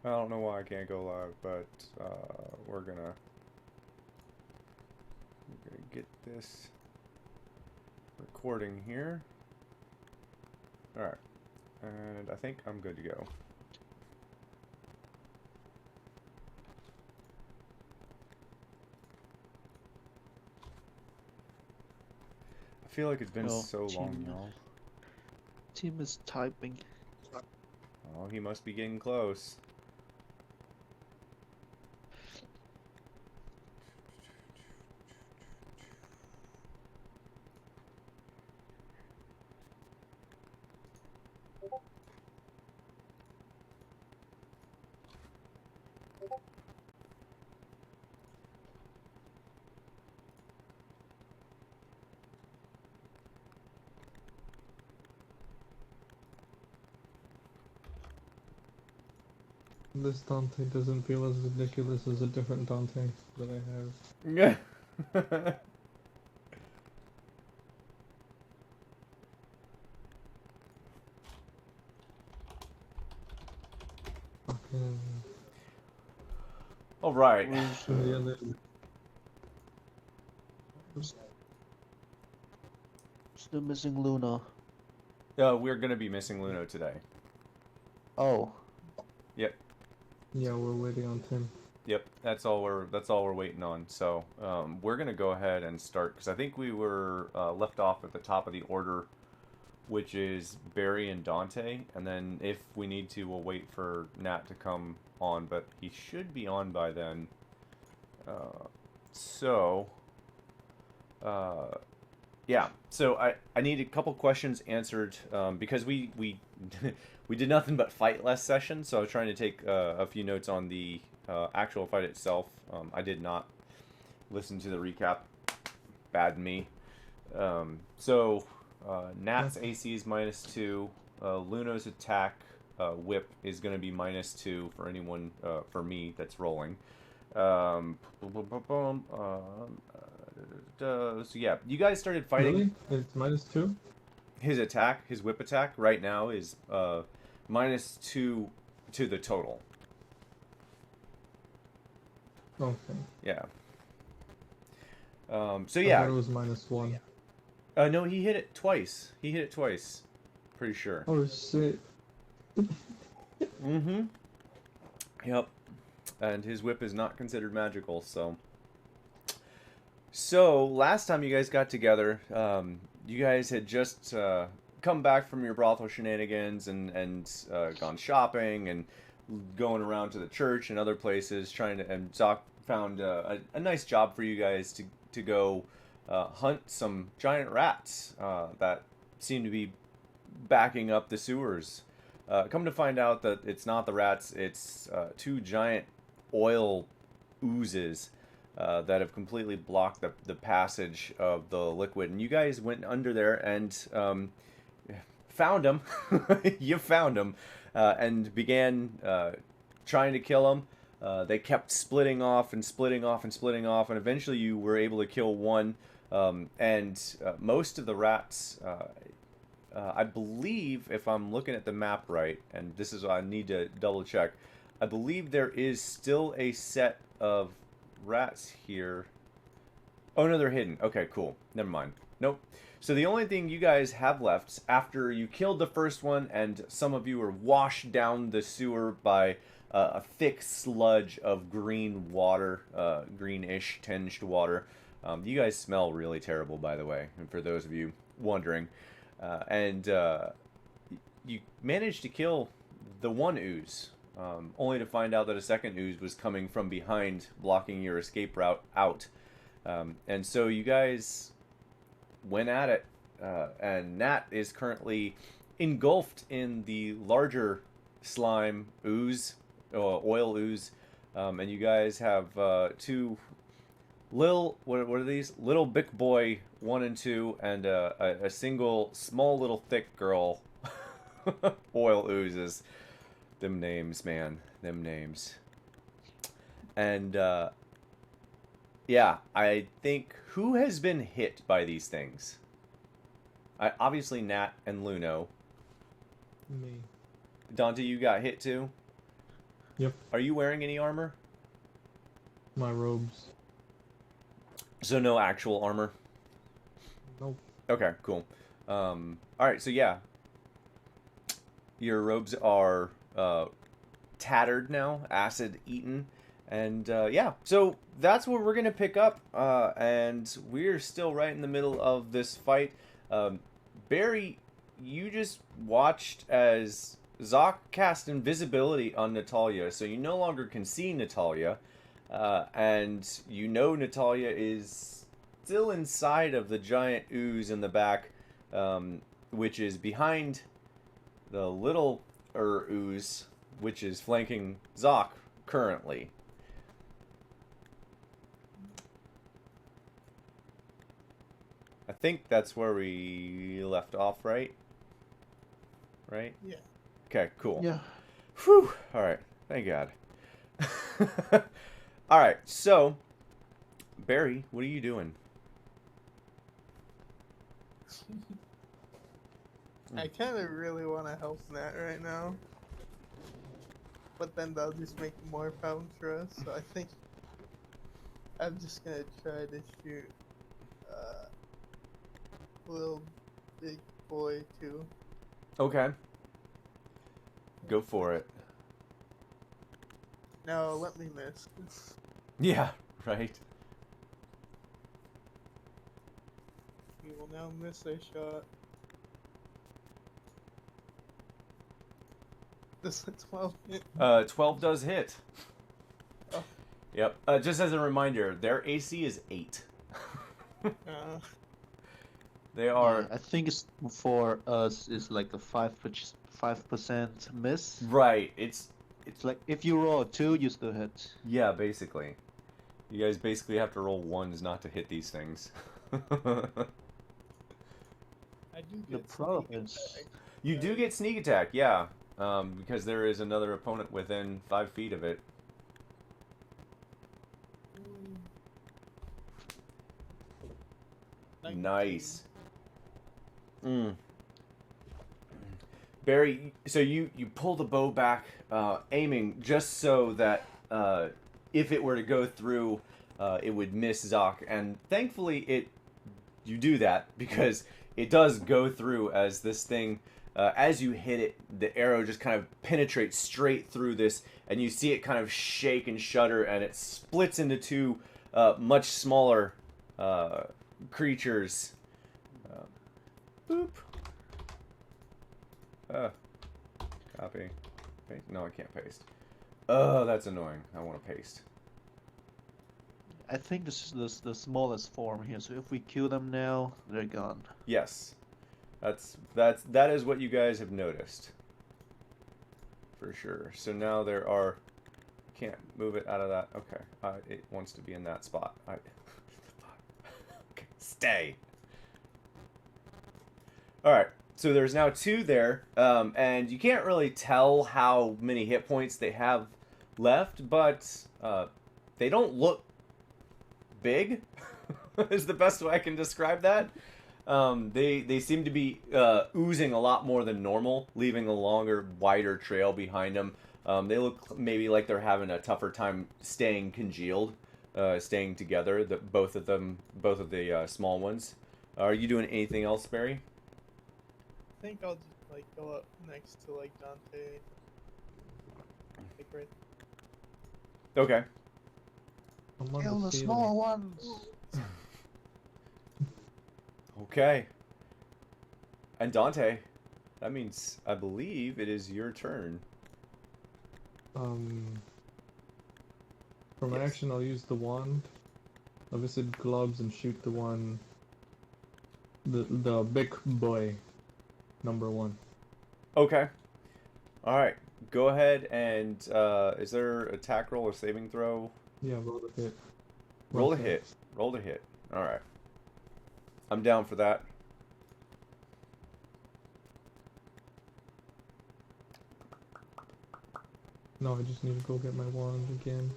I don't know why I can't go live, but we're gonna get this recording here. All right, and I think I'm good to go. I feel like it's been Oh, so long, y'all. team is typing. Oh, he must be getting close. This Dante doesn't feel as ridiculous as a different Dante that I have. Yeah. Fucking. All right. Where's The other. still missing Luna? We're gonna be missing Luno today. Oh, Yep. Yeah, we're waiting on Tim. Yep. That's all we're waiting on. So we're gonna go ahead and start because I think we were left off at the top of the order, which is Barry and Dante, and then if we need to, we'll wait for Nat to come on, but he should be on by then. So, yeah. So I need a couple questions answered because we we did nothing but fight last session, so I was trying to take a few notes on the actual fight itself. I did not listen to the recap. Bad me. So Nat's AC is -2. Luno's attack whip is going to be -2 for anyone for me that's rolling. So yeah, you guys started fighting. Really? It's -2? His attack, his whip attack, right now is -2 to the total. Okay. Yeah. So I thought yeah. it was -1. No, he hit it twice. He hit it twice. Pretty sure. Oh shit. Mm-hmm. Yep. And his whip is not considered magical, so. So, last time you guys got together, you guys had just come back from your brothel shenanigans and gone shopping and going around to the church and other places trying to, and Zoc found a nice job for you guys to go hunt some giant rats that seem to be backing up the sewers. Come to find out that it's not the rats, it's two giant oil oozes that have completely blocked the passage of the liquid. And you guys went under there and found them. You found them and began trying to kill them. They kept splitting off and splitting off and splitting off, and eventually you were able to kill one. And most of the rats, I believe, if I'm looking at the map right, and this is what I need to double check, I believe there is still a set of rats here. Oh no, they're hidden. Okay, cool. Never mind. Nope. So the only thing you guys have left after you killed the first one, and some of you were washed down the sewer by a thick sludge of green water, greenish tinged water. You guys smell really terrible, by the way, and for those of you wondering. And you managed to kill the one ooze, only to find out that a second ooze was coming from behind, blocking your escape route out. And so you guys went at it, and Nat is currently engulfed in the larger slime ooze, oil ooze, and you guys have two little, what are these? Little big boy 1 and 2, and a single small little thick girl oil oozes. Them names, man. Them names. And yeah, I think, who has been hit by these things? Obviously Nat and Luno. Me. Dante, you got hit too? Yep, Are you wearing any armor? my robes. So no actual armor. Nope. Okay, cool. All right, so yeah, your robes are tattered now, acid eaten, and yeah, so that's where we're gonna pick up, and we're still right in the middle of this fight. Barry, you just watched as Zoc cast invisibility on Natalia, so you no longer can see Natalia, and you know Natalia is still inside of the giant ooze in the back, which is behind the little ooze, which is flanking Zoc currently. I think that's where we left off, right? Right? Yeah. Okay, cool. Yeah. Whew. All right. Thank God. All right. So, Barry, what are you doing? I kind of really want to help Nat right now. But then that'll just make more problems for us. So I think I'm just gonna try to shoot little big boy too. Okay. Go for it. No, let me miss. Yeah, right. He will now miss a shot. Does a 12 hit? 12 does hit. Oh. Yep. Just as a reminder, their AC is 8. They are Yeah, I think it's for us is like a 5% miss. right. It's It's like if you roll a 2, you still hit. yeah, basically. You guys basically have to roll ones not to hit these things. I do The get problem sneak is- attack. You do get sneak attack, yeah, because there is another opponent within 5 feet of it. Nice. Barry, so you pull the bow back, aiming just so that if it were to go through, it would miss Zoc, and thankfully you do that because it does go through as this thing. As you hit it, the arrow just kind of penetrates straight through this, and you see it kind of shake and shudder, and it splits into two much smaller creatures. Boop. Copy. Paste. No, I can't paste. Oh, that's annoying. I want to paste. I think this is the smallest form here, so if we kill them now, they're gone. Yes. That is what you guys have noticed. For sure. So now there are... Can't move it out of that. Okay. It wants to be in that spot. Okay. Stay. Alright. So there's now 2 there. And you can't really tell how many hit points they have left, but they don't look big. Is the best way I can describe that. They seem to be oozing a lot more than normal, leaving a longer, wider trail behind them. They look maybe like they're having a tougher time staying congealed, staying together. Both of the small ones. Are you doing anything else, Barry? I think I'll just like go up next to like Dante. Like right. Okay. I'm on Kill the ceiling. small ones! Okay. And Dante, that means I believe it is your turn. For my Yes. action, I'll use the wand, a visit gloves, and shoot the one. The big boy, number 1. Okay. All right. Go ahead and is there attack roll or saving throw? Yeah, roll the hit. Roll a Okay. hit. Roll the hit. All right. I'm down for that. No, I just need to go get my wand again.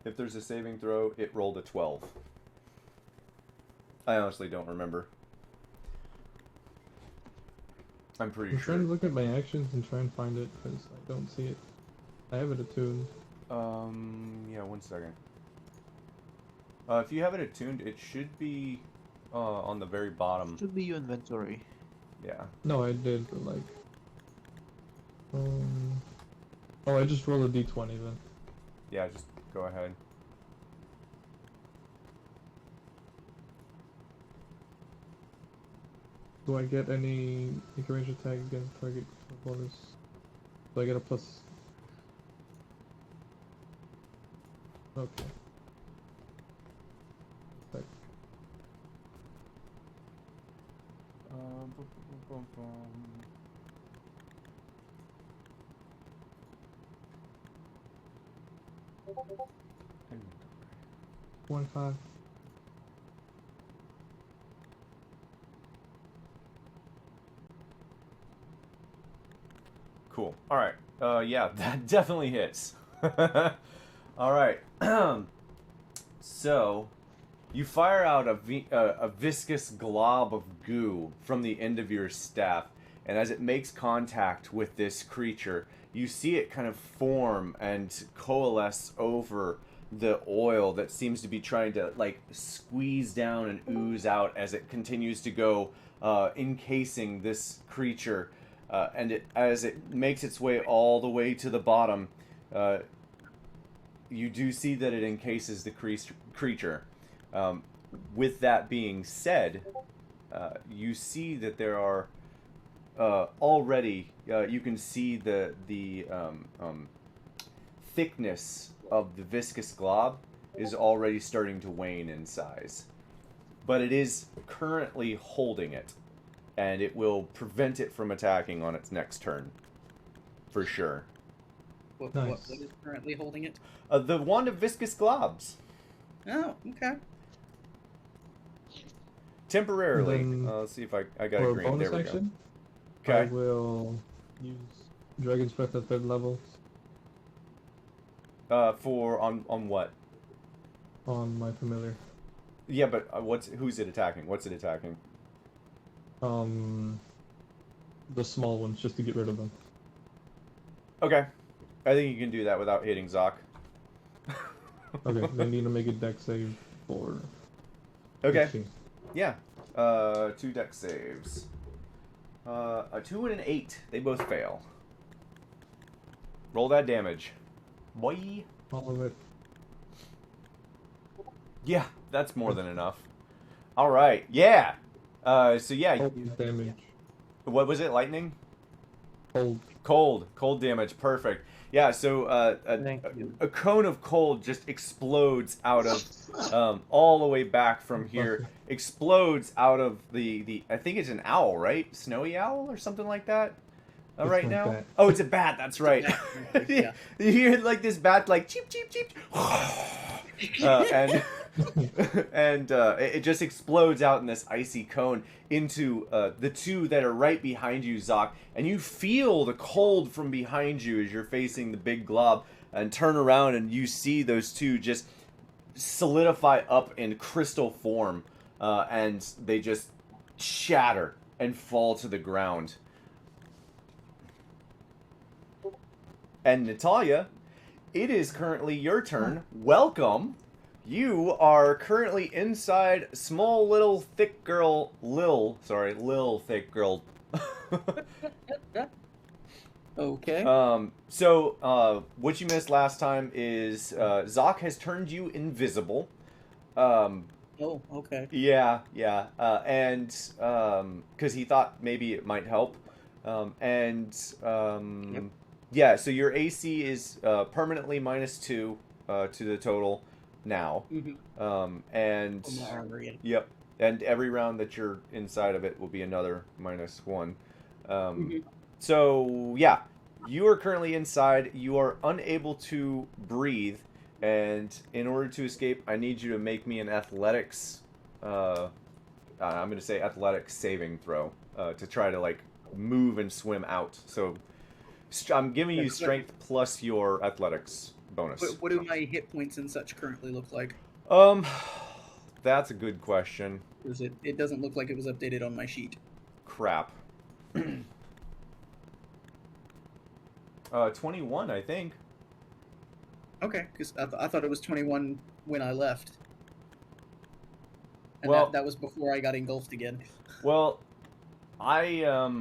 If there's a saving throw, it rolled a 12. I honestly don't remember. I'm pretty I'm sure. trying to look at my actions and try and find it because I don't see it. I have it attuned. Yeah, 1 second. If you have it attuned, it should be on the very bottom. Should be your inventory. Yeah. No, I did, but like. Oh, I just rolled a d20 then. Yeah, just go ahead. Do I get any make a range attack against target bonus? Do I get a plus? Okay. Like, Boom, boom, boom, boom. 1-5. Cool. All right. Yeah, that definitely hits. All right. So, you fire out a viscous glob of goo from the end of your staff, and as it makes contact with this creature, you see it kind of form and coalesce over the oil that seems to be trying to like squeeze down and ooze out as it continues to go, encasing this creature. And as it makes its way all the way to the bottom, you do see that it encases the creature. With that being said, you see that there are already, you can see the thickness of the viscous glob is already starting to wane in size. But it is currently holding it, and it will prevent it from attacking on its next turn. For sure. Nice. What is currently holding it? The wand of viscous globs. Oh, okay. Temporarily. Then Let's see if I got For it a green. bonus There we action, go. I Okay. will use Dragon's Breath at 3rd level For on what? on my familiar. Yeah, but who's it attacking? What's it attacking? The small ones, just to get rid of them. Okay. I think you can do that without hitting Zoc. Okay, they need to make a dex save for. Okay. 15. Yeah. 2 dex saves. A 2 and an 8. They both fail. Roll that damage. Boy. All of it. Yeah, that's more than enough. All right. Yeah. So yeah, Cold damage. what was it? Lightning? Cold. Cold damage. Perfect. Yeah. So Thank you. a cone of cold just explodes out of all the way back from here. Explodes out of the I think it's an owl, right? Snowy owl or something like that. It's Right my now. bat. Oh, it's a bat. That's right. Yeah. You hear like this bat like cheep cheep cheep, and it just explodes out in this icy cone into the two that are right behind you, Zoc, and you feel the cold from behind you as you're facing the big glob, and turn around and you see those two just solidify up in crystal form, and they just shatter and fall to the ground. And Natalia, it is currently your turn. Welcome. You are currently inside small little thick girl Lil thick girl. Okay. So what you missed last time is Zoc has turned you invisible. Oh, okay. Yeah. And because he thought maybe it might help. Yep. Yeah, so your AC is permanently -2 to the total now. Mm-hmm. And From my armor, yeah. yep, and every round that you're inside of it will be another -1. Mhm. So yeah, you are currently inside. You are unable to breathe, and in order to escape, I need you to make me an athletics. I'm going to say athletics saving throw to try to like move and swim out. So I'm giving you strength plus your athletics bonus. What do my hit points and such currently look like? That's a good question. Or is it doesn't look like it was updated on my sheet. Crap. 21, I think. Okay, because I thought it was 21 when I left. And Well- that was before I got engulfed again. Well, I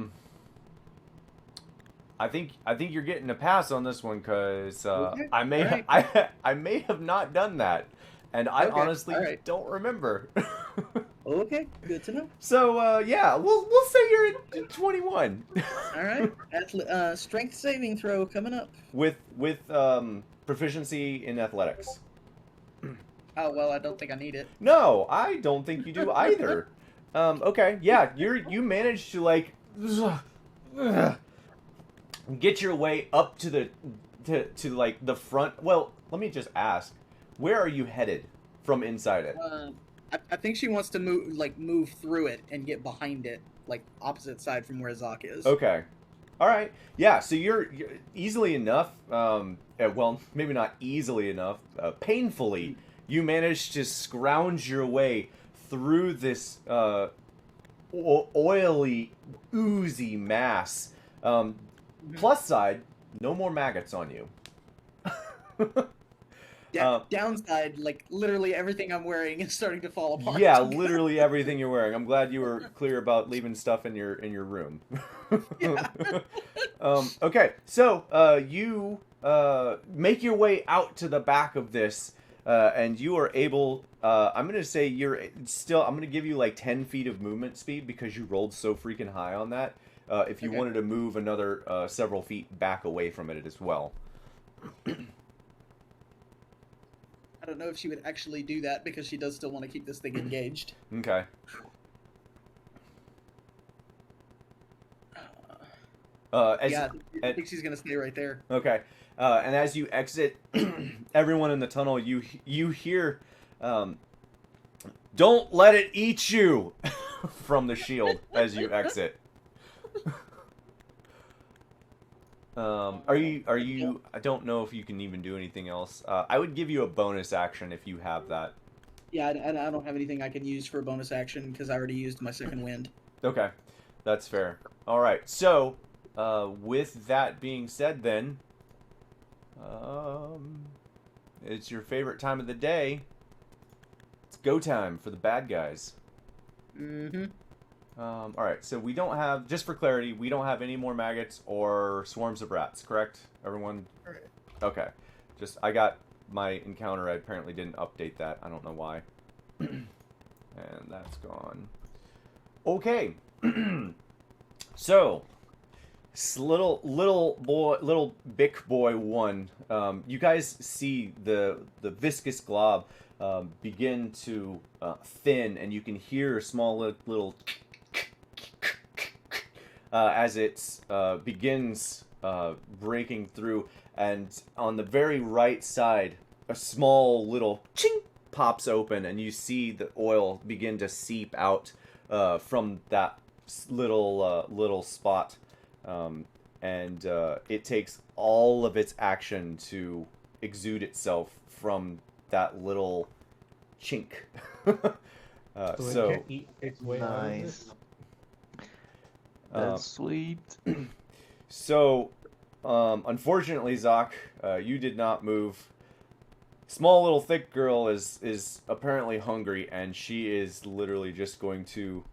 think you're getting a pass on this one because Okay, I may alright. I may have not done that, and I Okay, honestly alright. don't remember. Okay, good to know. So yeah, we'll say you're at 21 All right, strength saving throw coming up. with proficiency in athletics. Oh well, I don't think I need it. No, I don't think you do either. Okay, yeah, you managed to like get your way up to the to like the front. Well, let me just ask, where are you headed from inside it? I think she wants to move through it and get behind it, like opposite side from where Zoc is. Okay, all right, yeah. So you're easily enough. Well, maybe not easily enough. Painfully, you managed to scrounge your way through this oily, oozy mass. Plus side, no more maggots on you. Downside, like literally everything I'm wearing is starting to fall apart. Yeah, literally everything you're wearing. I'm glad you were clear about leaving stuff in your room. Yeah. Okay, so you make your way out to the back of this, and you are able. I'm gonna say I'm gonna give you like 10 feet of movement speed because you rolled so freaking high on that. If you Okay. wanted to move another several feet back away from it as well. I don't know if she would actually do that because she does still want to keep this thing engaged. Okay. I think she's gonna stay right there. Okay. And as you exit, everyone in the tunnel, you hear, "Don't let it eat you," from the shield as you exit. Are you? I don't know if you can even do anything else. I would give you a bonus action if you have that. Yeah, I don't have anything I can use for a bonus action because I already used my second wind. Okay, that's fair. All right. So, with that being said, then, it's your favorite time of the day. It's go time for the bad guys. Mm-hmm. All right, so we don't have, just for clarity, we don't have any more maggots or swarms of rats, correct? Everyone? Alright. Okay. Just, I got my encounter, I apparently didn't update that. I don't know why. And that's gone. Okay. So, little Bic Boy 1, you guys see the viscous glob begin to thin, and you can hear small little as it begins breaking through, and on the very right side, a small little ching pops open, and you see the oil begin to seep out from that little spot, and it takes all of its action to exude itself from that little chink. So it can't eat its way out of Nice. this? That's sweet. So, unfortunately, Zoc, you did not move. Small little thick girl is apparently hungry, and she is literally just going to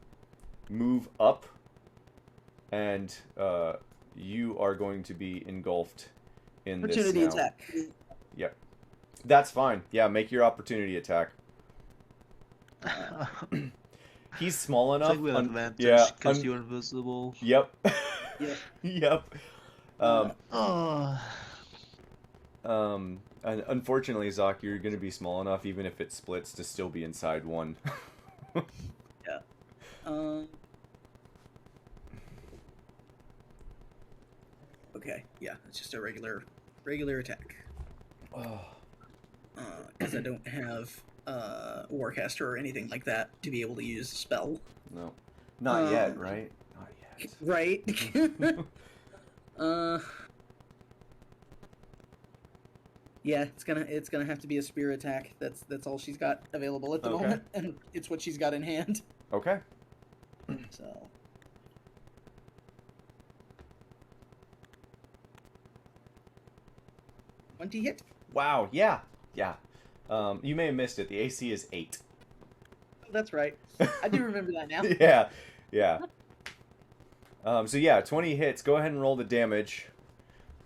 move up, and you are going to be engulfed in this Opportunity now. attack. Yep. That's fine. Yeah, make your opportunity attack. He's small enough. Take with advantage yeah, because you're invisible. Yep. Yep. Yep. Oh. And unfortunately, Zoc, you're going to be small enough, even if it splits, to still be inside one. Okay. Yeah, it's just a regular attack. Oh. Because I don't have Warcaster or anything like that to be able to use a spell. No. Not yet, right? Not yet. Right. Yeah, it's gonna have to be a spear attack. That's all she's got available at the Okay. moment, and it's what she's got in hand. Okay. So 20 hit. Wow, yeah. You may have missed it. The AC is 8. That's right. I do remember that now. yeah. So yeah, 20 hits. Go ahead and roll the damage,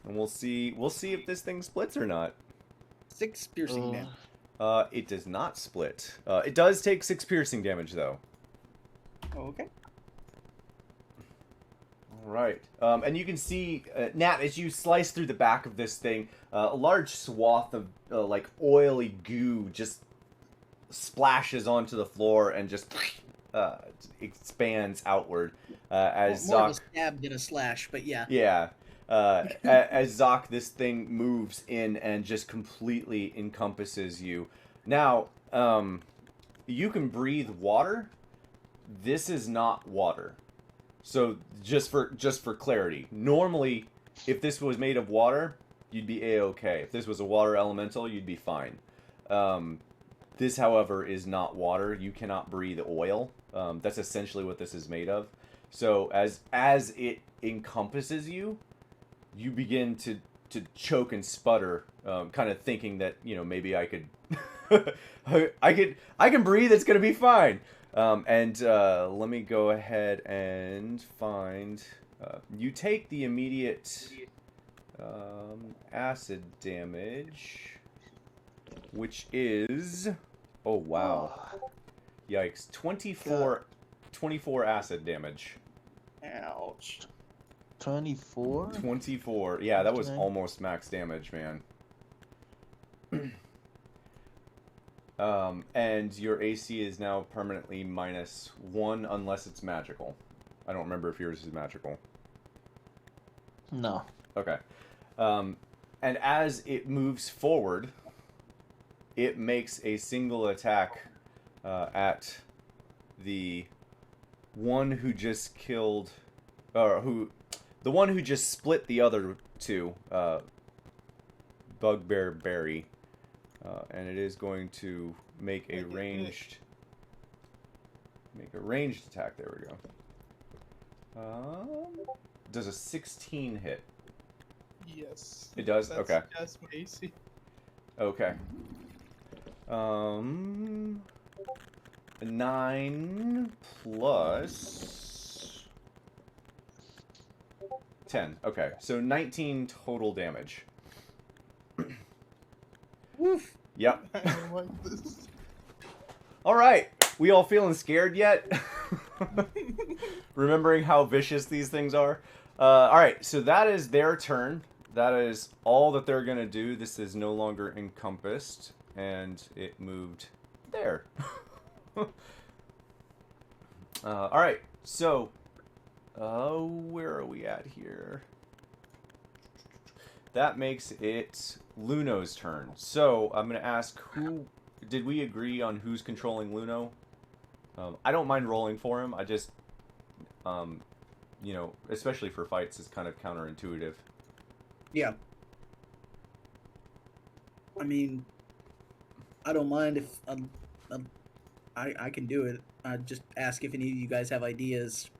and we'll see if this thing splits or not. 6 piercing damage. It does not split. It does take 6 piercing damage though. Okay. All right. And you can see, Nat, as you slice through the back of this thing, a large swath of like oily goo just splashes onto the floor and just expands outward as More of a Zoc. stab than a slash, but yeah. Yeah. As Zoc, this thing moves in and just completely encompasses you. Now, you can breathe water. This is not water. So just for clarity, normally, if this was made of water, you'd be a-okay. If this was a water elemental, you'd be fine. This, however, is not water. You cannot breathe oil. That's essentially what this is made of. So as it encompasses you, you begin to choke and sputter, kind of thinking that, you know, maybe I could I can breathe. It's gonna be fine. Let me go ahead and find. You take the immediate acid damage, which is, oh wow, yikes, 24 acid damage. Ouch. 24? 24. Yeah, that was Okay. almost max damage, man. And your AC is now permanently -1 unless it's magical. I don't remember if yours is magical. No. Okay. And as it moves forward, it makes a single attack at the one who just killed, or the one who just split the other two, Bugbear Berry. And it is going to make a ranged attack. There we go. Does a 16 hit? Yes. It does? That's, Okay. That's my AC. Okay. 9 plus 10. Okay, so 19 total damage. Woof. Yep. I don't like this. All right. We all feeling scared yet? Remembering how vicious these things are? All right, so that is their turn. That is all that they're going to do. This is no longer encompassed, and it moved there. All right, so where are we at here? That makes it Luno's turn. So I'm going to ask, did we agree on who's controlling Luno? I don't mind rolling for him. I just, you know, especially for fights, it's kind of counterintuitive. Yeah. I mean, I don't mind if I can do it. I just ask if any of you guys have ideas.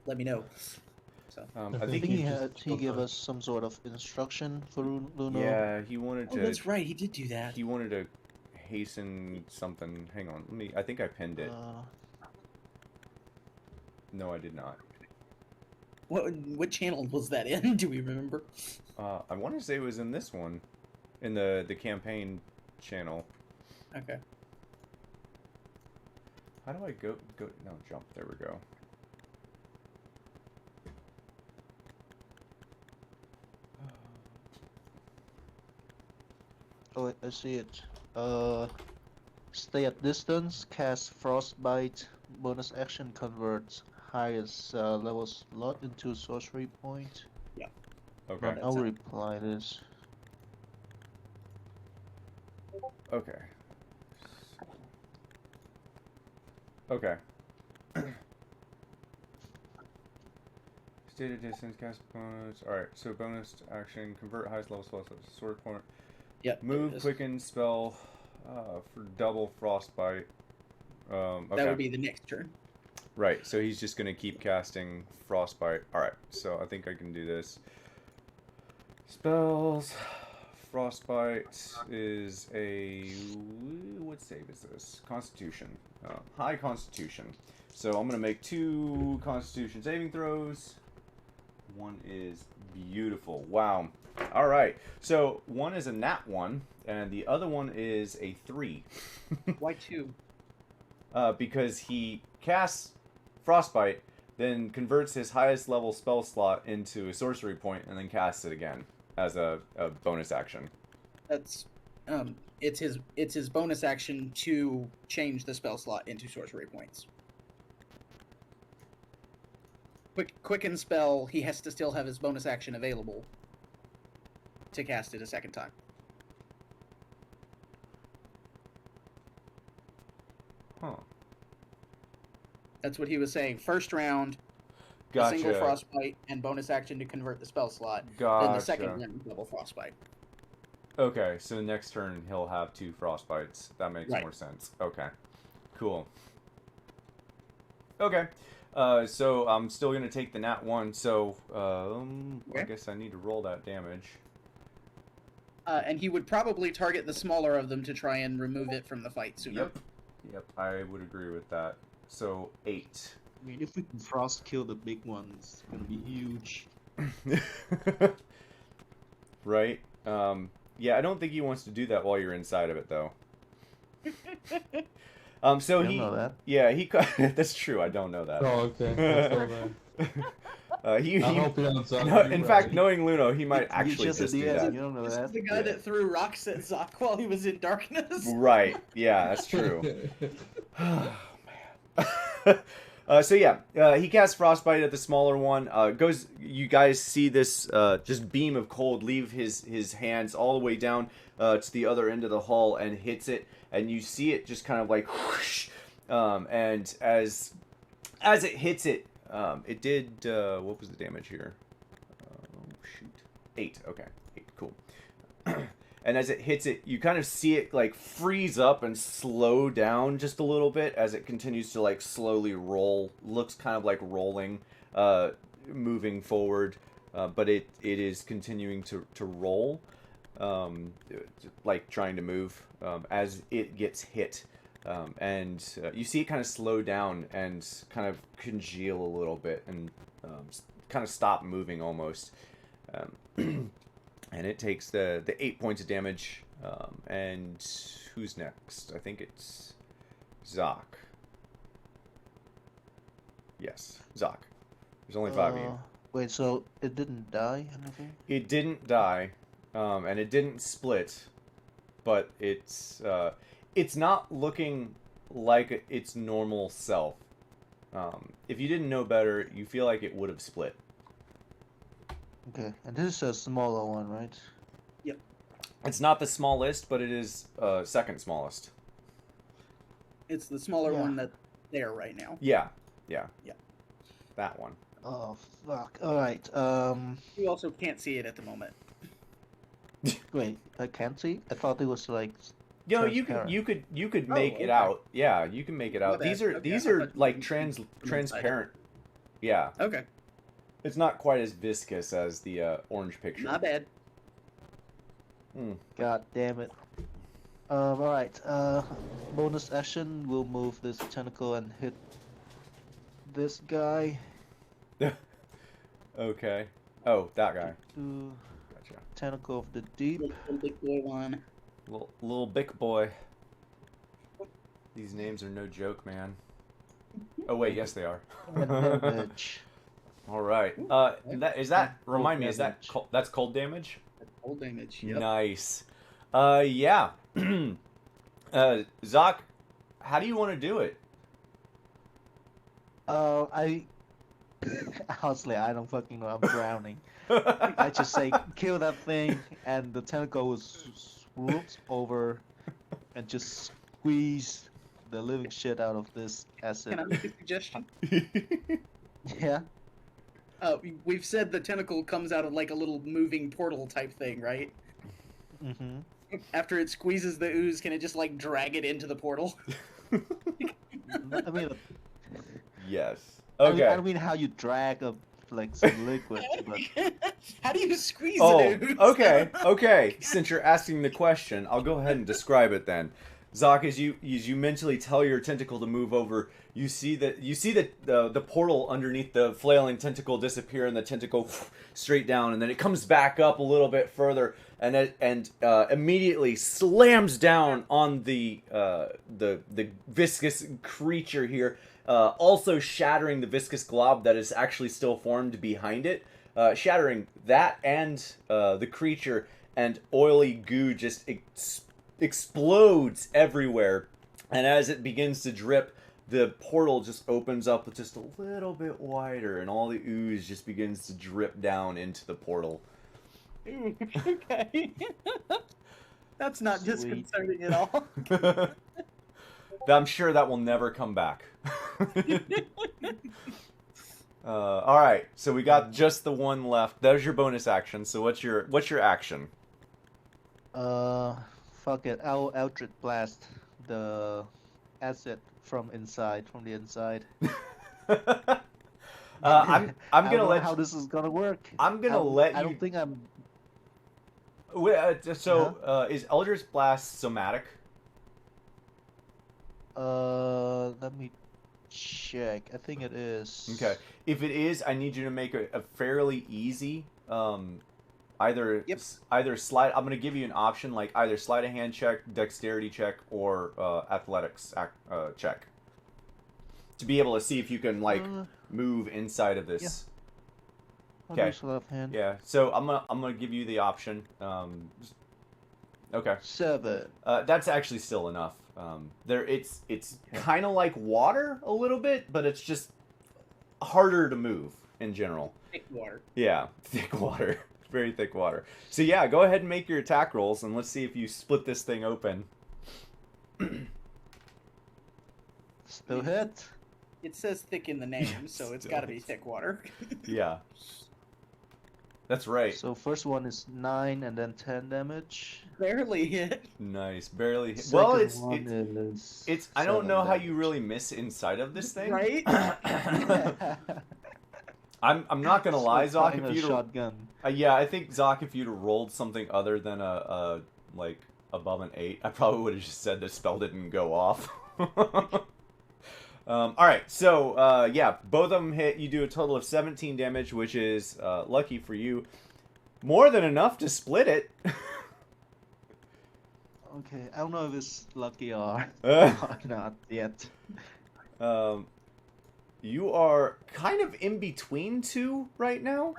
Let me know. So. I I think think he gave us some sort of instruction for Luno. yeah, he wanted Oh, to. that's right. He did do that. He wanted to hasten something. Hang on, I think I pinned it. No, I did not. What channel was that in? Do we remember? I want to say it was in this one, in the campaign channel. Okay. How do I go? No, jump. There we go. Oh, I see it. Stay at distance, cast Frostbite, bonus action converts highest level slot into sorcery point. Okay. But I'll reply this. Okay. Okay. Stay at distance, cast bonus. Alright, so bonus action, convert highest level spell, so sword point. Yep. Move, quicken, spell for double frostbite. Okay. That would be the next turn. Right, so he's just going to keep casting frostbite. Alright, so I think I can do this. Spells, Frostbite is a... What save is this? Constitution. High Constitution. So I'm going to make 2 Constitution saving throws. One is beautiful. Wow. All right. So one is a nat 1, and the other one is a 3. Why 2? Because he casts Frostbite, then converts his highest level spell slot into a sorcery point, and then casts it again as a bonus action. That's it's his bonus action to change the spell slot into sorcery points. Quicken spell, he has to still have his bonus action available to cast it a second time. Huh. That's what he was saying. First round, Gotcha. a single frostbite and bonus action to convert the spell slot. Gotcha. Then the second round, double frostbite. Okay, so next turn he'll have 2 frostbites. That makes Right. more sense. Okay, cool. Okay, so I'm still going to take the nat 1, so I Okay. guess I need to roll that damage. And he would probably target the smaller of them to try and remove it from the fight sooner. Yep, I would agree with that. So 8. I mean, if we can frost kill the big one, it's gonna be huge. Right? Yeah, I don't think he wants to do that while you're inside of it, though. So You he... don't know that. Yeah, he... That's true, I don't know that. Oh, okay. That's all right. He I hope you don't suck. No, You're in right. fact, knowing Luno, he might You're actually just a just do DM, that. you don't know This that. is the guy Yeah. that threw rocks at Zoc while he was in darkness. Right, yeah, that's true. Oh, man. So yeah, he casts Frostbite at the smaller one. Goes. You guys see this just beam of cold leave his hands all the way down to the other end of the hall and hits it, and you see it just kind of like whoosh. And as it hits it, it did what was the damage here? Oh shoot, 8. Okay, 8. Cool. And as it hits it, you kind of see it like freeze up and slow down just a little bit as it continues to like slowly roll. Looks kind of like rolling, moving forward, but it is continuing to roll, like trying to move as it gets hit. And you see it kind of slow down and kind of congeal a little bit and kind of stop moving almost. And it takes the 8 points of damage. And who's next? I think it's Zoc. Yes, Zoc. There's only 5 of you. Wait, so it didn't die, anything? It didn't die, and it didn't split, but it's not looking like its normal self. If you didn't know better, you feel like it would have split. Okay, and this is a smaller one, right? It's not the smallest, but it is second smallest. It's the smaller Yeah. one that's there right now. Yeah. That one. Oh, fuck. Alright, You also can't see it at the moment. wait, I can't see? I thought it was like... You know, Transparent. you could Oh, make it okay. out. Yeah, you can make it out. My bad. These are Okay, these I are thought you like meant from inside. transparent. Yeah, Okay, it's not quite as viscous as the orange picture. not bad. God damn it. Alright, bonus action, we'll move this tentacle and hit this guy. Okay. Oh, that guy. Gotcha. Tentacle of the deep. Little big boy one. Little big boy. These names are no joke, man. Oh wait, yes they are. And damage. All right. Remind me, is that damage. that's cold damage? Cold damage. Yep. Nice. Yeah. Zoc, how do you want to do it? I honestly, I don't fucking know. I'm drowning. I just say kill that thing, and the tentacle swoops over and just squeeze the living shit out of this acid. Can I make a suggestion? Yeah. We've said the tentacle comes out of like a little moving portal type thing, right? Mm-hmm. After it squeezes the ooze, can it just like drag it into the portal? I mean, Yes. I Okay. mean how you drag a like some liquid, but How do you squeeze Oh, it out? okay. Since you're asking the question, I'll go ahead and describe it then. Zoc, as you mentally tell your tentacle to move over, you see the portal underneath the flailing tentacle disappear, and the tentacle straight down, and then it comes back up a little bit further, and immediately slams down on the viscous creature here, also shattering the viscous glob that is actually still formed behind it, shattering that and the creature, and oily goo just explodes everywhere, and as it begins to drip, the portal just opens up just a little bit wider, and all the ooze just begins to drip down into the portal. Okay. That's not Sweet. disconcerting at all. I'm sure that will never come back. All right, so we got just the one left. That was your bonus action. So what's your action? Fuck it. I'll Eldritch Blast the acid from the inside. I'm I gonna don't know let how this is gonna work. I'm gonna let I you. don't think I'm. Is Eldritch Blast somatic? Let me check. I think it is. Okay. If it is, I need you to make a fairly easy, either slide. I'm gonna give you an option, like either slide a hand check, dexterity check, or athletics check, to be able to see if you can move inside of this. I'll Okay. do sleight of hand. Yeah. So I'm gonna give you the option. Okay. 7. That's actually still enough. It's kind of like water a little bit, but it's just harder to move in general. Thick water. Yeah, thick water. Very thick water. So yeah, go ahead and make your attack rolls, and let's see if you split this thing open. Still hit. It says thick in the name, so it's Still. got to be thick water. Yeah. That's right. So first one is 9 and then 10 damage. Barely hit. Nice. Barely hit. Second Well, one is I don't 7 know how damage. you really miss inside of this thing. Right? I'm not gonna lie, It's like Zoc. firing If a you'd shotgun. yeah, I think Zoc, if you'd have rolled something other than a like above an 8, I probably would have just said the spell didn't go off. All right, so yeah, both of them hit. You do a total of 17 damage, which is lucky for you, more than enough to split it. Okay, I don't know if it's lucky or Uh. not yet. You are kind of in between two right now.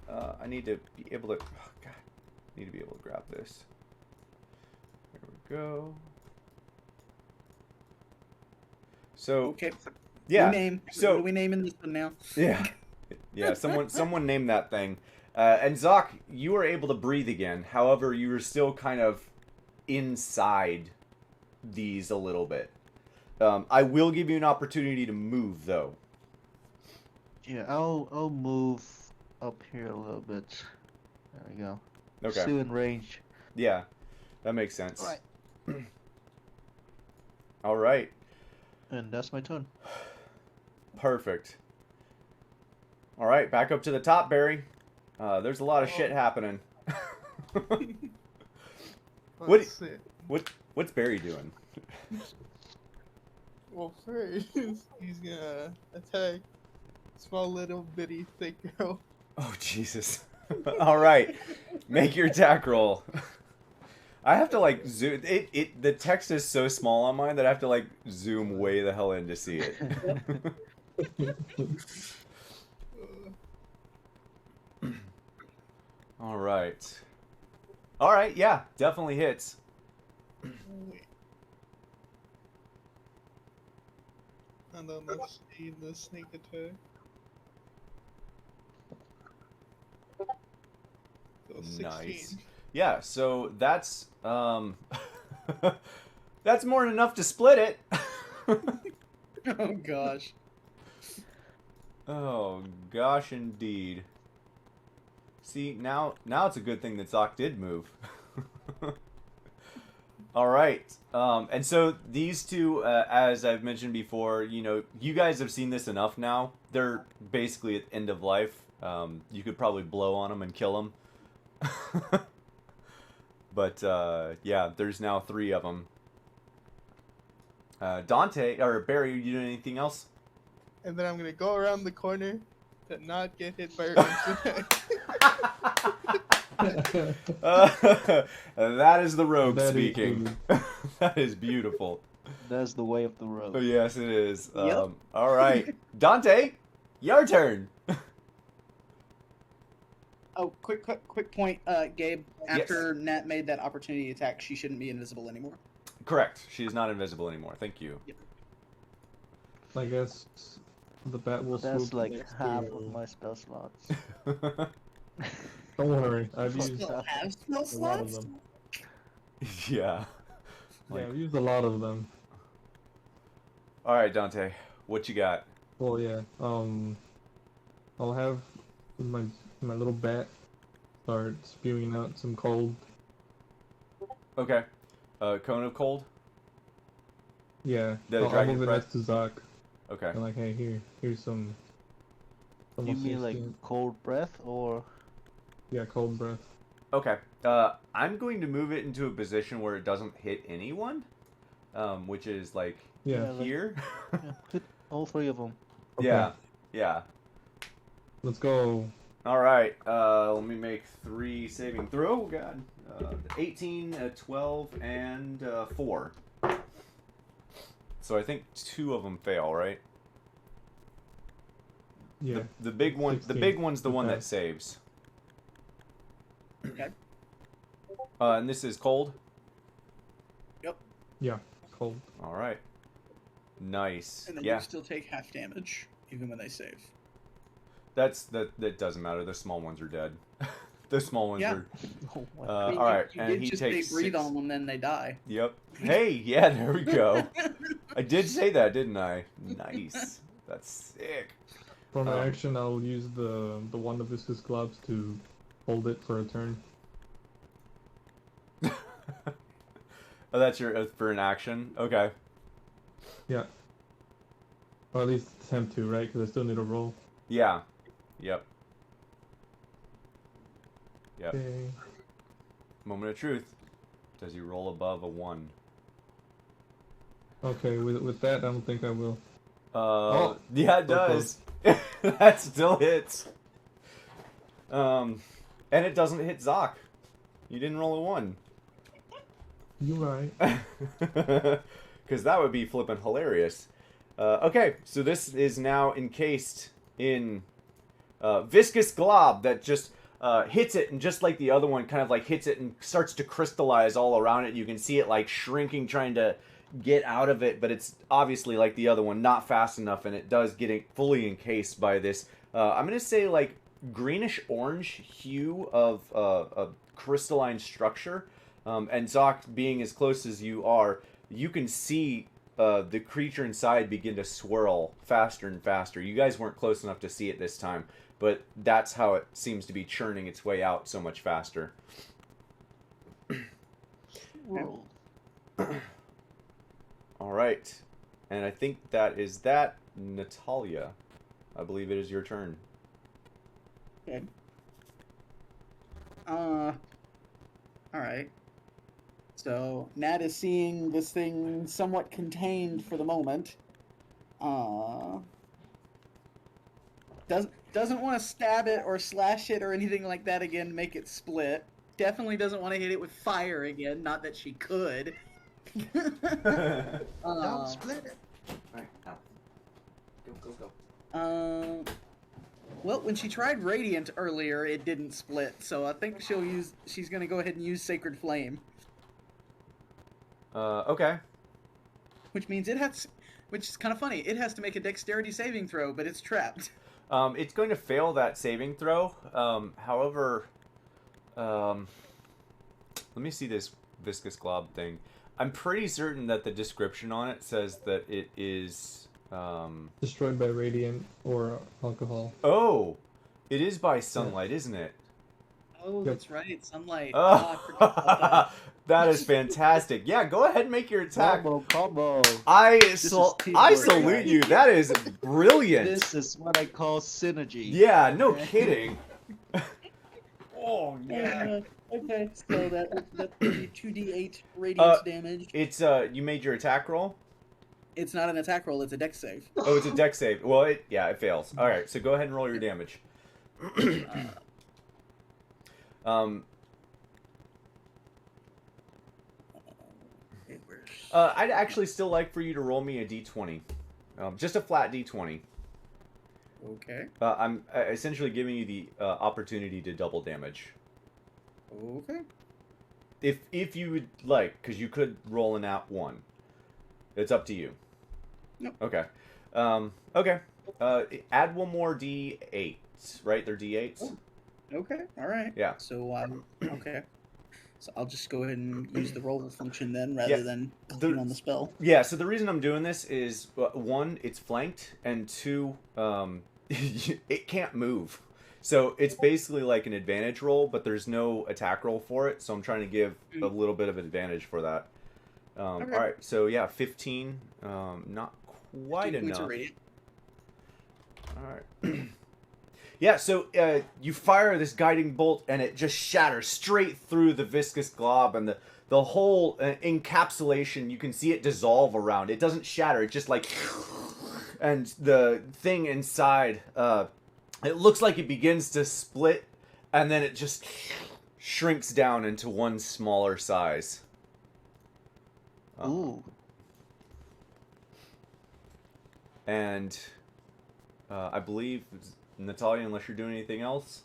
I need to be able to. Oh God, I need to be able to grab this. There we go. So Okay. yeah, What are we naming this one now? yeah. Someone named that thing. And Zoc, you were able to breathe again. However, you were still kind of inside these a little bit. I will give you an opportunity to move, though. Yeah, I'll move up here a little bit. There we go. Okay. Still in range. Yeah, that makes sense. Right. All right. And that's my turn. Perfect. All right, back up to the top, Barry. There's a lot of shit happening. Let's see. What's Barry doing? Well, first, he's gonna attack small little bitty thick girl. Oh, Jesus. All right. Make your attack roll. I have to, like, zoom. The text is so small on mine that I have to, like, zoom way the hell in to see it. All right. All right, yeah. Definitely hits. And then let's see the sneak attack. So 16. Nice. Yeah, so that's that's more than enough to split it. Oh gosh. Oh gosh, indeed. See, now it's a good thing that Zoc did move. All right. And so these two, as I've mentioned before, you guys have seen this enough now. They're basically at end of life. You could probably blow on them and kill them. But yeah, there's now 3 of them. Dante or Barry, are you doing anything else? And then I'm gonna go around the corner to not get hit by her. That is the rogue That is speaking. That is beautiful. That's the way of the road. Oh, yes, it is. Yep. All right, Dante, your turn. Oh, quick point, Gabe. After Nat made that opportunity attack, she shouldn't be invisible anymore. Correct. She is not invisible anymore. Thank you. Yep. I guess the bat will That's swoop like next to half you. of my spell slots. Don't worry, I've You used still have spell a lot of slots? them. Yeah. Yeah, I've used a lot of them. All right, Dante, what you got? Well, yeah. I'll have my little bat start spewing out some cold. Okay. Cone of cold. Yeah. The I'll dragon move it breath? next to Zoc. Okay. And like, hey, here's some. Do you mean like assistance. cold breath or? Yeah, cold breath. Okay. I'm going to move it into a position where it doesn't hit anyone, which is like Yeah. Yeah, like- here. Yeah, hit all 3 of them. Okay. Yeah. Yeah. Let's go. All right. Let me make 3 saving throw. Oh, God. 18, 12, and 4. So I think 2 of them fail, right? Yeah. The big one. The 16. big one's the one Okay. that saves. Okay. And this is cold. Yeah. Cold. All right. Nice. And then Yeah. you still take half damage, even when they save. That doesn't matter. The small ones are dead. The small ones Yeah. are. Oh my I mean, All right, you and did he just takes say breathe 6. on them, then they die. Yep. Hey, yeah, there we go. I did say that, didn't I? Nice. That's sick. For my Um, action, I'll use the one of Viscous gloves to hold it for a turn. Oh, that's your for an action. Okay. Yeah. Or at least attempt to, right? Because I still need a roll. Yeah. Yep. Yep. Okay. Moment of truth. Does he roll above a 1? Okay, with that, I don't think I will. Yeah, it So does. That still hits. And it doesn't hit Zoc. You didn't roll a 1. You're right. Because that would be flippin' hilarious. Okay, so this is now encased in viscous glob that just hits it, and just like the other one, kind of like hits it and starts to crystallize all around it. You can see it like shrinking, trying to get out of it, but it's obviously like the other one, not fast enough, and it does get it fully encased by this. I'm gonna say like greenish orange hue of a crystalline structure. And Zoc, being as close as you are, you can see the creature inside begin to swirl faster and faster. You guys weren't close enough to see it this time, but that's how it seems to be churning its way out so much faster. Roll. All right. And I think that is that. Natalia, I believe it is your turn. Okay. Alright. So, Nat is seeing this thing somewhat contained for the moment. Doesn't want to stab it or slash it or anything like that again, make it split. Definitely doesn't want to hit it with fire again, not that she could. Don't split it. Alright, now. Go. Well, when she tried Radiant earlier, it didn't split, so I think she's gonna go ahead and use Sacred Flame. Okay. Which means which is kind of funny, it has to make a dexterity saving throw, but it's trapped. It's going to fail that saving throw. However, let me see this viscous glob thing. I'm pretty certain that the description on it says that it is... Destroyed by radiant or alcohol. Oh! It is by sunlight, isn't it? Oh, that's right. Sunlight. Oh, I forgot about that. that is fantastic. Yeah, go ahead and make your attack. Combo. I is teamwork, salute guys. you. That is brilliant. This is what I call synergy. Yeah, no kidding. Oh yeah. Okay, so that's 2d8 radiance damage. It's you made your attack roll? It's not an attack roll, it's a dex save. Oh, it's a dex save. Well, it fails. All right, so go ahead and roll your damage. I'd actually still like for you to roll me a d20. Just a flat d20. Okay. I'm essentially giving you the opportunity to double damage. Okay. If you would like, because you could roll an at 1. It's up to you. No. Okay. Okay. Add one more d8s, right? They're d8s? Oh. Okay, alright. Yeah. So, okay. So I'll just go ahead and use the roll function then, rather than clicking on the spell. Yeah, so the reason I'm doing this is, 1, it's flanked, and 2, it can't move. So it's basically like an advantage roll, but there's no attack roll for it, so I'm trying to give a little bit of advantage for that. Okay. Alright, so yeah, 15, not quite 15 points enough. of radiant. Alright. Yeah, so you fire this guiding bolt, and it just shatters straight through the viscous glob, and the whole encapsulation, you can see it dissolve around. It doesn't shatter, it just like... And the thing inside, it looks like it begins to split, and then it just shrinks down into one smaller size. Ooh. And I believe... Natalia, unless you're doing anything else?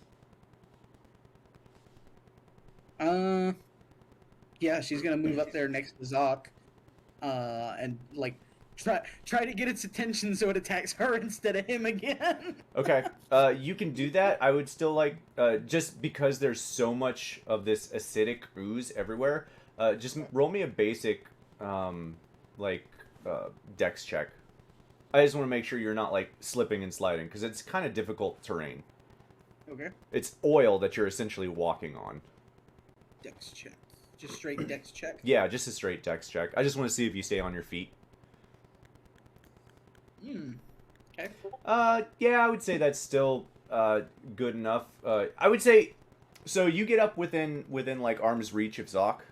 Yeah, she's gonna move up there next to Zoc, and like try to get its attention so it attacks her instead of him again. Okay, you can do that. I would still like, just because there's so much of this acidic ooze everywhere, just roll me a basic, dex check. I just want to make sure you're not, like, slipping and sliding, because it's kind of difficult terrain. Okay. It's oil that you're essentially walking on. Dex check. Just straight dex check? Yeah, just a straight dex check. I just want to see if you stay on your feet. Okay. Yeah, I would say that's still, good enough. I would say, so you get up within like, arm's reach of Zoc.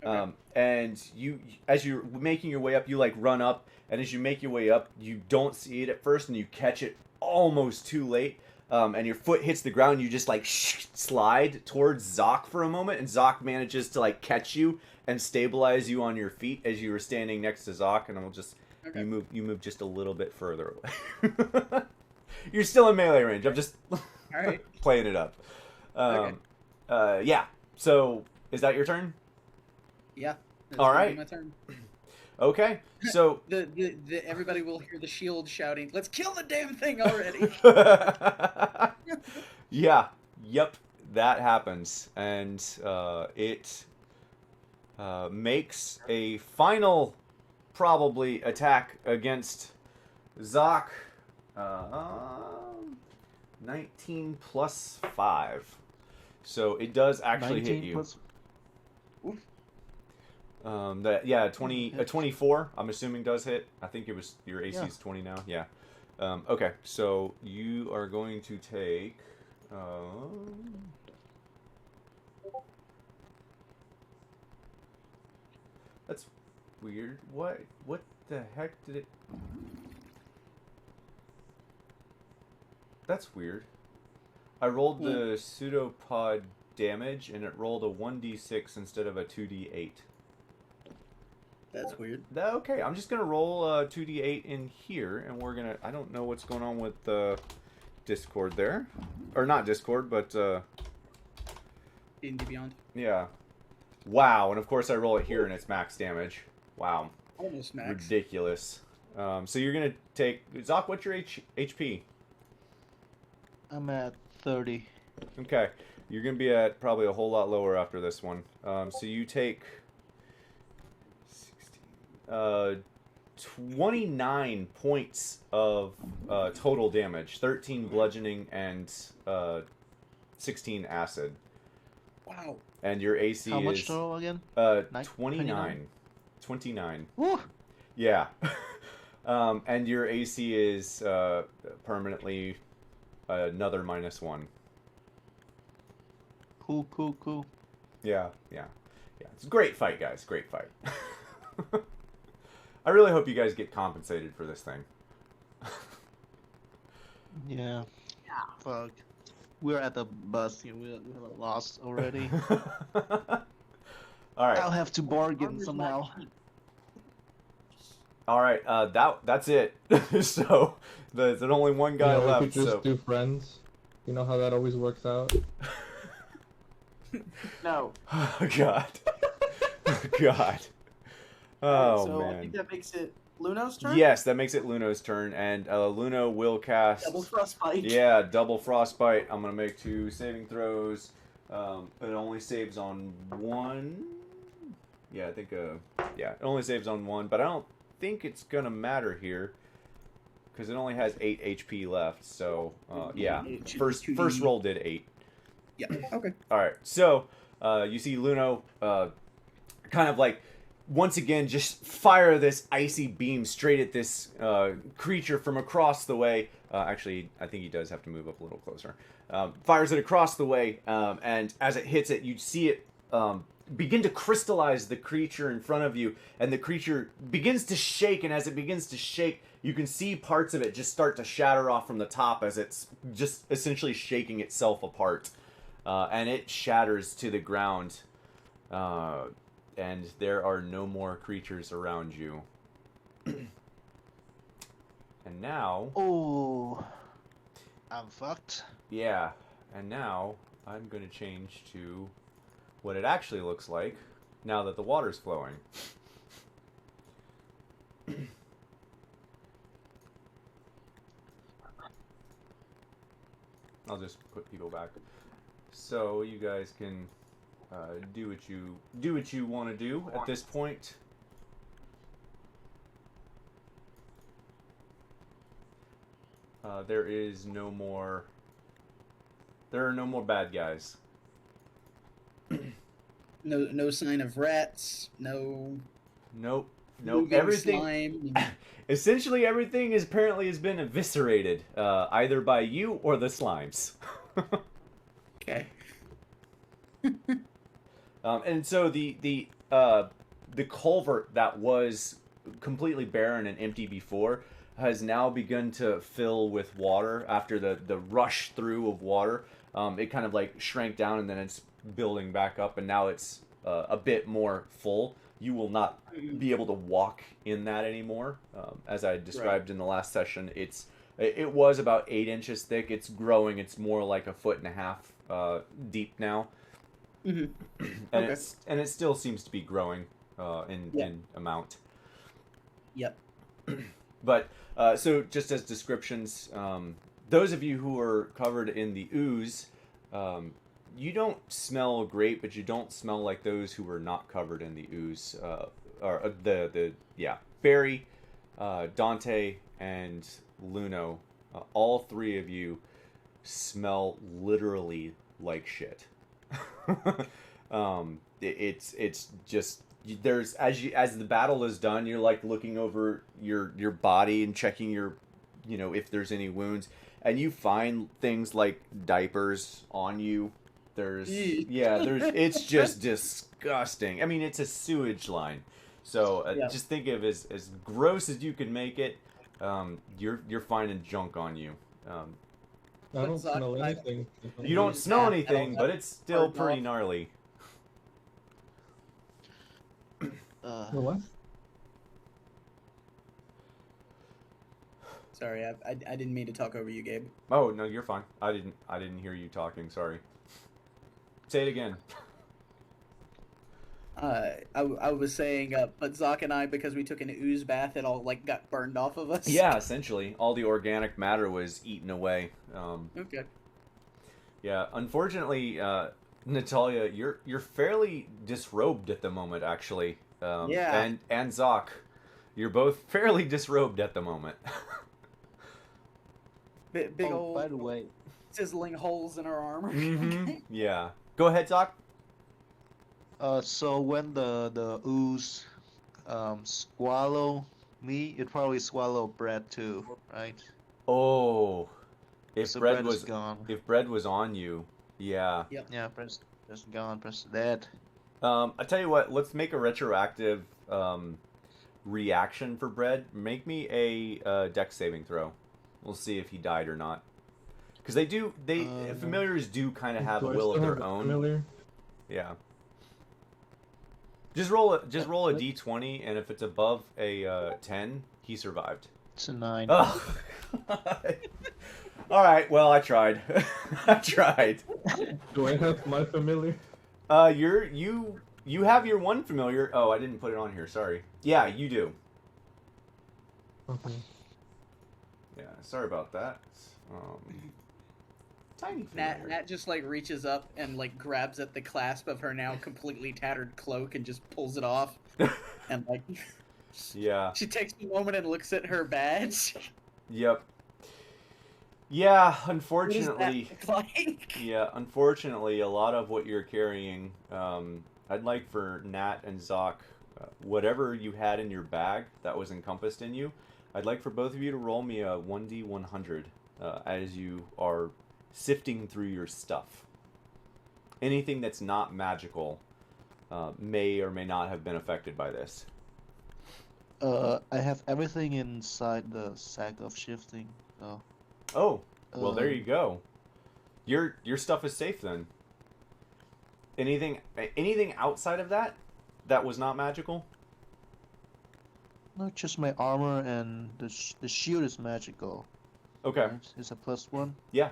Okay. And you, as you're making your way up, you, like, run up, and as you make your way up, you don't see it at first, and you catch it almost too late, and your foot hits the ground, you just, like, slide towards Zoc for a moment, and Zoc manages to, like, catch you and stabilize you on your feet as you were standing next to Zoc, and I'll just, Okay. you move just a little bit further away. You're still in melee range, I'm just Alright. playing it up. Yeah, so, is that your turn? Yeah. That's All gonna be right. my turn. Okay, so... Everybody will hear the shield shouting, "Let's kill the damn thing already!" Yeah, yep, that happens. And it makes a final, probably, attack against Zoc. 19 plus 5. So it does actually hit you. Plus... Yeah, 24, I'm assuming does hit. I think it was, your AC is 20 now. Yeah. Okay, so you are going to take, that's weird. What the heck did it, that's weird. I rolled the pseudopod damage, and it rolled a 1d6 instead of a 2d8. That's weird. Okay, I'm just gonna roll 2d8 in here, and we're gonna... I don't know what's going on with Discord there, or not Discord, but D&D Beyond. yeah. Wow, and of course I roll it here, and it's max damage. Wow, Almost max. ridiculous. So you're gonna take... Zoc, what's your HP? I'm at 30. Okay, you're gonna be at probably a whole lot lower after this one. So you take 29 points of total damage, 13 bludgeoning and 16 acid. Wow. And your AC How much is total again? 29. 29. Woo! Yeah. And your AC is permanently another -1. Cool. Yeah. It's a great fight, guys. Great fight. I really hope you guys get compensated for this thing. Yeah. Fuck. We're at the bus. We're lost already. All right. I'll have to bargain somehow. All right. That's it. So there's only one guy We left. could just So do friends. You know how that always works out. No. oh God. Oh God. Oh so I man. think that makes it Luno's turn? Yes, that makes it Luno's turn, and Luno will cast. Double frostbite. Yeah, double frostbite. I'm gonna make 2 saving throws. It only saves on 1. Yeah, I think. Yeah, it only saves on 1, but I don't think it's gonna matter here because it only has 8 HP left. So yeah, It should first be 2D. first roll did 8. Yeah. Okay. All right, so you see Luno kind of like once again just fire this icy beam straight at this creature from across the way. Actually, I think he does have to move up a little closer. Fires it across the way, and as it hits it, you see it begin to crystallize the creature in front of you, and the creature begins to shake, and as it begins to shake, you can see parts of it just start to shatter off from the top as it's just essentially shaking itself apart. And it shatters to the ground, and there are no more creatures around you. And now... Oh, I'm fucked. Yeah, and now I'm going to change to what it actually looks like now that the water's flowing. I'll just put people back. So you guys can do what you want to do at this point. There are no more bad guys. No sign of rats. No. Nope. Blue Everything. slime. Essentially, everything has been eviscerated, either by you or the slimes. Okay. And so the culvert that was completely barren and empty before has now begun to fill with water after the rush through of water. It kind of like shrank down and then it's building back up, and now it's a bit more full. You will not be able to walk in that anymore. As I described in the last session, it was about 8 inches thick. It's growing. It's more like 1.5 feet deep now. Mm-hmm. And Okay. it still seems to be growing in amount. Yep. But so just as descriptions, those of you who are covered in the ooze, you don't smell great, but you don't smell like those who were not covered in the ooze. Or Barry, Dante, and Luno, all 3 of you smell literally like shit. It's just there's as the battle is done, you're like looking over your body and checking your if there's any wounds, and you find things like diapers on you. There's it's just disgusting. I mean, it's a sewage line, so just think of it as gross as you can make it. You're finding junk on you. I don't smell anything. You don't smell anything, but it's still pretty gnarly. What? Sorry, I didn't mean to talk over you, Gabe. Oh no, you're fine. I didn't hear you talking. Sorry. Say it again. I was saying, but Zoc and I, because we took an ooze bath, it all like got burned off of us. Yeah, essentially, all the organic matter was eaten away. Okay. Yeah, unfortunately, Natalia, you're fairly disrobed at the moment, actually. Yeah. And Zoc, you're both fairly disrobed at the moment. Big Oh, old by the way, sizzling holes in our armor. Mm-hmm. Yeah. Go ahead, Zoc. So when the ooze swallow me, it probably swallow bread too, right? Oh, if So bread bread is was gone. if bread was on you, yeah. Yep. Yeah, press gone, press dead. I tell you what, let's make a retroactive reaction for bread. Make me a dex saving throw. We'll see if he died or not. Because familiars do kind of have a Do I will of still have their the own. familiar? Yeah. Just roll a What? d20, and if it's above a 10, he survived. It's a 9. Oh. All right. Well, I tried. I tried. Do I have my familiar? You have your one familiar. Oh, I didn't put it on here. Sorry. Yeah, you do. Okay. Yeah. Sorry about that. Tiny familiar. Nat just like reaches up and like grabs at the clasp of her now completely tattered cloak and just pulls it off. And like Yeah. she takes a moment and looks at her badge. Yep. Yeah, What does that unfortunately. look like? Yeah, unfortunately, a lot of what you're carrying, I'd like for Nat and Zoc, whatever you had in your bag that was encompassed in you, I'd like for both of you to roll me a 1d100 as you are sifting through your stuff. Anything that's not magical may or may not have been affected by this. I have everything inside the sack of shifting. So, Oh, well, there um, you go. Your stuff is safe then. Anything outside of that was not magical? No, just my armor and the shield is magical. Okay. Right? It's a +1. Yeah.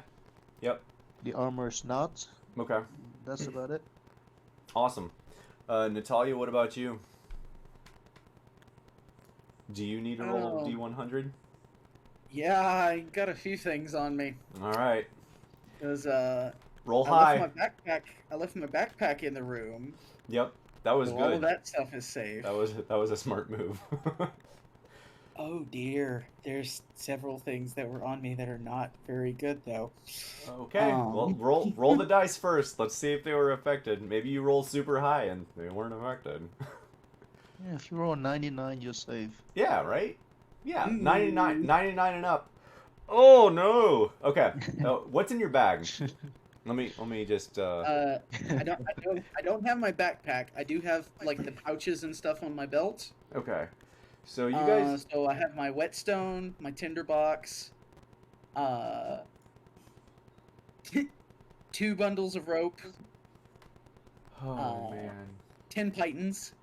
Yep. The armor is not. Okay. That's about it. Awesome. Natalia, what about you? Do you need to roll Oh. D100? Yeah, I got a few things on me. All right. Because Roll I high. left my backpack in the room. Yep. That was So all of good. that stuff is safe. That was a smart move. Oh dear, there's several things that were on me that are not very good though. Okay. Well, roll the dice first. Let's see if they were affected. Maybe you roll super high and they weren't affected. Yeah, if you roll a 99, you're safe. Yeah, right? Yeah, Mm. 99 and up. Oh no. Okay. What's in your bag? Let me just I don't have my backpack. I do have like the pouches and stuff on my belt. okay. So you guys So I have my whetstone, my tinderbox, 2 bundles of rope, Oh man. 10 pythons,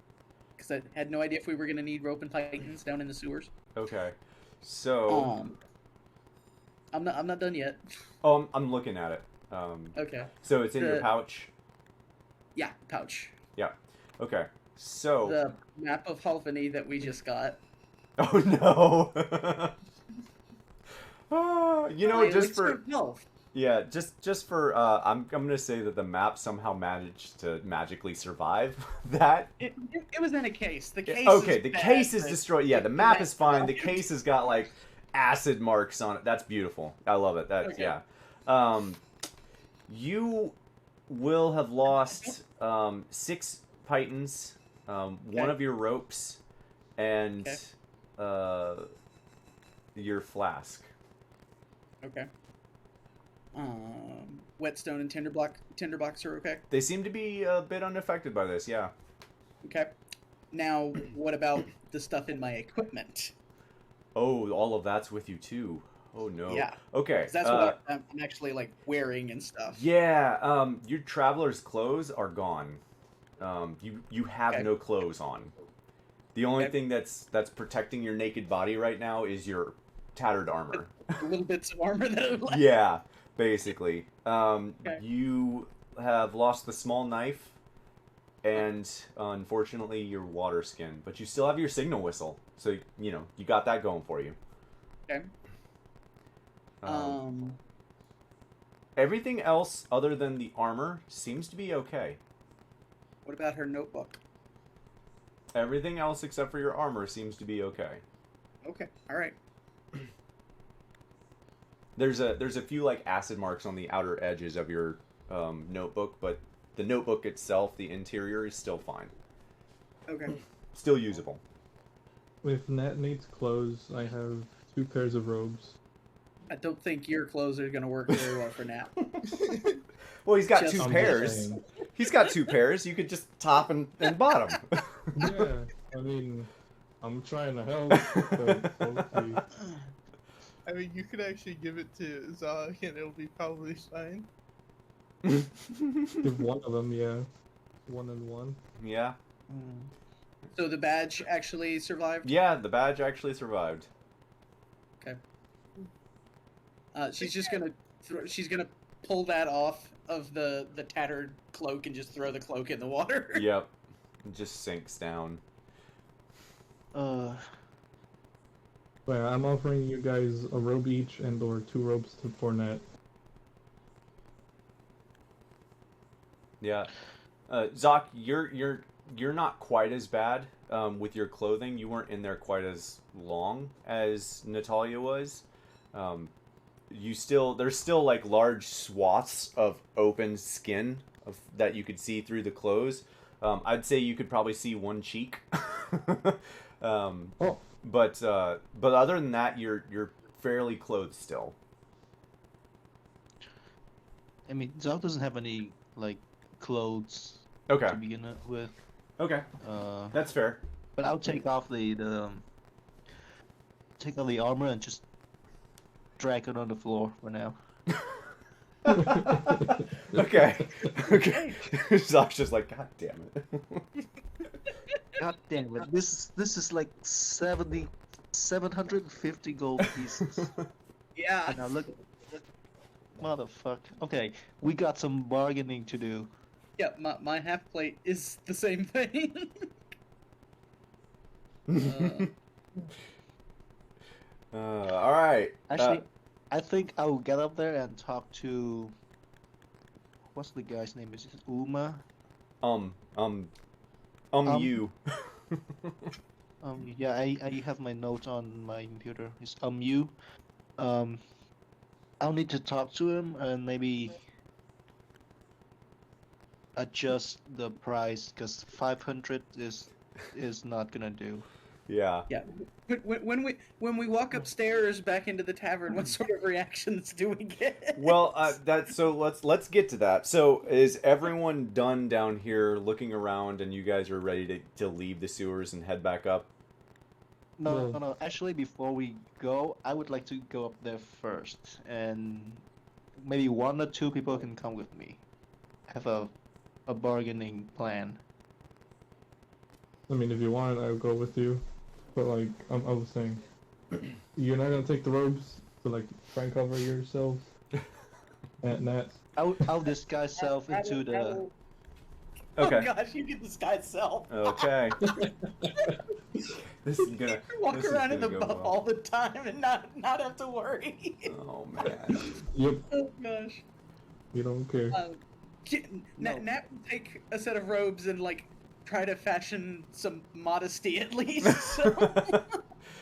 because I had no idea if we were gonna need rope and pythons down in the sewers. Okay. So I'm not done yet. oh, I'm looking at it. Okay. So it's in your The- pouch. Yeah, pouch. Okay. So The map of Halfany that we just got. oh no. You know, just for health. yeah, just for I'm gonna say that the map somehow managed to magically survive that. It was in a case. The case. Okay, is the bad, case is but destroyed. Yeah, it the map is connects fine. The around. case has got like acid marks on it. That's beautiful. I love it. That's Okay. yeah. You will have lost 6 pythons, one of your ropes, and your flask. Okay. Whetstone and tinderbox are okay. They seem to be a bit unaffected by this. Yeah. Okay. Now, what about the stuff in my equipment? Oh, all of that's with you too. Oh no. Yeah. Okay. 'Cause that's what I'm actually like wearing and stuff. Yeah. Your traveler's clothes are gone. You have Okay. no clothes on. The only Okay. thing that's protecting your naked body right now is your tattered armor. The little bits of armor that are left. Yeah, basically. Okay. You have lost the small knife, and unfortunately your water skin, but you still have your signal whistle. So you know you got that going for you. Okay. Everything else other than the armor seems to be okay. What about her notebook? Everything else except for your armor seems to be okay. Okay. All right. There's a few like acid marks on the outer edges of your notebook, but the notebook itself, the interior is still fine, Okay. still usable. If Nat needs clothes, I have 2 pairs of robes. I don't think your clothes are gonna work very well for Nat. Well, he's got Just- 2 I'm just pairs. saying. He's got 2 pairs. You could just top and bottom. Yeah, I mean, I'm trying to help. But hopefully, I mean, you could actually give it to Zog and it'll be probably fine. give one of them, yeah. 1 and 1. Yeah. Mm. So the badge actually survived. Yeah, the badge actually survived. She's just gonna she's gonna pull that off of the tattered cloak and just throw the cloak in the water. Yep. It just sinks down. Uh, But yeah, I'm offering you guys a robe each and/or 2 robes for Nat. Yeah. Zoc, you're not quite as bad with your clothing. You weren't in there quite as long as Natalia was. There's still like large swaths of open skin that you could see through the clothes. I'd say you could probably see one cheek. Oh. But other than that, you're fairly clothed still. I mean, Zog doesn't have any like clothes Okay. to begin with. Okay. Uh, That's fair. but I'll take off the armor and just drag it on the floor for now. Okay. Okay. Zoc's just like, God damn it. God damn it! This is like 750 gold pieces. Yeah. And now look, motherfucker. Okay, we got some bargaining to do. Yeah, my half plate is the same thing. All right. Actually, I think I'll get up there and talk to. What's the guy's name? Is it Uma? You. Yeah, I have my notes on my computer. It's you. I'll need to talk to him and maybe adjust the price because 500 is not gonna do. Yeah. Yeah. When we walk upstairs back into the tavern, what sort of reactions do we get? Well, let's get to that. So, is everyone done down here looking around, and you guys are ready to leave the sewers and head back up? No. Actually, before we go, I would like to go up there first, and maybe 1 or 2 people can come with me. Have a bargaining plan. I mean, if you want, I'll go with you. But like, I was saying, you're not gonna take the robes to like try and cover yourself at Nat. I'll disguise self into the. Okay. Oh gosh, you get this guy's self. Okay. This is gonna Walk this is around in the gonna go buff well. all the time and not have to worry. Oh man. Yep, Oh gosh. you don't care. Nat will take a set of robes and like try to fashion some modesty at least. So.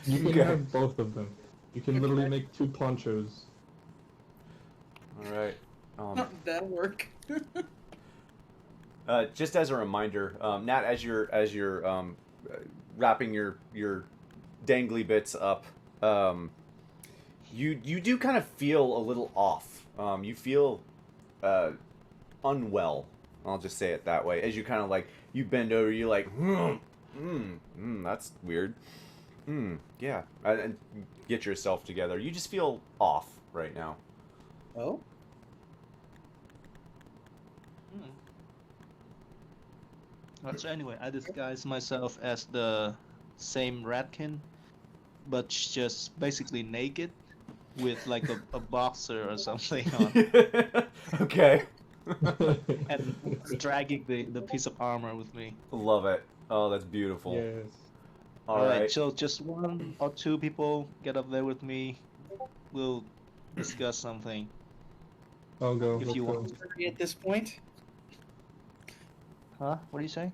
You can Okay. have both of them. You can literally make 2 ponchos. All right. That'll work. Just as a reminder, Nat, as you're wrapping your dangly bits up, you do kind of feel a little off. You feel unwell. I'll just say it that way. As you kind of like you bend over, you like, that's weird. Yeah, and get yourself together. You just feel off right now. Oh. So anyway, I disguise myself as the same ratkin, but just basically naked, with like a boxer or something on, Okay. and dragging the piece of armor with me. Love it. Oh, that's beautiful. Yes. All right. So just 1 or 2 people get up there with me. We'll discuss something. I'll go. If let's you go. want. Hurry at this point. Huh? What do you say?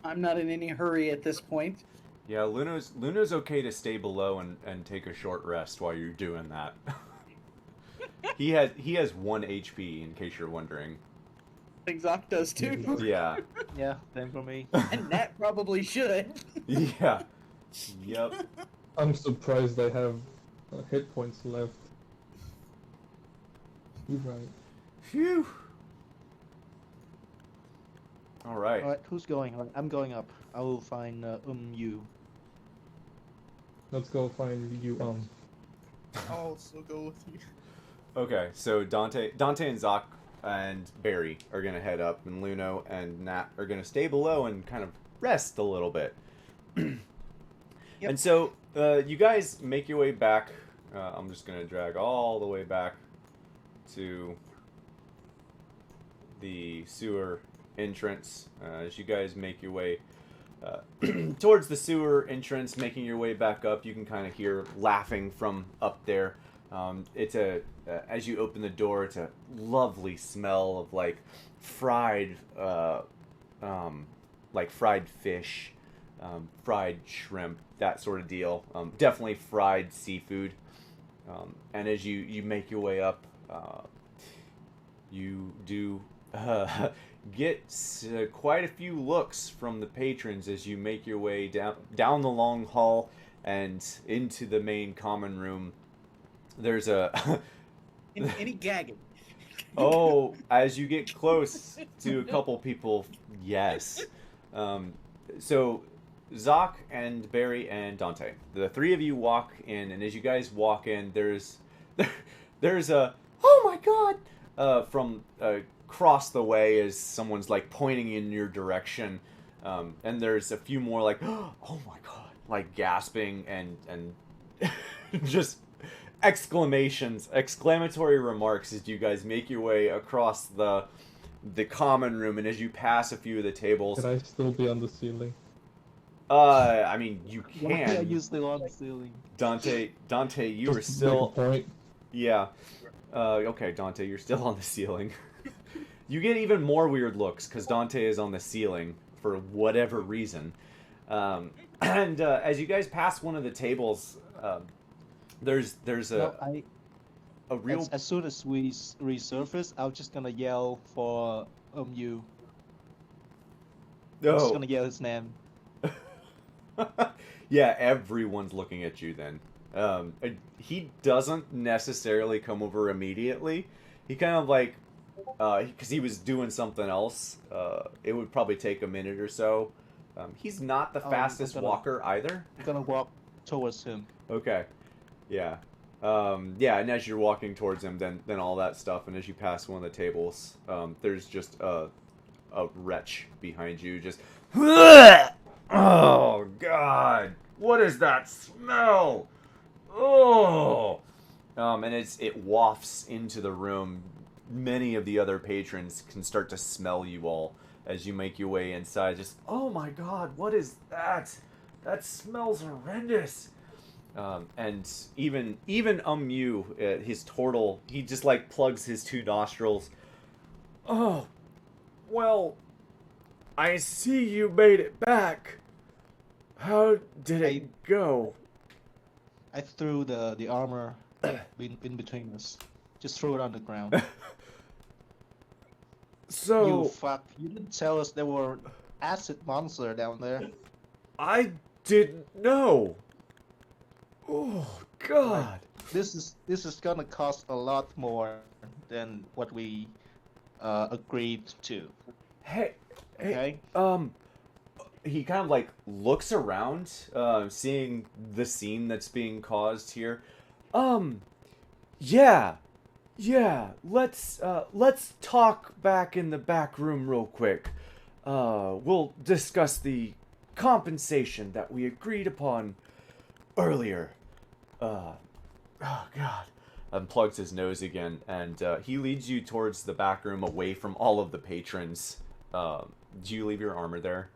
I'm not in any hurry at this point. Yeah, Luna's okay to stay below and take a short rest while you're doing that. he has 1 HP in case you're wondering. think Zoc does too. Yeah. Yeah, same for me. And Nat probably should. Yeah. Yep. I'm surprised I have hit points left. You're right. Phew. All right. Alright, who's going? Alright, I'm going up. I will find you. Let's go find you. I'll also go with you. Okay, so Dante and Zoc and Barry are gonna head up, and Luno and Nat are gonna stay below and kind of rest a little bit. Yep. And so you guys make your way back. I'm just gonna drag all the way back to the sewer entrance. As you guys make your way towards the sewer entrance, making your way back up, you can kind of hear laughing from up there. It's as you open the door, it's a lovely smell of like fried fish, fried shrimp, that sort of deal. Definitely fried seafood. And as you make your way up, you do get quite a few looks from the patrons as you make your way down the long hall and into the main common room. There's a Any gagging? oh, as you get close to a couple people, yes. So Zoc and Barry and Dante, the three of you walk in, and as you guys walk in, there's a oh my god from across the way as someone's like pointing in your direction, and there's a few more like oh my god, like gasping and just exclamatory remarks as you guys make your way across the common room, and as you pass a few of the tables. Could I still be on the ceiling? I mean, you Why are can. you still on the ceiling? Dante, you were Just to still. make a point. Yeah. Okay, Dante, you're still on the ceiling. You get even more weird looks because Dante is on the ceiling for whatever reason. And as you guys pass one of the tables, there's No, a real. as soon as we resurface, I'm just gonna yell for you. I'm just Oh. gonna yell his name. Yeah, everyone's looking at you then. He doesn't necessarily come over immediately. He kind of like, because he was doing something else. It would probably take a minute or so. He's not the I'm fastest gonna- walker either. I'm gonna walk towards him. Okay. Yeah. Yeah, and as you're walking towards him, then all that stuff, and as you pass one of the tables, there's just a wretch behind you, just oh god, what is that smell? Oh, and it wafts into the room. Many of the other patrons can start to smell you all as you make your way inside. Just oh my god, what is that? That smells horrendous. And even you, his turtle, he just like plugs his two nostrils. Oh, well, I see you made it back. How did it go? I threw the armor in between us. Just threw it on the ground. So You fuck! You didn't tell us there were acid monster down there. I didn't know. Oh god. This is gonna cost a lot more than what we agreed to. Hey, Okay. he kind of like looks around, seeing the scene that's being caused here. Yeah, let's talk back in the back room real quick. We'll discuss the compensation that we agreed upon earlier. Oh god. Plugs his nose again, and he leads you towards the back room away from all of the patrons. Do you leave your armor there?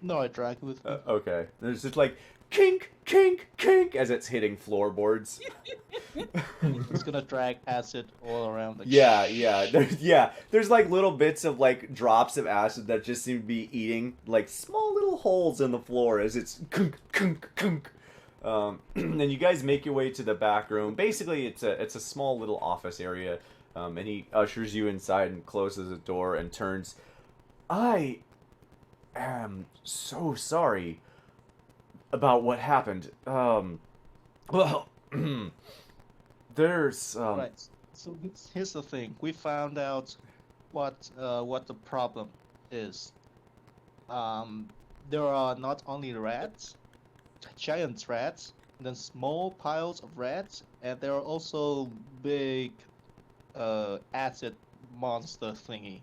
No, I drag it with me. Okay. There's just like kink, kink, kink as it's hitting floorboards. It's gonna drag acid all around the There's like little bits of like drops of acid that just seem to be eating like small little holes in the floor as it's kunk, kunk, kunk. And you guys make your way to the back room. Basically, it's a small little office area. And he ushers you inside and closes the door and turns. I am so sorry about what happened. Well, there's Right. So here's the thing. We found out what the problem is. There are not only rats, giant rats, and then small piles of rats, and there are also big acid monster thingy.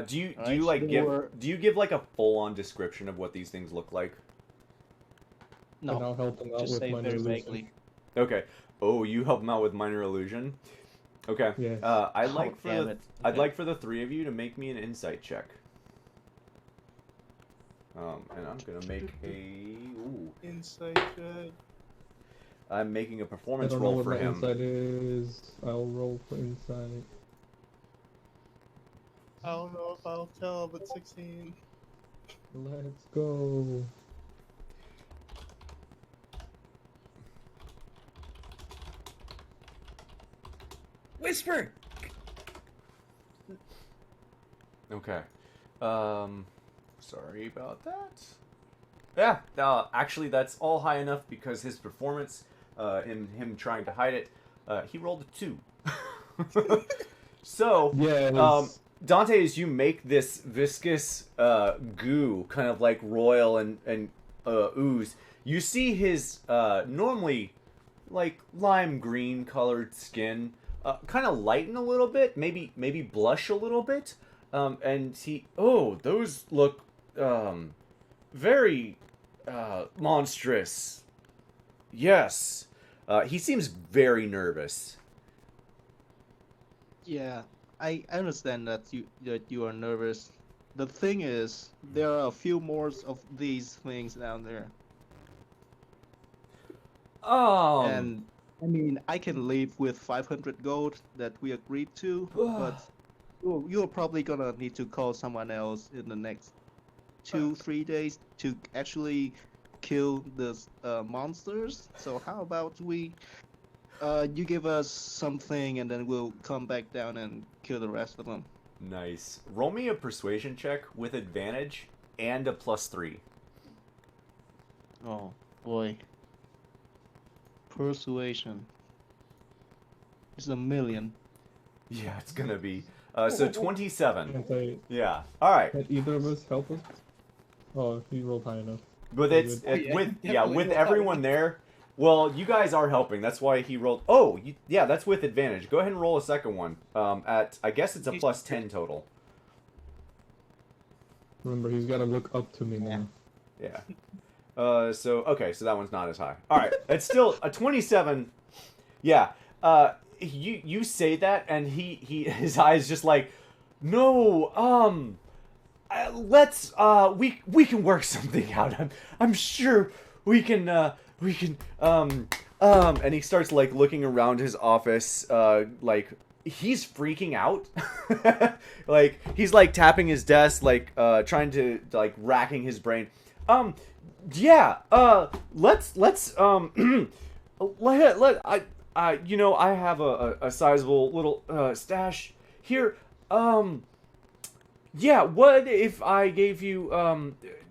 do you Right? like There were do you give like a full on description of what these things look like? And I'll no, help him out just with say minor very illusion. vaguely. Okay. Oh, you help him out with minor illusion. Okay. Yes. I'd Oh, like for damn the, it. I'd Okay. like for the three of you to make me an insight check. And I'm gonna make a. Ooh, Insight check. I'm making a I performance don't know roll what for my him. insight is. I'll roll for insight. I don't know if I'll tell, but 16. Let's go. Whisper. Okay. Sorry about that. Yeah. Actually, that's all high enough because his performance, in him trying to hide it, he rolled a 2. So. Yeah. Dante, as you make this viscous goo, kind of like royal and ooze, you see his normally like lime green colored skin kind of lighten a little bit, maybe blush a little bit, and those look very monstrous. Yes, he seems very nervous. Yeah, I understand that you are nervous. The thing is, there are a few more of these things down there, and I mean, I can leave with 500 gold that we agreed to, but you're probably gonna need to call someone else in the next 2-3 days to actually kill the monsters. So how about you give us something and then we'll come back down and kill the rest of them. Nice. Roll me a persuasion check with advantage and a +3. Oh boy. Persuasion. It's a million. Yeah, it's gonna be. So 27. Insight. Yeah. All right. Can either of us help us? Oh, you rolled high enough. But Very good. with definitely will everyone there. Well, you guys are helping. That's why he rolled. Oh, yeah, that's with advantage. Go ahead and roll a second one. At I guess it's a +10 total. Remember, he's got to look up to me now. Yeah. So that one's not as high. All right, it's still a 27. Yeah. You say that, and his eyes just like, no. Let's we can work something out. I'm sure we can and he starts like looking around his office like he's freaking out. Like he's like tapping his desk like trying to like racking his brain. Yeah, let's let I I have a sizable little stash here. Yeah, what if I gave you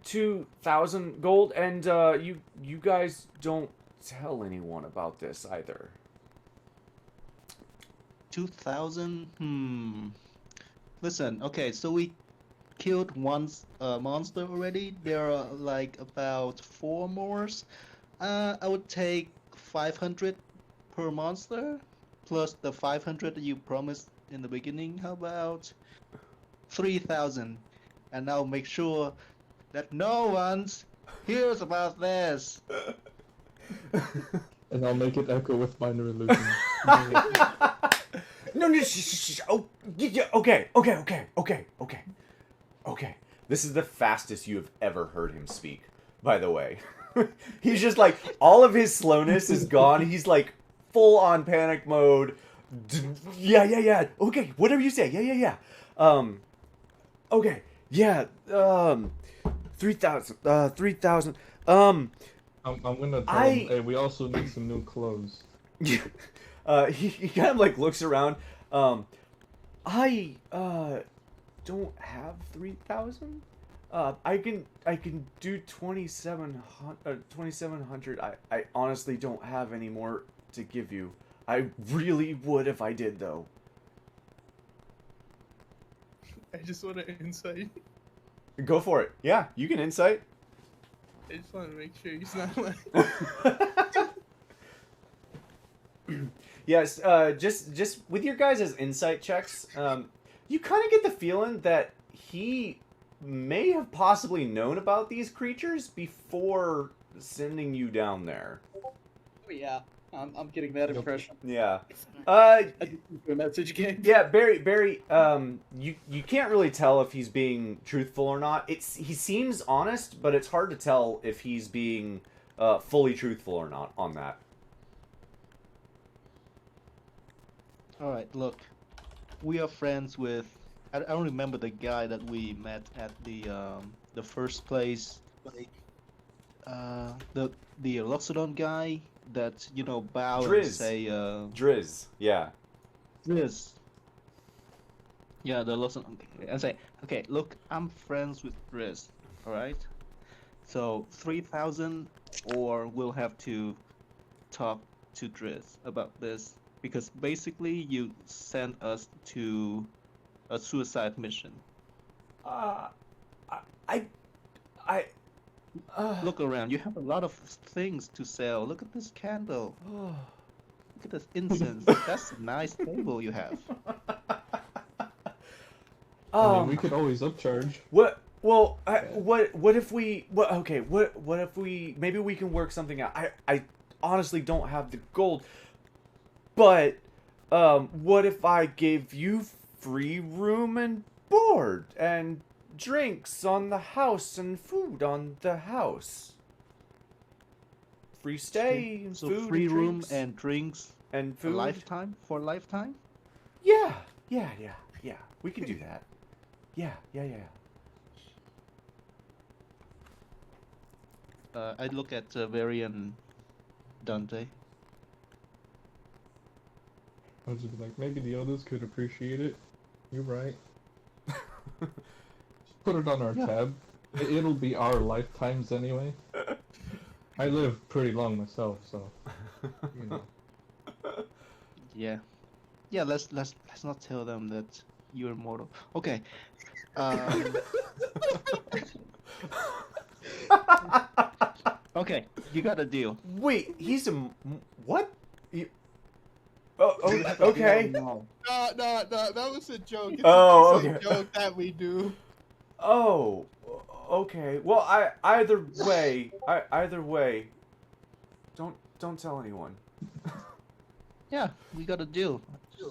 2,000 gold and you guys don't tell anyone about this either? 2,000? Listen, okay, so we killed one monster already. There are like about 4 more. I would take 500 per monster plus the 500 that you promised in the beginning. How about 3,000? And I'll make sure that no one hears about this. And I'll make it echo with minor illusion. No, shh. Oh, yeah, okay. This is the fastest you have ever heard him speak, by the way. He's just like, all of his slowness is gone. He's like full on panic mode. Yeah. Okay, whatever you say. Yeah. Okay. Yeah. 3,000. 3,000. I'm gonna tell him, hey, we also need some new clothes. He kind of like looks around. I don't have 3,000. I can do 2,700. I honestly don't have any more to give you. I really would if I did, though. I just want to insight. Go for it. Yeah, you can insight. I just want to make sure he's not lying. Yes, just with your guys' insight checks, you kind of get the feeling that he may have possibly known about these creatures before sending you down there. Oh, yeah, I'm getting that impression. Yeah. I just sent you a message game. Yeah, Barry, you can't really tell if he's being truthful or not. He seems honest, but it's hard to tell if he's being fully truthful or not on that. Alright, look. We are friends with... I don't remember the guy that we met at the first place. The Loxodon guy that, you know, bow and say... Driz, yeah. Driz. Yeah, the Loxodon... And say, okay, look, I'm friends with Driz, alright? So, 3,000, or we'll have to talk to Driz about this. Because basically, you sent us to a suicide mission. Look around. You have a lot of things to sell. Look at this candle. Look at this incense. That's a nice table you have. I mean, we could always upcharge. What? Well, what if we? Okay. What if we? Maybe we can work something out. I honestly don't have the gold. But, what if I gave you free room and board and drinks on the house and food on the house? Free stay, So food, free and room drinks. and drinks And a food. lifetime? For a lifetime? Yeah. We can do that. Yeah. I look at Very and Dante. I was just like, maybe the others could appreciate it. You're right. Just put it on our tab. It'll be our lifetimes anyway. I live pretty long myself, so you know. Yeah. Yeah, let's not tell them that you're immortal. Okay. Okay, you got a deal. Wait, he's a what? Okay. No. No, that was a joke. It's Oh, a okay. joke that we do. Oh, okay. Well, either way, don't tell anyone. Yeah, we got a deal.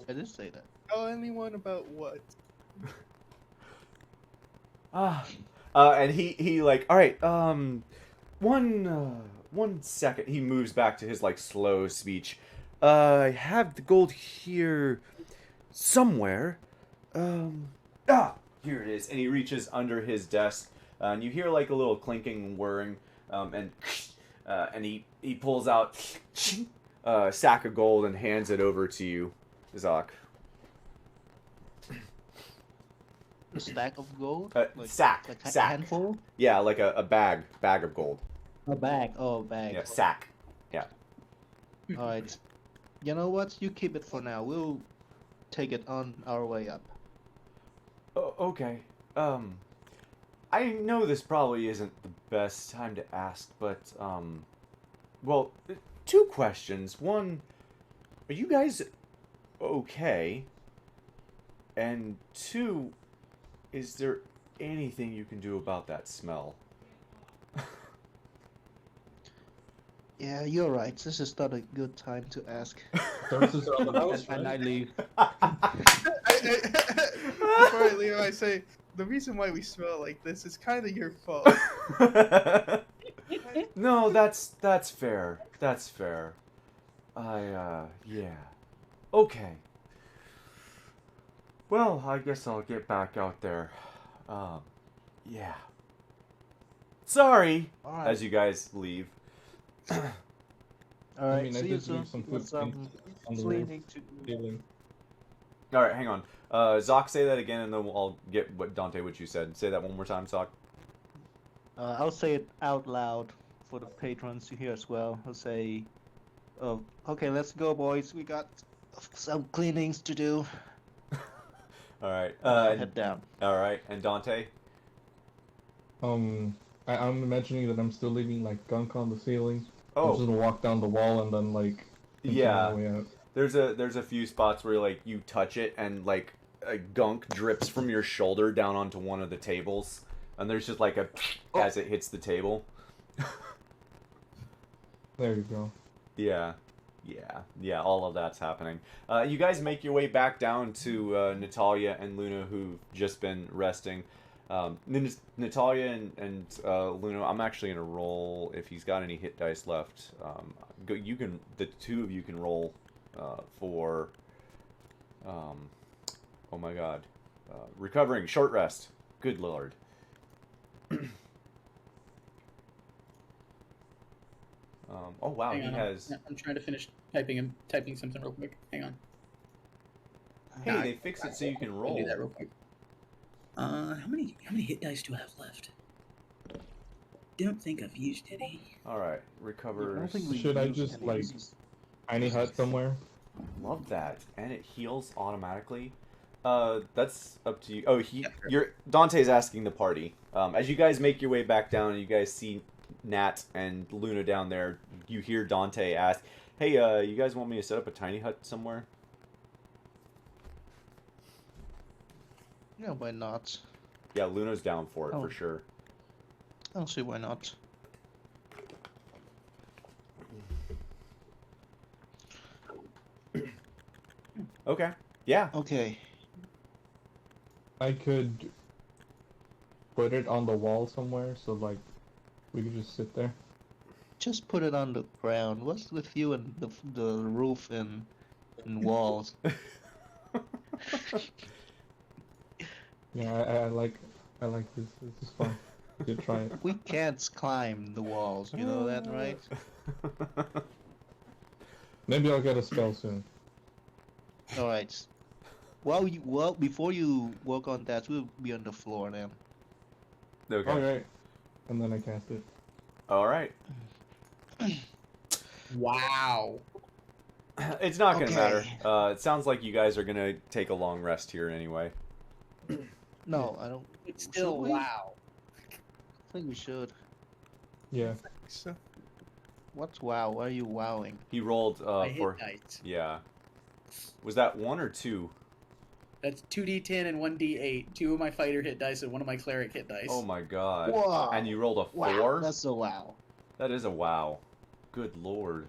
I did say that. Tell anyone about what? And he like, all right, one second. He moves back to his like slow speech. I have the gold here somewhere. Here it is. And he reaches under his desk, and you hear like a little clinking and whirring, and he pulls out a sack of gold and hands it over to you, Zach. A stack of gold? Sack. Like a Sack. handful? Yeah, like a bag of gold. A bag. Oh, a bag. Yeah, sack. Yeah. Alright. You know what? You keep it for now. We'll take it on our way up. Oh, okay. I know this probably isn't the best time to ask, but, well, two questions. One, are you guys okay? And two, is there anything you can do about that smell? Yeah, you're right. This is not a good time to ask. Services are on the house, And I right? leave. Before I leave, I say the reason why we smell like this is kind of your fault. No, that's fair. That's fair. Yeah. Okay. Well, I guess I'll get back out there. Yeah. Sorry. Alright. As you guys leave. Alright, I mean, I see you did soon. leave some With food some on the way. cleaning to do. Feeling. All right, hang on. Zoc, say that again, and then I'll get what you said. Say that one more time, Zoc. I'll say it out loud for the patrons to hear as well. I'll say, okay, let's go, boys. We got some cleanings to do. All right. Head down. All right, and Dante. I'm imagining that I'm still leaving like gunk on the ceiling. I'm Oh, just gonna walk down the wall and then like continue my way out. There's a few spots where like you touch it and like a gunk drips from your shoulder down onto one of the tables, and there's just like a as it hits the table. There you go. Yeah. All of that's happening. You guys make your way back down to Natalia and Luna, who've just been resting. Natalia and Luna, I'm actually gonna roll if he's got any hit dice left. The two of you can roll for. Oh my God, recovering short rest. Good Lord. Oh wow, Hang he on, has. I'm trying to finish typing something real quick. Hang on. Hey, they fix it so you can I'll roll. do that real quick. How many hit dice do I have left? Don't think I've used any. All right, recovers. Should I just like tiny hut somewhere? Love that, and it heals automatically. That's up to you. Oh, Dante's asking the party. As you guys make your way back down, and you guys see Nat and Luna down there, you hear Dante ask, "Hey, you guys want me to set up a tiny hut somewhere?" Yeah, why not? Yeah, Luna's down for it Oh. for sure. I don't see why not. Okay. Yeah. Okay. I could put it on the wall somewhere, so like we could just sit there. Just put it on the ground. What's with you and the roof and walls? Yeah, I like this. This is fun. We could try it. We can't climb the walls. You know that, right? Maybe I'll get a spell soon. All right. Before you work on that, we'll be on the floor then. Okay. Alright. And then I cast it. All right. Wow. It's not gonna Okay. matter. It sounds like you guys are gonna take a long rest here anyway. No, I don't. It's still Should we? wow. I think we should. Yeah. So, What's wow? Why are you wowing? He rolled My hit for. dice. Yeah. Was that 1 or 2? That's 2d10 and 1d8. 2 of my fighter hit dice and 1 of my cleric hit dice. Oh my God. Whoa! And you rolled a 4? Wow, that's a wow. That is a wow. Good Lord.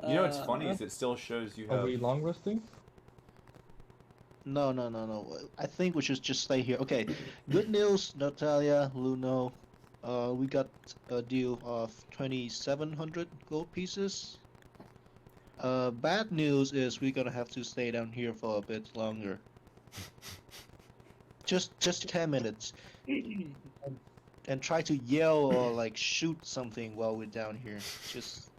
You know what's funny is it still shows you Are have. we long resting? No. I think we should just stay here. Okay. Good news, Natalia, Luno. We got a deal of 2,700 gold pieces. Bad news is we're gonna have to stay down here for a bit longer. Just 10 minutes. And try to yell or like shoot something while we're down here. Just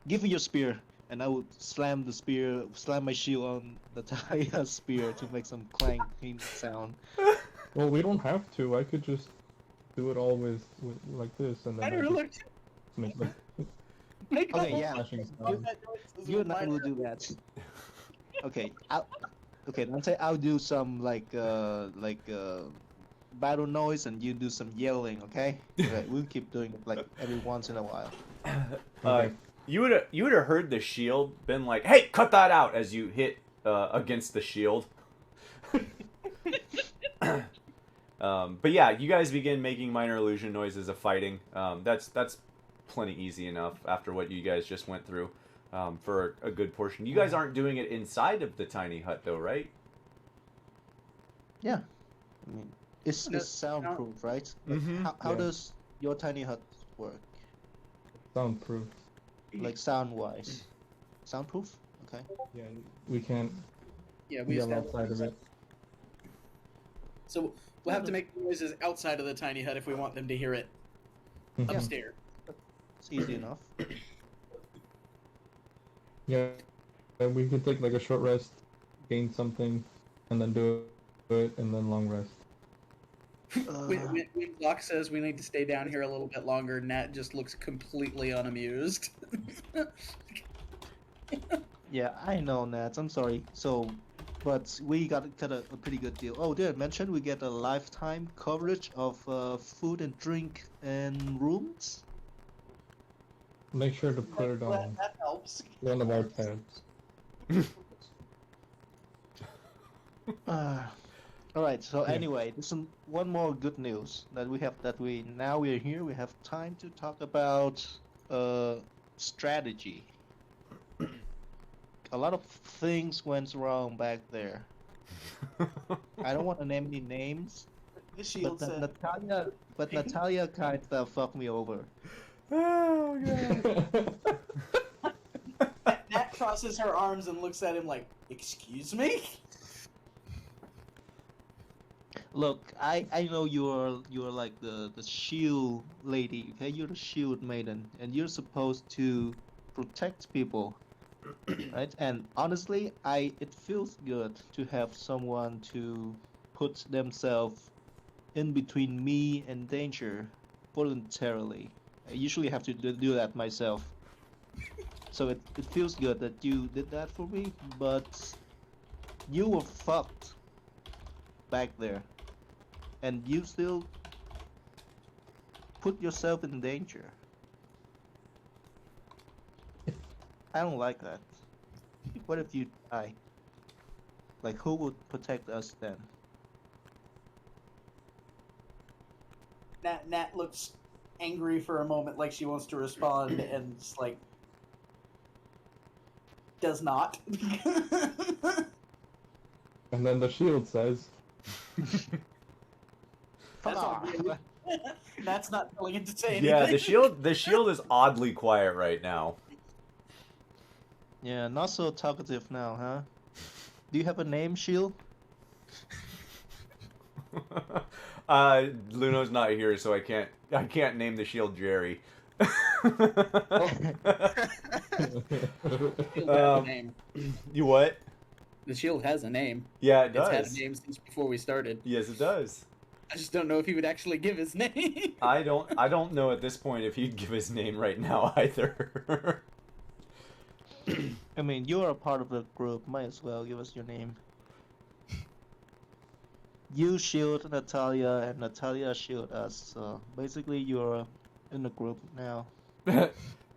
give me your spear, and I would slam my shield on Natalia's spear to make some clanking sound. Well, we don't have to. I could just do it all with like this, and then I I never just looked. make like Okay, yeah. flashing You, sound. you and I will do that. Okay, Dante, I'll do some like battle noise, and you do some yelling. Okay, we'll keep doing it like every once in a while. Okay. You would have heard the shield been like, "Hey, cut that out!" as you hit against the shield. But yeah, you guys begin making minor illusion noises of fighting. That's plenty easy enough after what you guys just went through for a good portion. You guys aren't doing it inside of the tiny hut though, right? Yeah, I mean it's soundproof, right? Like, Mhm. how Yeah. does your tiny hut work? Soundproof. Like sound-wise? Soundproof? Okay. Yeah, we can't Yeah, we yell established outside of it. So we'll have to make noises outside of the tiny hut if we want them to hear it Mhm. upstairs. It's easy enough. Yeah. And we could take like a short rest, gain something, and then do it, and then long rest. When Block says we need to stay down here a little bit longer, Nat just looks completely unamused. Yeah, I know, Nat. I'm sorry. So, but we got a pretty good deal. Oh, did I mention we get a lifetime coverage of food and drink and rooms? Make sure to put it on That helps. one of our tabs. Uh, all right. So anyway, listen. One more good news that we have now we're here. We have time to talk about strategy. A lot of things went wrong back there. I don't want to name any names, The shield but said. Natalia kind of fucked me over. Oh god. Nat crosses her arms and looks at him like, "Excuse me." Look, I know you're like the shield lady, okay? You're the shield maiden, and you're supposed to protect people, right? And honestly, it feels good to have someone to put themselves in between me and danger voluntarily. I usually have to do that myself. So it feels good that you did that for me, but you were fucked back there. And you still put yourself in danger. I don't like that. What if you die? Like, who would protect us then? Nat looks angry for a moment, like she wants to respond, and it's like, does not. And then the shield says, That's all good. Nat's not telling it to say anything. Yeah, the shield is oddly quiet right now. Yeah, not so talkative now, huh? Do you have a name, Shield? Luno's not here, so I can't name the shield Jerry. Shield has a name. You what? The shield has a name. Yeah, it It's does. had a name since before we started. Yes, it does. I just don't know if he would actually give his name. I don't know at this point if he'd give his name right now either. I mean, you're a part of the group. Might as well give us your name. You shield Natalia, and Natalia shield us. So basically, you're in the group now.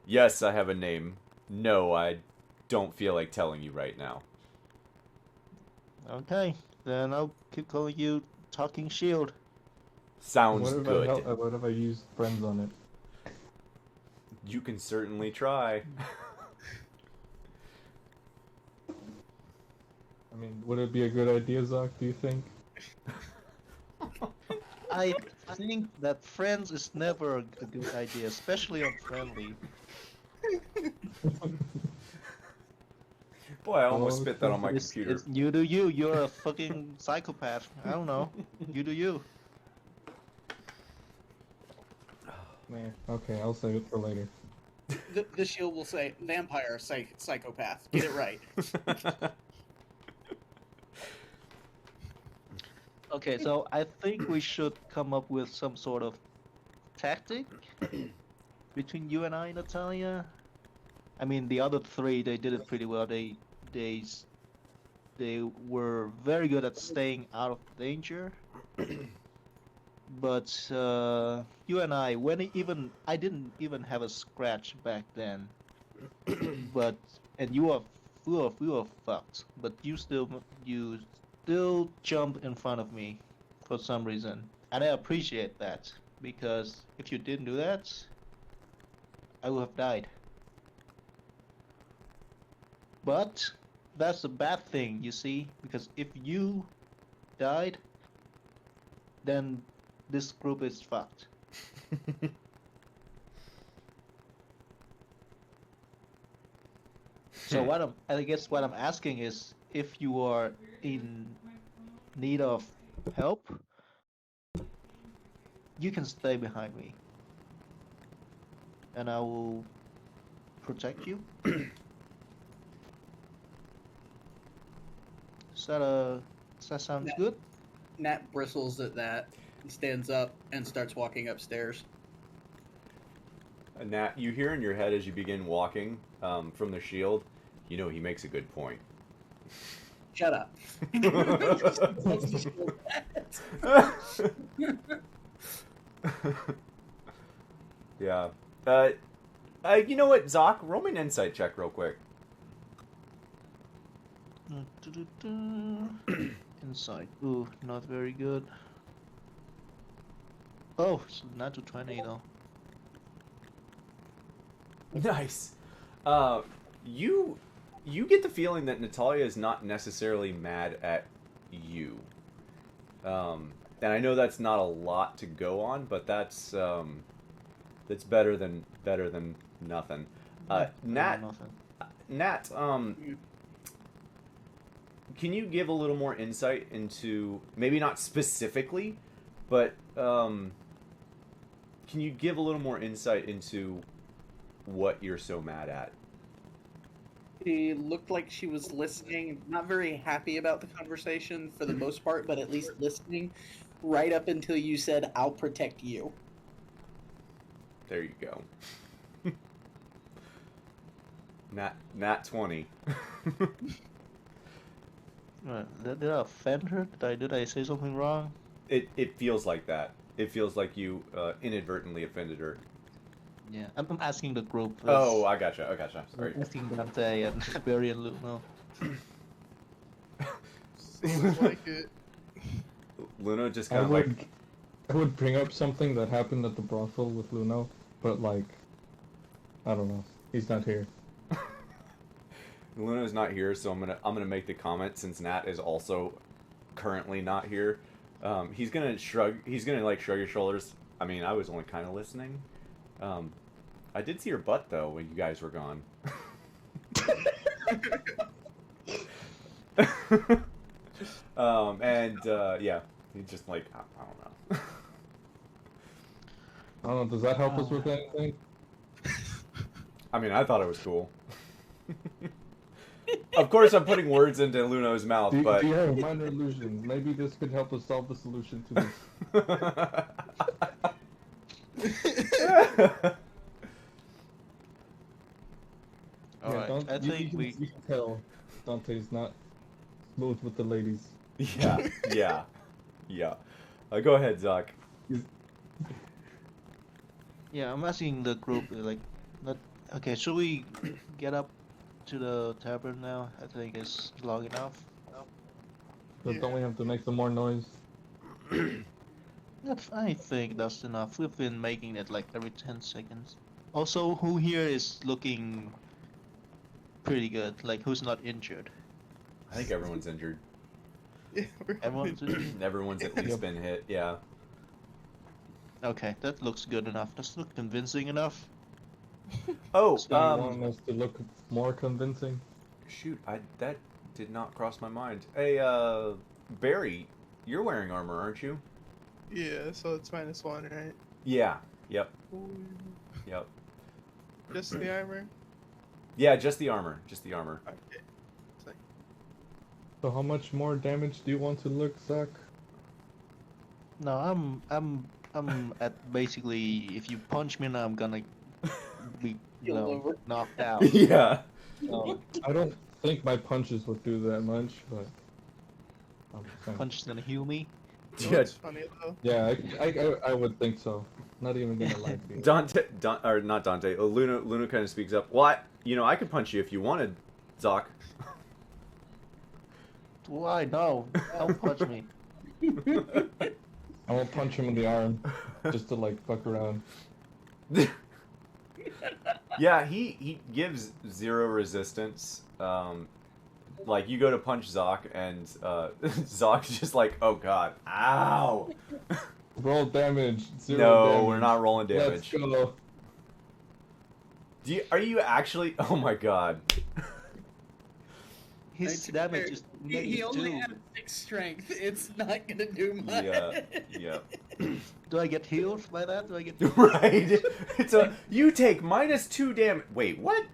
Yes, I have a name. No, I don't feel like telling you right now. Okay, then I'll keep calling you Talking Shield. Sounds what good. What if I used friends on it? You can certainly try. I mean, would it be a good idea, Zach, do you think? I think that friends is never a good idea, especially on friendly. Boy, I almost spit that on my computer. It's you do you. You're a fucking psychopath. I don't know. You do you. Man, okay, I'll save it for later. The shield will say, vampire, psychopath. Get it right. Okay, so I think we should come up with some sort of tactic between you and I, Natalia. I mean, the other three, they did it pretty well. They were very good at staying out of danger. But you and I, I didn't even have a scratch back then. But you were fucked. But you still jump in front of me for some reason, and I appreciate that, because if you didn't do that, I would have died. But that's a bad thing, you see, because if you died, then this group is fucked. So I guess what I'm asking is, if you are in need of help, you can stay behind me, and I will protect you. Does that sound good? Nat bristles at that, stands up, and starts walking upstairs. Nat, you hear in your head as you begin walking from the shield, you know, he makes a good point. Shut up. Yeah. You know what, Zoc? Roll me an insight check real quick. Inside. Ooh, not very good. Oh, so not to 20 though. Nice. You get the feeling that Natalia is not necessarily mad at you. And I know that's not a lot to go on, but that's better than nothing. Nat, can you give a little more insight into, maybe not specifically, but can you give a little more insight into what you're so mad at? She looked like she was listening, not very happy about the conversation for the most part, but at least listening, right up until you said, "I'll protect you." There you go. Nat 20. Did I offend her? Did I say something wrong? It feels like that. It feels like you inadvertently offended her. Yeah, I'm asking the group. Oh, I gotcha. Sorry. I'm asking Dante and Barry and Luno. Seems like it. Luno just kind of like... I would bring up something that happened at the brothel with Luno, but like, I don't know. He's not here. Luno's not here, so I'm gonna make the comment since Nat is also currently not here. He's gonna shrug his shoulders. I mean, I was only kind of listening. I did see your butt though when you guys were gone. Yeah, he's just like, I don't know. I don't know. Does that help us with anything? I mean, I thought it was cool. Of course, I'm putting words into Luno's mouth, but... Do you have a minor illusion? Maybe this could help us solve the solution to this. Alright, I think you can tell Dante's not smooth with the ladies. Yeah. Go ahead, Zoc. Yeah, I'm asking the group, okay, should we get up to the tavern now? I think it's long enough. But don't we have to make some more noise? I think that's enough. We've been making it like every 10 seconds. Also, who here is looking pretty good? Like, who's not injured? I think everyone's injured. Yeah, Everyone's injured? Everyone's at least been hit, yeah. Okay, that looks good enough. Does it look convincing enough? Oh, Do you want us to look more convincing? shoot, that did not cross my mind. Hey, Barry, you're wearing armor, aren't you? Yeah, so it's -1, right? Yeah, yep. Ooh. Yep. Just the armor? Yeah, just the armor. Okay. So how much more damage do you want to look, Zach? No, I'm at basically, if you punch me now, I'm gonna be, knocked out. Yeah. So, I don't think my punches would do that much, but I'm just saying. punch is gonna heal me. You know what's funny though? Yeah, I would think so. Not even gonna lie to you. Not Dante. Luna kind of speaks up. Well, I could punch you if you wanted, Zoc. Why? No, don't punch me. I won't punch him in the arm, just to like fuck around. Yeah, he gives 0 resistance. Like, you go to punch Zoc, and Zoc's just like, oh god, ow! Roll damage. 0 No, damage. we're not rolling Let's damage. go. Are you actually? Oh my god. His damage is He only -2. has 6 strength. It's not gonna do much. Yeah. Do I get healed by that? Do I get Right. It's you take -2 damage. Wait, what?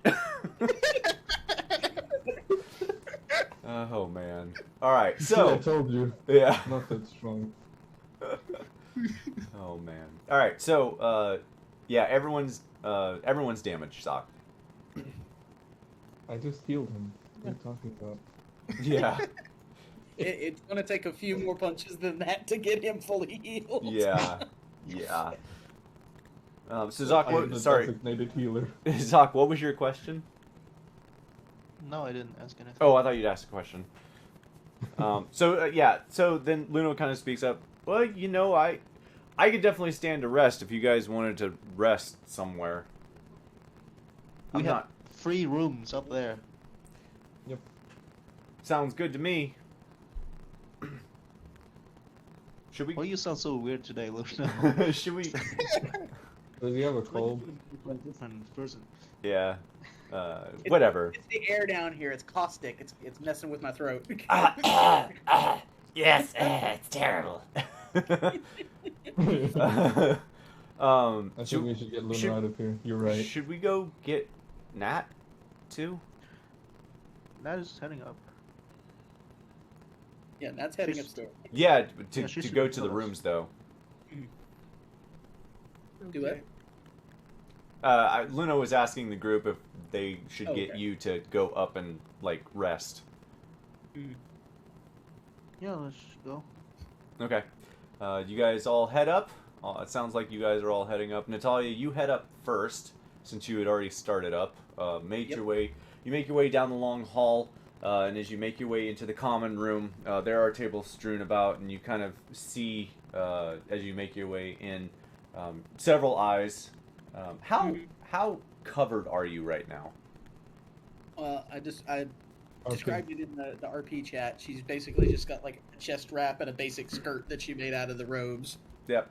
Oh man. All right. See, I So told you. yeah. Not that strong. Oh man. All right. So yeah, everyone's damaged. Sock. I just healed him. What are you talking about? Yeah. It's gonna take a few more punches than that to get him fully healed. Yeah. Yeah. So I Zoc, am the sorry, designated healer. Zoc, what was your question? No, I didn't ask anything. Oh, I thought you'd ask a question. Yeah, so then Luno kind of speaks up. Well, you know, I could definitely stand to rest if you guys wanted to rest somewhere. We I'm have not. 3 rooms up there. Sounds good to me. Should we? Why you sound so weird today, Luno? Should we? Does he have a cold? Different person. Yeah. Whatever. It's the air down here. It's caustic. It's messing with my throat. Yes, it's terrible. I think should, we should get Luna should- out of here. You're right. should we go get Nat too? That is heading up. Yeah, that's heading She's- upstairs. Yeah, Yeah, she to should go be to the close. rooms though. Do it. Luna was asking the group if they should get Okay. you to go up and like rest. Yeah, let's go. Okay. You guys all head up. It sounds like you guys are all heading up. Natalia, you head up first since you had already started up. Made Yep. your way. You make your way down the long hall, and as you make your way into the common room, there are tables strewn about, and you kind of see as you make your way in several eyes. How covered are you right now? I Okay. described it in the RP chat. She's basically just got like a chest wrap and a basic skirt that she made out of the robes. Yep,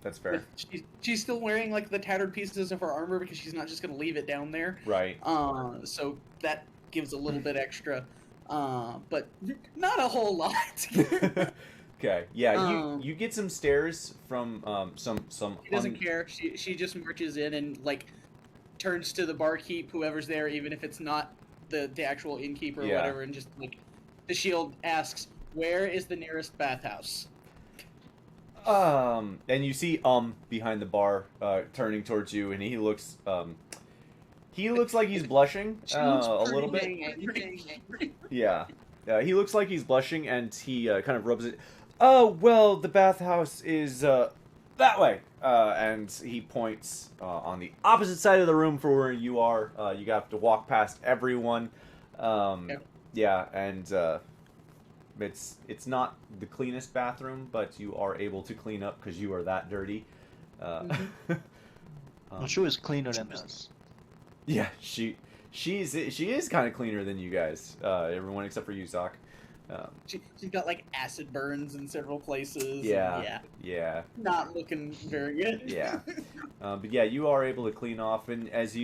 that's fair. She's still wearing like the tattered pieces of her armor because she's not just gonna leave it down there. Right. So that gives a little bit extra, but not a whole lot. Okay. Yeah. You get some stares from some. She doesn't care. She just marches in and like turns to the barkeep, whoever's there, even if it's not the actual innkeeper or Yeah. whatever, and just like the shield asks, "Where is the nearest bathhouse?" And you see behind the bar turning towards you, and he looks like he's blushing a little bit. Yeah. He looks like he's blushing, and he kind of rubs it. Oh, well, the bathhouse is that way. And he points on the opposite side of the room for where you are. You have to walk past everyone. Yeah, and it's not the cleanest bathroom, but you are able to clean up because you are that dirty. I'm sure it's cleaner than us. Yeah, she is kind of cleaner than you guys. Everyone except for you, Sock. She's got like acid burns in several places. Yeah. Not looking very good. Yeah. But yeah, you are able to clean off, and as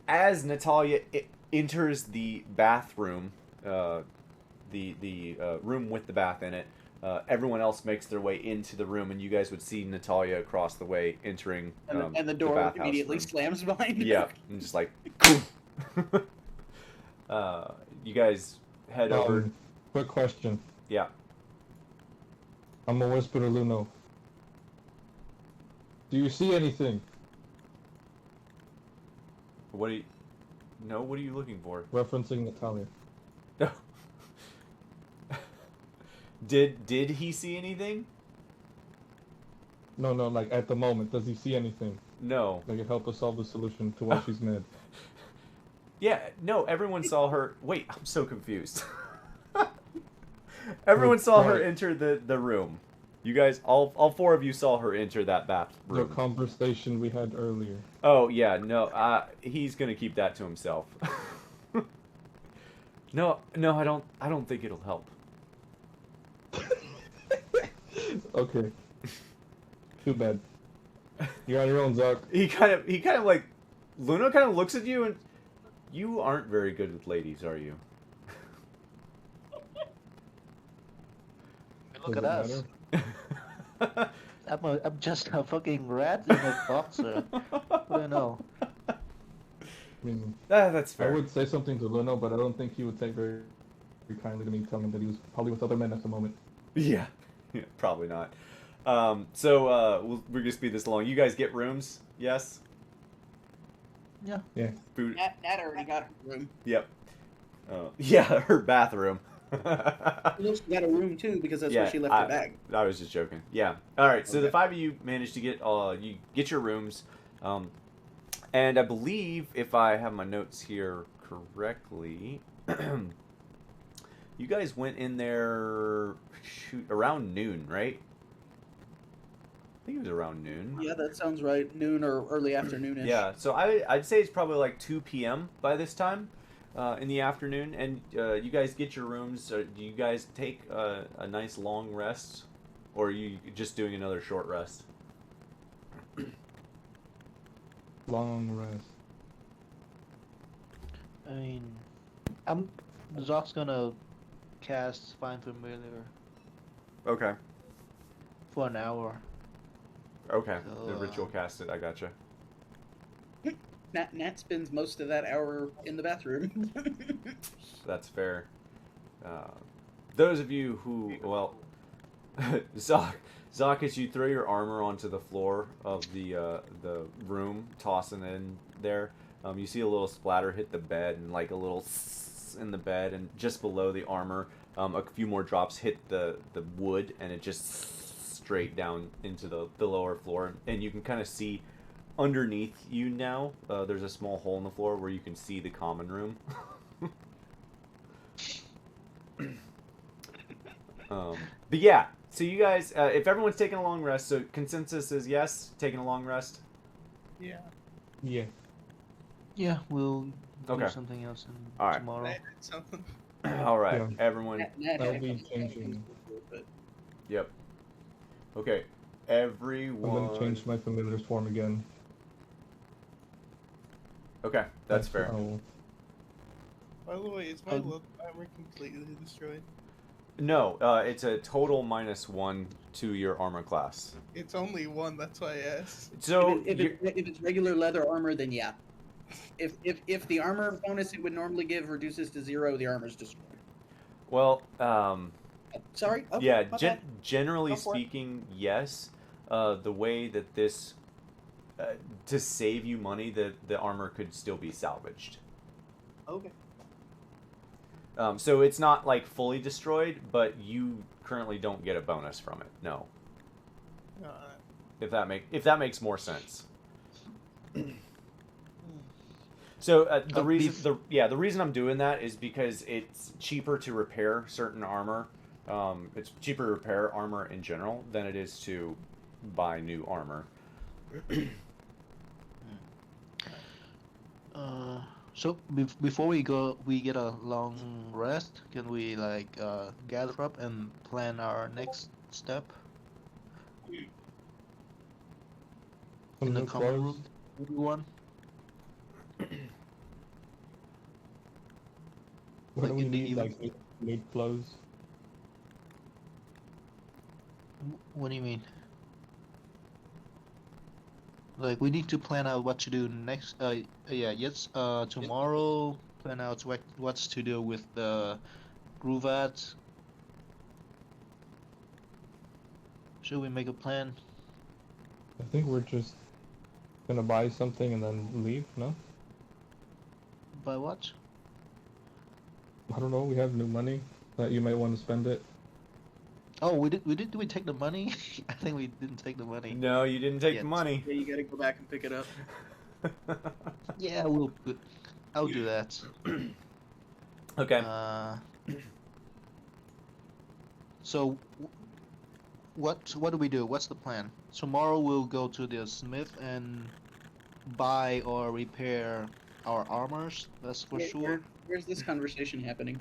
Natalia enters the bathroom, the room with the bath in it, everyone else makes their way into the room, and you guys would see Natalia across the way entering. And the door bathhouse immediately room. slams behind her. Yeah, and just like, you guys head over. Quick question. Yeah. I'm gonna whisper to Luno. Do you see anything? What are you? No, what are you looking for? Referencing Natalia. Did he see anything? No, like at the moment, does he see anything? No. That could help us solve the solution to why she's mad. Yeah, no, everyone saw her. Wait, I'm so confused. Everyone saw her enter the room. You guys, all 4 of you saw her enter that The bathroom. conversation we had earlier. Oh, yeah, no, he's gonna keep that to himself. No, I don't think it'll help. Okay. Too bad. You're on your own, Zoc. He kind of like, Luna kind of looks at you and, you aren't very good with ladies, are you? Look at Does it us. I'm just a fucking rat in a boxer. What do I know? I mean, That's I fair. would say something to Luno, but I don't think he would take very very kindly to me, telling him that he was probably with other men at the moment. Yeah, yeah, probably not. We're gonna speed this along. You guys get rooms? Yes. Yeah. Yeah. Food. Nat already got her room. Yep. Yeah, her bathroom. She got a room too because that's Yeah, where she left her bag. I was just joking. Yeah. All right. So Okay. the five of you managed to get you get your rooms, and I believe if I have my notes here correctly, you guys went in there around noon, right? I think it was around noon. Yeah, that sounds right. Noon or early afternoonish. Yeah. So I'd say it's probably like 2 p.m. by this time. In the afternoon, and you guys get your rooms. Do you guys take a nice long rest, or are you just doing another short rest? Long rest. I mean, Zoc's gonna cast Find Familiar Okay. for an hour. Okay. The So, ritual casted. I gotcha. Nat spends most of that hour in the bathroom. That's fair. Those of you who, well, Zoc, as you throw your armor onto the floor of the room, tossing it in there, you see a little splatter hit the bed and like a little in the bed, and just below the armor, a few more drops hit the wood, and it just straight down into the lower floor, and you can kind of see underneath you now. There's a small hole in the floor where you can see the common room. But yeah, so you guys, if everyone's taking a long rest, so consensus is yes, taking a long rest. Yeah. Yeah. Yeah, we'll Okay. do something else All right. tomorrow. I heard something. All right, Yeah. everyone. Nat I'll had be a couple changing. things before, but Yep. Okay, I'm everyone. gonna change my familiar's form again. Okay, that's fair. I'll- By the way, is my look armor completely destroyed? No, it's a total -1 to your armor class. It's only one, that's why I asked. So if it's regular leather armor, then yeah. If the armor bonus it would normally give reduces to 0, the armor's destroyed. well, Sorry. Okay, yeah. my bad. Generally Go for it. speaking, yes. The way that this, to save you money, the armor could still be salvaged. Okay. So it's not like fully destroyed, but you currently don't get a bonus from it. No, if that makes more sense. So the reason I'm doing that is because it's cheaper to repair certain armor. It's cheaper to repair armor in general than it is to buy new armor. So before we go, we get a long rest. Can we like gather up and plan our next step Some in the new common clothes. room? Everyone. What Like do we in the need? evening? Like new clothes. What do you mean? Like we need to plan out what to do next. Yes. Tomorrow, plan out what's to do with the Gruvat. Should we make a plan? I think we're just gonna buy something and then leave. No, By what? I don't know. We have new money that you might want to spend it. Oh, did we take the money? I think we didn't take the money. No, you didn't take Yes. the money. Yeah, you gotta go back and pick it up. Yeah, I'll do that. Okay. So, what do we do? What's the plan? Tomorrow we'll go to the smith and buy or repair our armors. That's for sure. Where's this conversation happening?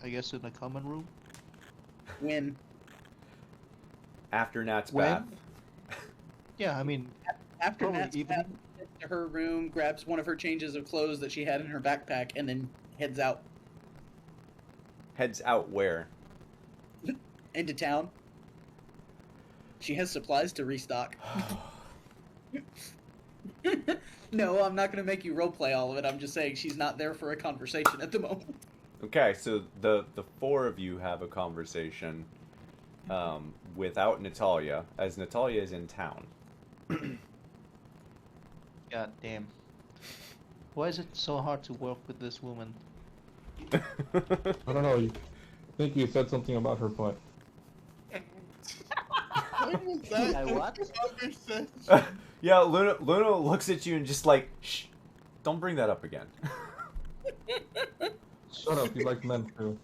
I guess in the common room. When? After Nat's When? bath. Yeah, I mean, After Probably Nat's evening. bath, gets to her room, grabs one of her changes of clothes that she had in her backpack, and then heads out Heads out where? into town. She has supplies to restock. No, I'm not going to make you roleplay all of it. I'm just saying she's not there for a conversation at the moment. Okay, so the four of you have a conversation without Natalia, as Natalia is in town. God damn. Why is it so hard to work with this woman? I don't know. I think you said something about her butt. When was that I what? conversation? Yeah, Luna looks at you and just like, shh, don't bring that up again. Shut up, you like men too.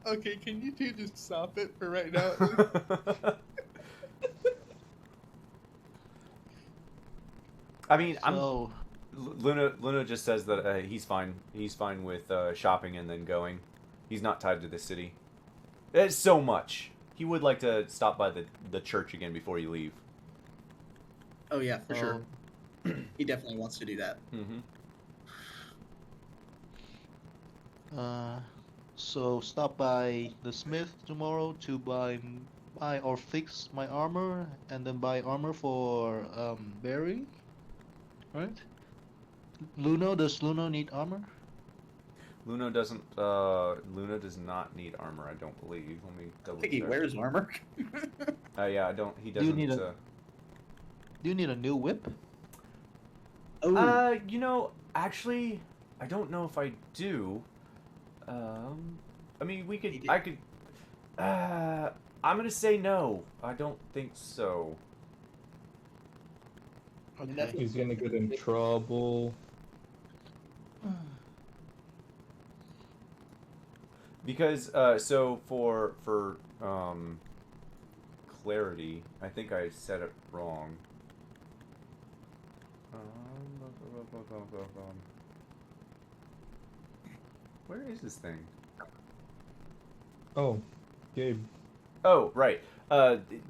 Okay, can you two just stop it for right now? I mean, So, Luna just says that he's fine. He's fine with shopping and then going. He's not tied to the city. It's so much. He would like to stop by the church again before you leave. Oh yeah, for sure. Oh. He definitely wants to do that. Mm-hmm. so stop by the smith tomorrow to buy or fix my armor, and then buy armor for Barry, right? Does Luno need armor? Luna doesn't. Luna does not need armor. I don't believe. Let me I double think he check. wears armor. Yeah, I don't. He Do you doesn't. need Do you need a new whip? Oh, You know, actually, I don't know if I do. I mean, we could. I could. I'm gonna say no. I don't think so. Okay. He's gonna get in trouble. Because so for clarity, I think I said it wrong. Where is this thing? Oh, Gabe. Oh, right.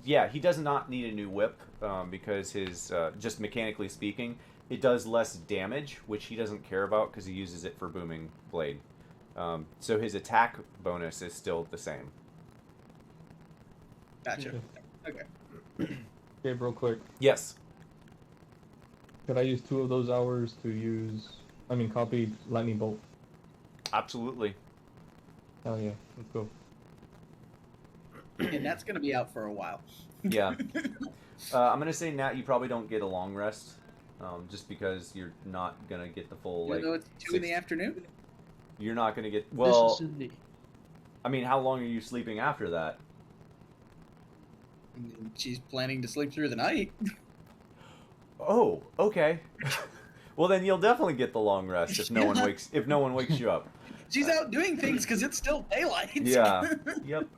Yeah, he does not need a new whip because his just mechanically speaking, it does less damage, which he doesn't care about because he uses it for booming blade. So his attack bonus is still the same. gotcha. Okay. Gabe, real quick. Yes. Could I use 2 of those hours to copy Lightning Bolt? Absolutely. Hell yeah, let's go. And that's gonna be out for a while. Yeah. I'm gonna say, Nat, you probably don't get a long rest, just because you're not gonna get the full Even like. though it's 2 in the afternoon. You're not gonna get This well. is Cindy. I mean, how long are you sleeping after that? She's planning to sleep through the night. Oh, okay. Well, then you'll definitely get the long rest if no one wakes you up. She's out doing things because it's still daylight. Yeah. Yep.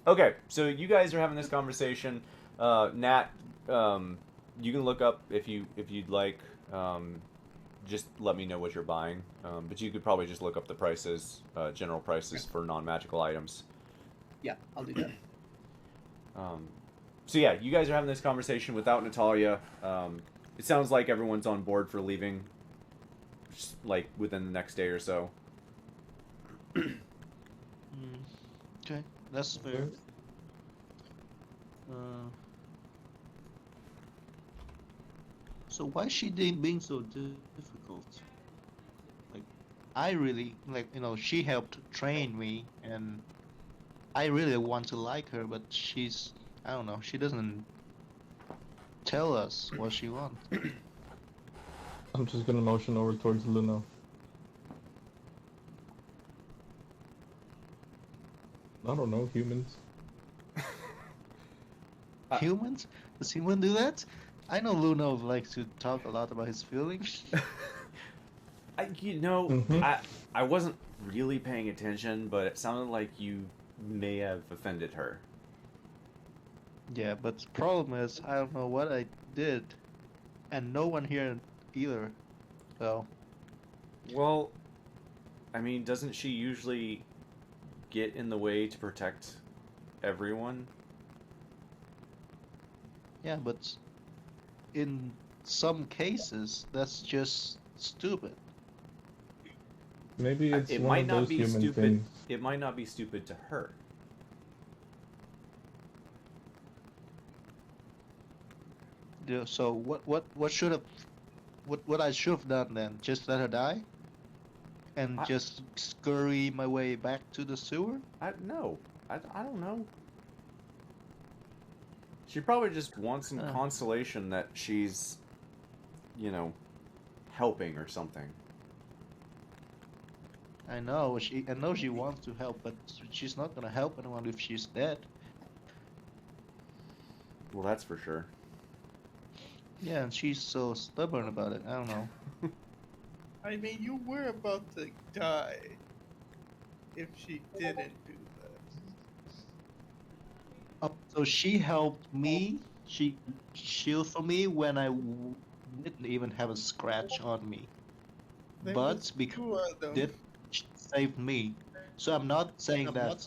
Okay, so you guys are having this conversation. Nat, you can look up if you'd like. Just let me know what you're buying. But you could probably just look up the prices, general prices for non-magical items. Yeah, I'll do that. So yeah, you guys are having this conversation without Natalia. It sounds like everyone's on board for leaving, just, like within the next day or so. Okay, that's fair. So why is she being so difficult? Like, I really she helped train me, and I really want to like her, but I don't know, she doesn't tell us what she wants. I'm just gonna motion over towards Luna. I don't know, humans. Humans? Does human do that? I know Luna likes to talk a lot about his feelings. I wasn't really paying attention, but it sounded like you may have offended her. Yeah, but the problem is, I don't know what I did, and no one here either. So, Well, I mean, doesn't she usually get in the way to protect everyone? yeah, but in some cases, that's just stupid. Maybe it's It one might of not those be human stupid. things. It might not be stupid to her. Yeah, so what I should have done then? Just let her die? and I- just scurry my way back to the sewer? No, I don't know. She probably just wants some Uh. consolation that she's, helping or something. I know she wants to help, but she's not gonna help anyone if she's dead. Well, that's for sure. Yeah, and she's so stubborn about it. I don't know. I mean, you were about to die if she didn't do that. Oh, so she helped me. She shielded for me when didn't even have a scratch on me. There But was because two of them. did she saved me. So I'm not saying that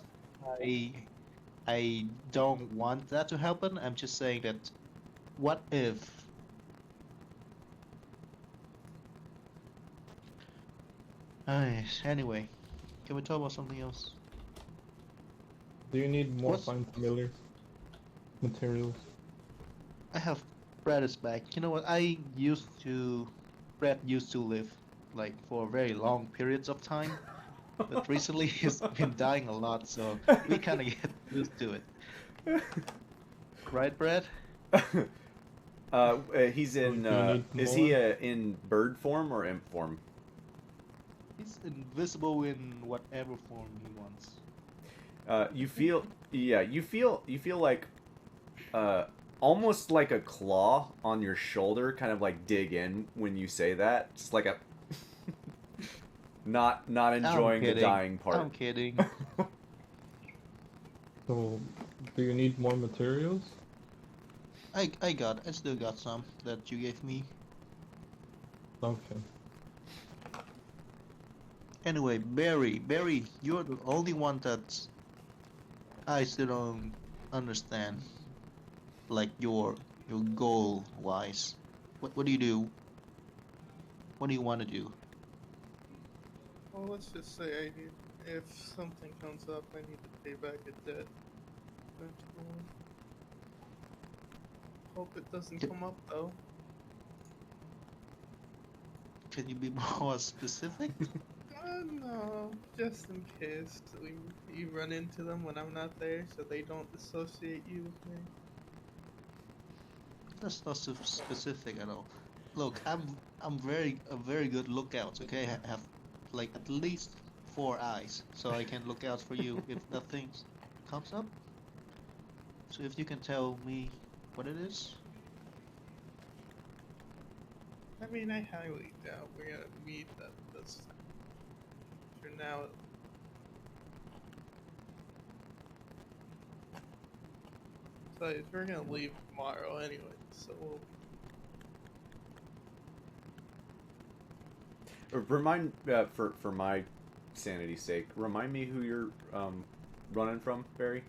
I don't want that to happen. I'm just saying that what if? Anyway, can we talk about something else? Do you need more What's- fine familiar materials? I have Brad is back. You know what? Brad used to live like for very long periods of time, but recently he's been dying a lot, so we kind of get used to it. Right, Brad? He's in. Do you need Is he more? in bird form or imp form? He's invisible in whatever form he wants. You feel. Yeah, you feel like, almost like a claw on your shoulder, kind of like dig in when you say that. Just like a. not enjoying the kidding. dying part. I'm kidding. So, do you need more materials? I still got some that you gave me. Okay. Anyway, Barry, you're the only one that I still don't understand. Like your goal wise. What do you do? What do you want to do? Well, let's just say if something comes up, I need to pay back a debt. Hope it doesn't come up though. Can you be more specific? No, just in case you run into them when I'm not there, so they don't associate you with me. That's not so specific at all. Look, I'm a very good lookout. Okay, I have like at least 4 eyes, so I can look out for you if nothing comes up. So if you can tell me what it is. I mean, I highly doubt we're gonna meet that this time. For now. Besides, we're gonna leave tomorrow anyway, so we'll... Remind for my sanity's sake. Remind me who you're running from, Barry.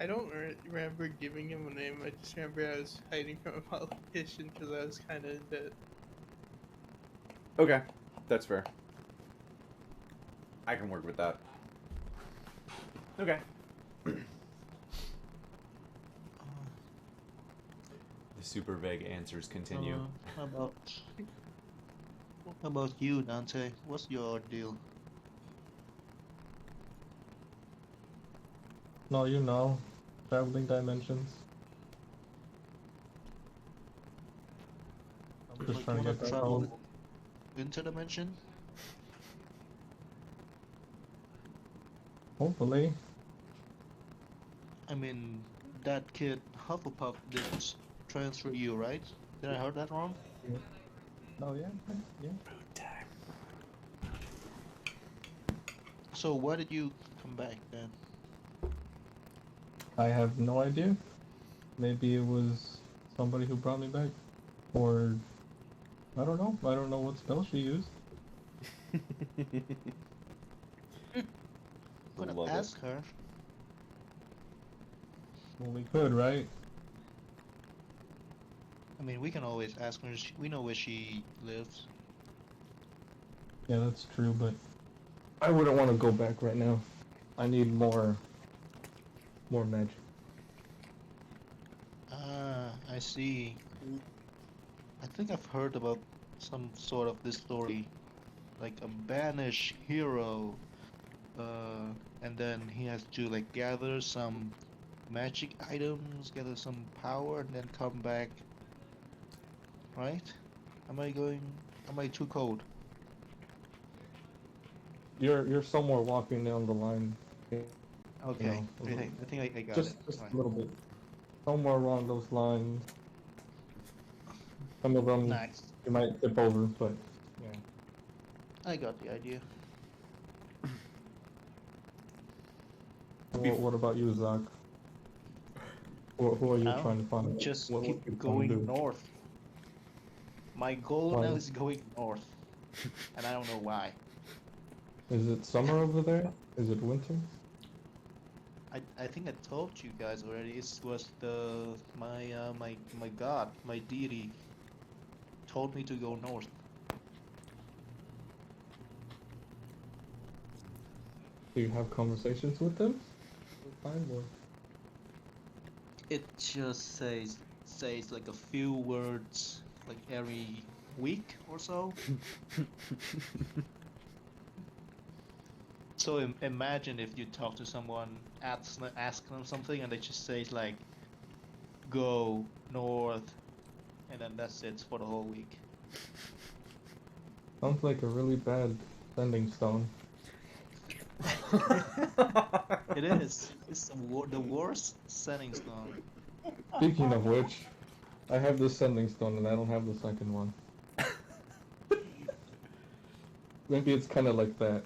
I don't remember giving him a name. I just remember I was hiding from a politician because I was kind of in debt. Okay, that's fair. I can work with that. Okay. The super vague answers continue. How about you, Dante? What's your deal? No, traveling dimensions. I'm just Like, trying to wanna get back travel home. interdimension? Hopefully. I mean, that kid Hufflepuff didn't transfer you, right? Did I heard that wrong? Oh yeah. So why did you come back then? I have no idea. Maybe it was somebody who brought me back, or I don't know. I don't know what spell she used. Gonna Love it. ask her. Well, we could, right? I mean, we can always ask her. We know where she lives. Yeah, that's true, but I wouldn't want to go back right now. I need more magic. Ah, I see. I think I've heard about some sort of this story, like a banished hero, and then he has to like gather some magic items, gather some power, and then come back. Right? Am I going? Am I too cold? You're somewhere walking down the line. You Okay. know, I think I got just it. just Right. a little bit. Somewhere along those lines. Some of them Nice. you might tip over, but yeah. I got the idea. What about you, Zach? Who are you Oh, trying to find? just What keep you trying to going do? north. My goal Why? now is going north, and I don't know why. Is it summer over there? Is it winter? I think I told you guys already. It was my god, my deity, told me to go north. Do you have conversations with them? Fine, or It just says like a few words like every week or so. So imagine if you talk to someone, ask them something, and they just say like, "Go north," and then that's it for the whole week. sounds like a really bad sending stone. It is. It's the worst setting stone. Speaking of which, I have this sending stone and I don't have the second one. Maybe it's kind of like that.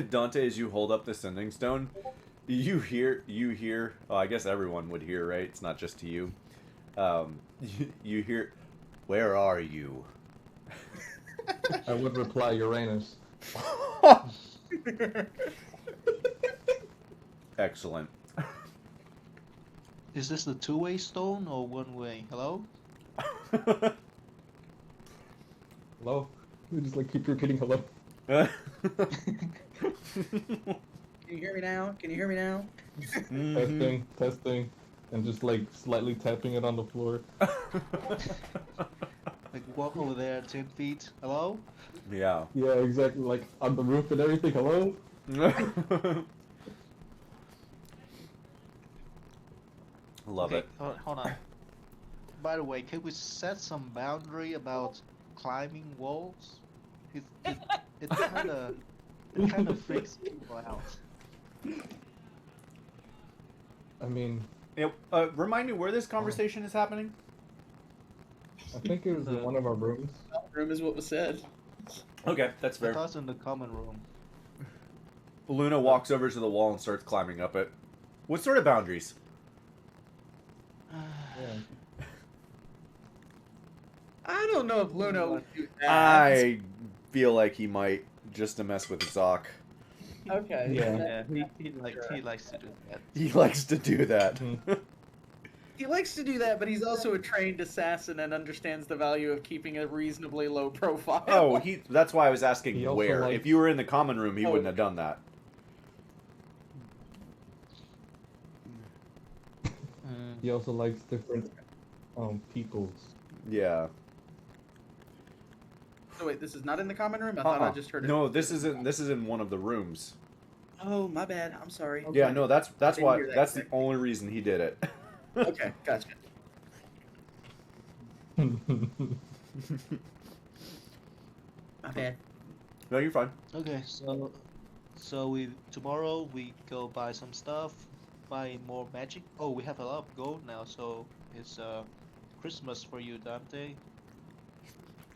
Dante, as you hold up the sending stone, you hear. Oh, I guess everyone would hear, right? It's not just to you. You hear, "Where are you?" I would reply Uranus. Excellent. Is this the two-way stone or one-way? Hello? Hello? We just like keep repeating hello. Can you hear me now? Can you hear me now? Testing, testing, and just like slightly tapping it on the floor. Like walk over there 10 feet. Hello? Yeah. Yeah, exactly. Like on the roof and everything. Hello? Love Okay, it. hold on. By the way, can we set some boundary about climbing walls? It kind of freaks people out. I mean, Yeah, remind me where this conversation is happening. I think it was in one of our rooms. Room is what was said. Okay, that's I fair. thought it's in the common room. Luna walks over to the wall and starts climbing up it. What sort of boundaries? Yeah. I don't know if Luna would do that. I feel like he might, just to mess with Zoc. Okay. Yeah. Yeah, he likes to do that. He likes to do that. Mhm. He likes to do that, but he's also a trained assassin and understands the value of keeping a reasonably low profile. Oh, that's why I was asking He also where. likes- If you were in the common room, he Oh. wouldn't have done that. He also likes different peoples. Yeah. So wait, this is not in the common room? I thought I just heard it. No, this is in one of the rooms. Oh, my bad. I'm sorry. Yeah, no, that's didn't why hear that that's the correctly. only reason he did it. Okay, gotcha. My bad. No, you're fine. Okay, so we tomorrow we go buy some stuff, buy more magic. Oh, we have a lot of gold now, so it's Christmas for you, Dante.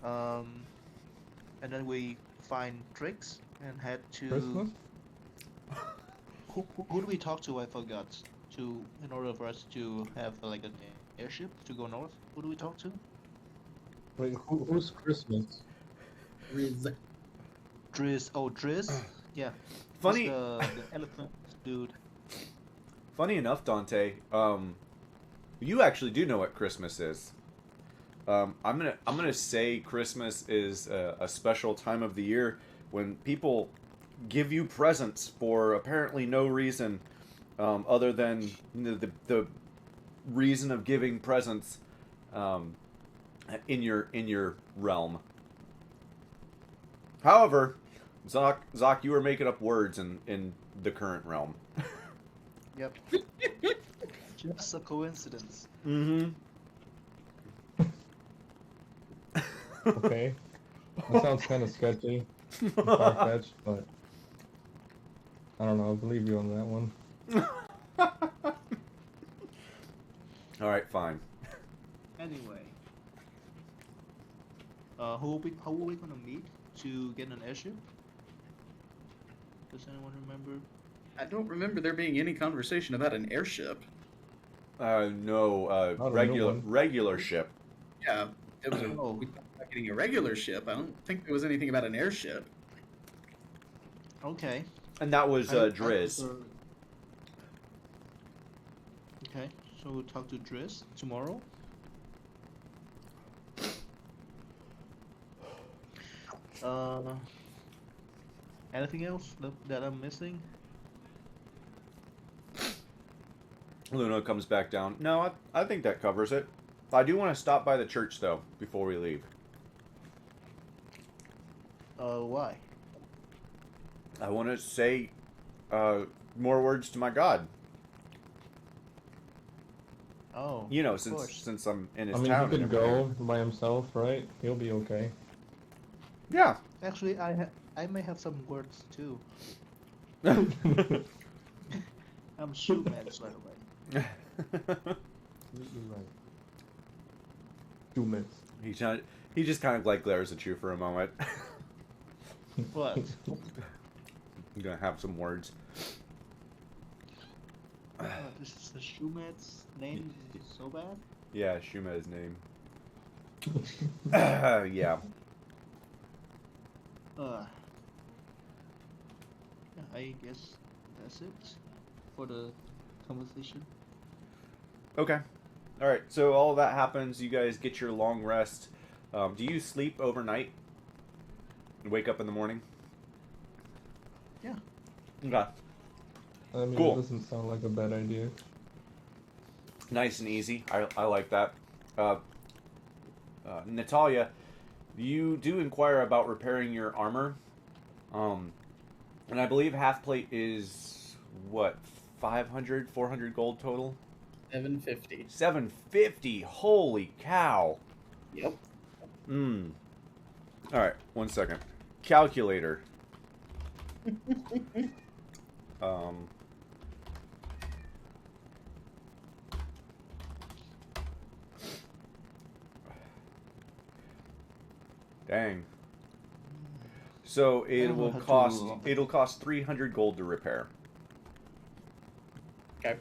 And then we find tricks and head to. Christmas? Who do we talk to? I forgot. In order for us to have like an airship to go north. Who do we talk to? Wait, who's Christmas? Riz. Driz. Oh, Driz. Yeah. Funny. He's the elephant dude. Funny enough, Dante, you actually do know what Christmas is. I'm gonna say Christmas is a special time of the year when people give you presents for apparently no reason, other than the reason of giving presents in your realm. However, Zoc, you are making up words in the current realm. Yep. Just a coincidence. Mm-hmm. Okay. That sounds kind of sketchy, far-fetched, but I don't know. I'll believe you on that one. All right, fine. Anyway, how are we gonna meet to get an airship? Does anyone remember? I don't remember there being any conversation about an airship. No, Not a new regular one. regular ship. Yeah, it was Oh. we talked about getting a regular ship. I don't think there was anything about an airship. Okay. And that was I Driz. prefer- Okay, so we'll talk to Driz tomorrow. Anything else that I'm missing? Luna comes back down. No, I think that covers it. I do want to stop by the church, though, before we leave. Why? I want to say more words to my God. Oh, You know, of course. since I'm in his I mean, town. he and could everything. go by himself, right? He'll be okay. Yeah. Actually, I may have some words too. Oh, I'm shoemans, by the way. You're right. 2 minutes. He just kind of like glares at you for a moment. What? I'm gonna have some words. This is the shoeman's name. Is so bad. Yeah, Shuma's name. Yeah. Yeah, I guess that's it for the conversation. Okay. All right. So all that happens. You guys get your long rest. Do you sleep overnight? And wake up in the morning? Yeah. Okay. I mean, Cool. it doesn't sound like a bad idea. Nice and easy. I like that. Natalia, you do inquire about repairing your armor. And I believe half plate is what, 500, 400 gold total? 750. 750. Holy cow. Yep. All right, 1 second. Calculator. Dang. So will have it'll cost 300 gold to repair. Okay.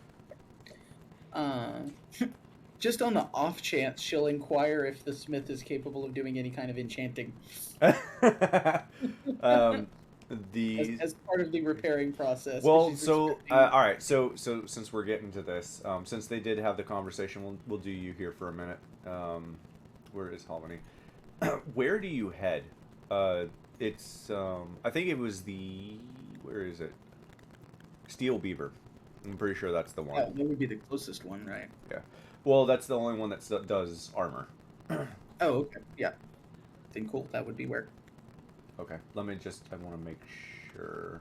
Just on the off chance, she'll inquire if the smith is capable of doing any kind of enchanting The as part of the repairing process. well, She's so expecting- all right, so since we're getting to this, since they did have the conversation, we'll do you here for a minute. Where is Halvany? Where do you head? It's I think it was where is it? Steel Beaver. I'm pretty sure that's the one. Yeah, that would be the closest one, right? Well, that's the only one that does armor. Oh, okay. Yeah. Then cool. That would be where. Okay, let me just. I want to make sure.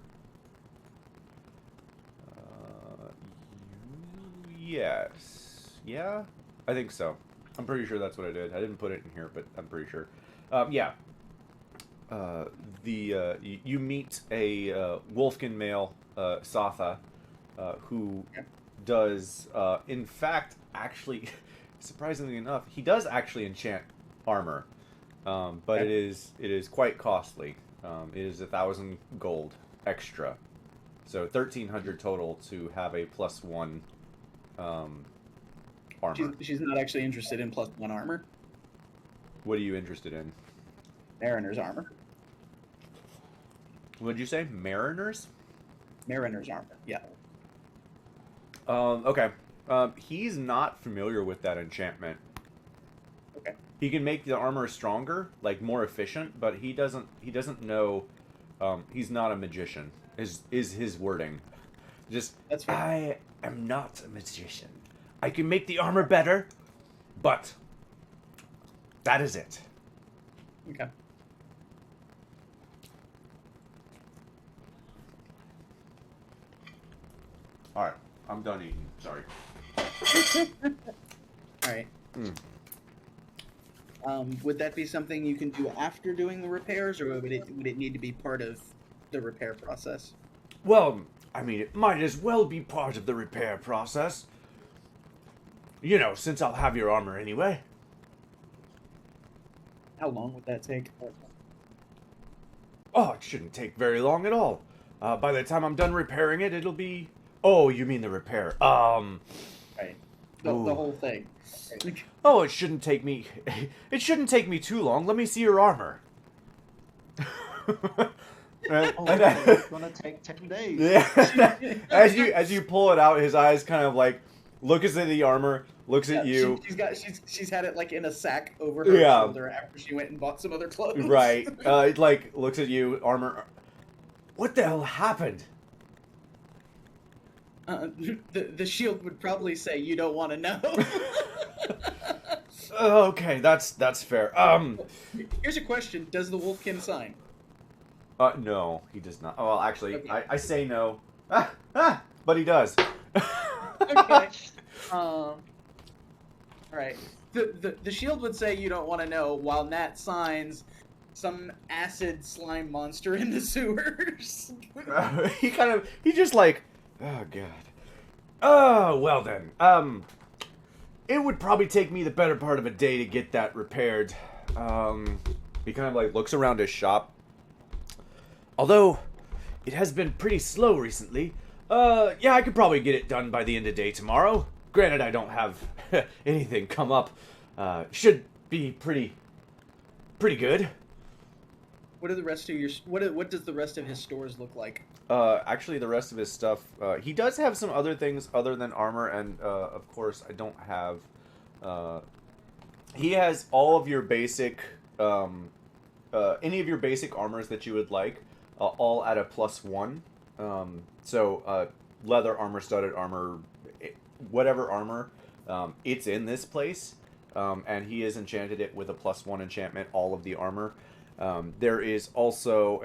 Yes. Yeah, I think so. I'm pretty sure that's what I did. I didn't put it in here, but I'm pretty sure. Yeah. You meet a Wolfkin male, Satha, who does, in fact, actually, surprisingly enough, he does actually enchant armor, but it is quite costly. It is 1,000 gold extra, so 1,300 total to have a +1 armor. She's not actually interested in +1 armor. What are you interested in? Mariner's armor. What'd you say? Mariners? Mariner's armor. Yeah. Okay. He's not familiar with that enchantment. Okay. He can make the armor stronger, like more efficient, but he doesn't know. He's not a magician. Is his wording? Just, That's fair. I am not a magician. I can make the armor better, but that is it. Okay. All right, I'm done eating. Sorry. All right. Mm. Would that be something you can do after doing the repairs, or would it need to be part of the repair process? Well, I mean, it might as well be part of the repair process. You know, since I'll have your armor anyway. How long would that take? Oh, it shouldn't take very long at all. By the time I'm done repairing it, it'll be... Oh, you mean the repair. Right. The Ooh. whole thing. Oh, it shouldn't take me... It shouldn't take me too long. Let me see your armor. Oh, it's gonna take 10 days. Yeah. as you pull it out, his eyes kind of like looks at the armor, looks at you. She's had it like in a sack over her shoulder after she went and bought some other clothes. Right. It like looks at you, armor. What the hell happened? The shield would probably say you don't want to know. Okay, that's fair. Here's a question: does the Wolfkin sign? No, he does not. Oh, well, actually, Okay. I say no. But he does. Okay. All right. The shield would say you don't want to know, while Nat signs some acid slime monster in the sewers. He just like, oh god. Oh, well then. It would probably take me the better part of a day to get that repaired. He kind of like looks around his shop. Although, it has been pretty slow recently. Yeah, I could probably get it done by the end of the day tomorrow. Granted, I don't have anything come up. Should be pretty good. What are the rest of your what does the rest of his stores look like? Actually, the rest of his stuff, he does have some other things other than armor, and of course, I don't have. He has all of your basic, any of your basic armors that you would like, all at a +1. So leather armor, studded armor, whatever armor, it's in this place, and he has enchanted it with a +1 enchantment. All of the armor. There is also,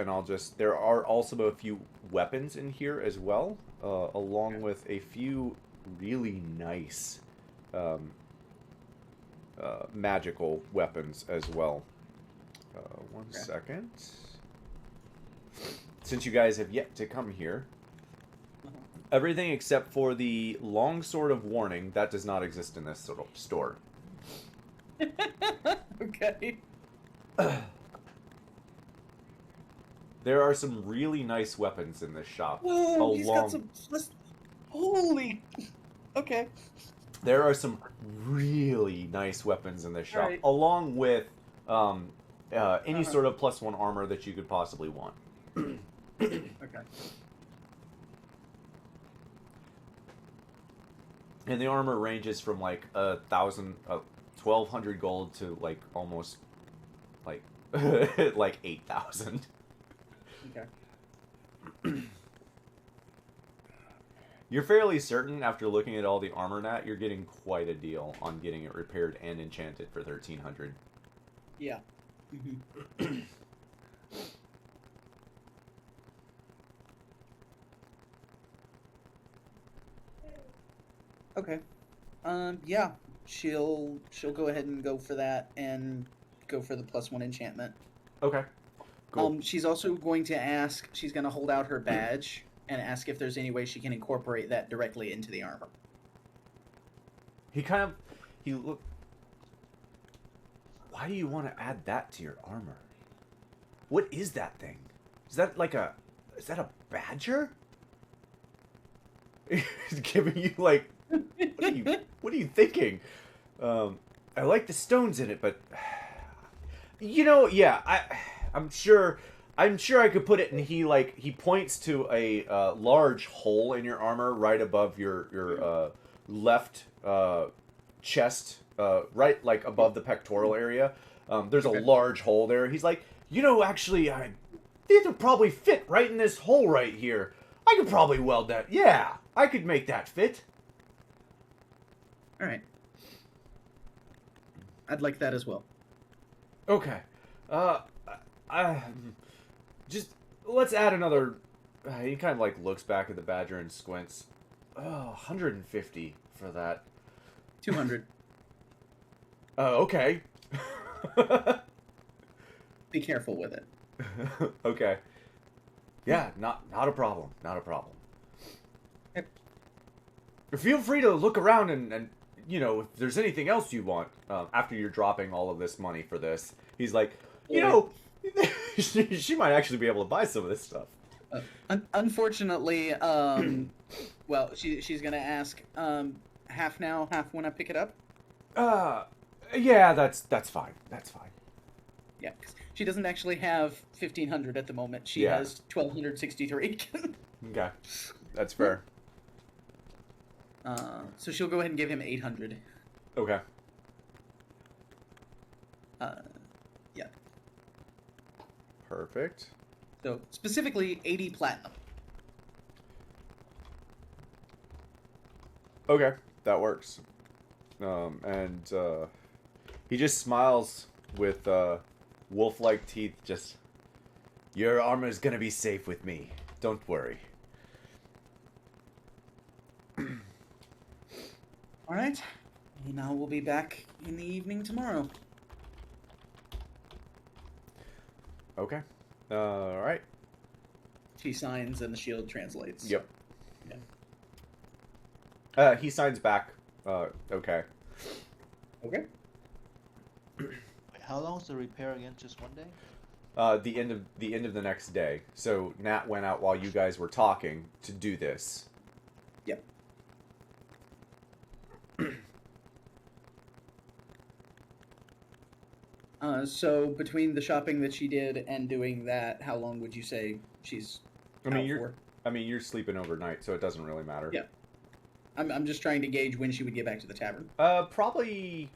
there are also a few weapons in here as well, along with a few really nice magical weapons as well. One second. Since you guys have yet to come here, everything except for the long sword of warning, that does not exist in this store. Okay. There are some really nice weapons in this shop. Whoa, he's got some. Holy. Okay. There are some really nice weapons in this shop, Right. along with any sort of +1 armor that you could possibly want. Okay. And the armor ranges from like 1,200 gold to like almost like like 8,000. Okay. You're fairly certain, after looking at all the armor, Nat, you're getting quite a deal on getting it repaired and enchanted for 1,300. Yeah. Mm-hmm. Okay. Yeah. She'll go ahead and go for that and go for the +1 enchantment. Okay. Cool. She's also going to ask. She's going to hold out her badge and ask if there's any way she can incorporate that directly into the armor. He look. Why do you want to add that to your armor? What is that thing? Is that a badger? He's giving you like, what are you thinking? I like the stones in it, but yeah, I'm sure I could put it in. He points to a large hole in your armor right above your left chest, right like above the pectoral area. There's a large hole there. He's like, actually, these would probably fit right in this hole right here. I could probably weld that. Yeah, I could make that fit. All right. I'd like that as well. Okay. Just let's add another. He kind of like looks back at the badger and squints. Oh, 150 for that. 200. Okay. Be careful with it. Okay. Yeah, not a problem. Not a problem. Yep. Feel free to look around and you know, if there's anything else you want after you're dropping all of this money for this. He's like, you know, she might actually be able to buy some of this stuff. Unfortunately, well, she's gonna ask half now, half when I pick it up. Yeah, that's fine. That's fine. Yeah, 'cause she doesn't actually have 1,500 at the moment. She Yeah. has 1,263. Okay, that's fair. So she'll go ahead and give him 800. Okay. Yeah. Perfect. So specifically 80 platinum. Okay, that works. And he just smiles with wolf-like teeth. Just, your armor's gonna be safe with me. Don't worry. All right. Now we'll be back in the evening tomorrow. Okay. All right. She signs and the shield translates. Yep. Yeah. He signs back. Okay. Okay. Wait, how long is the repair again? Just one day? The end of the next day. So Nat went out while you guys were talking to do this. Yep. So between the shopping that she did and doing that, how long would you say she's I mean, out for? you're sleeping overnight, so it doesn't really matter. Yeah. I'm just trying to gauge when she would get back to the tavern. Probably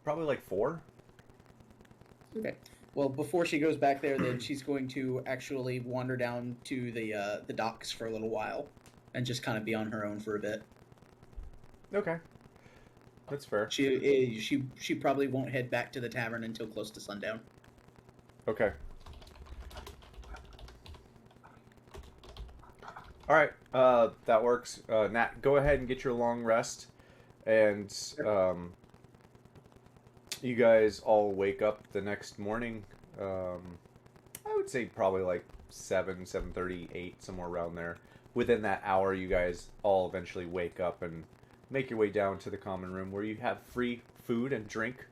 like 4. Okay. Well, before she goes back there, then she's going to actually wander down to the docks for a little while, and just kind of be on her own for a bit. Okay. That's fair. She probably won't head back to the tavern until close to sundown. Okay. All right. That works. Nat, go ahead and get your long rest, and you guys all wake up the next morning. I would say probably like 7:30, 8, somewhere around there. Within that hour, you guys all eventually wake up and make your way down to the common room where you have free food and drink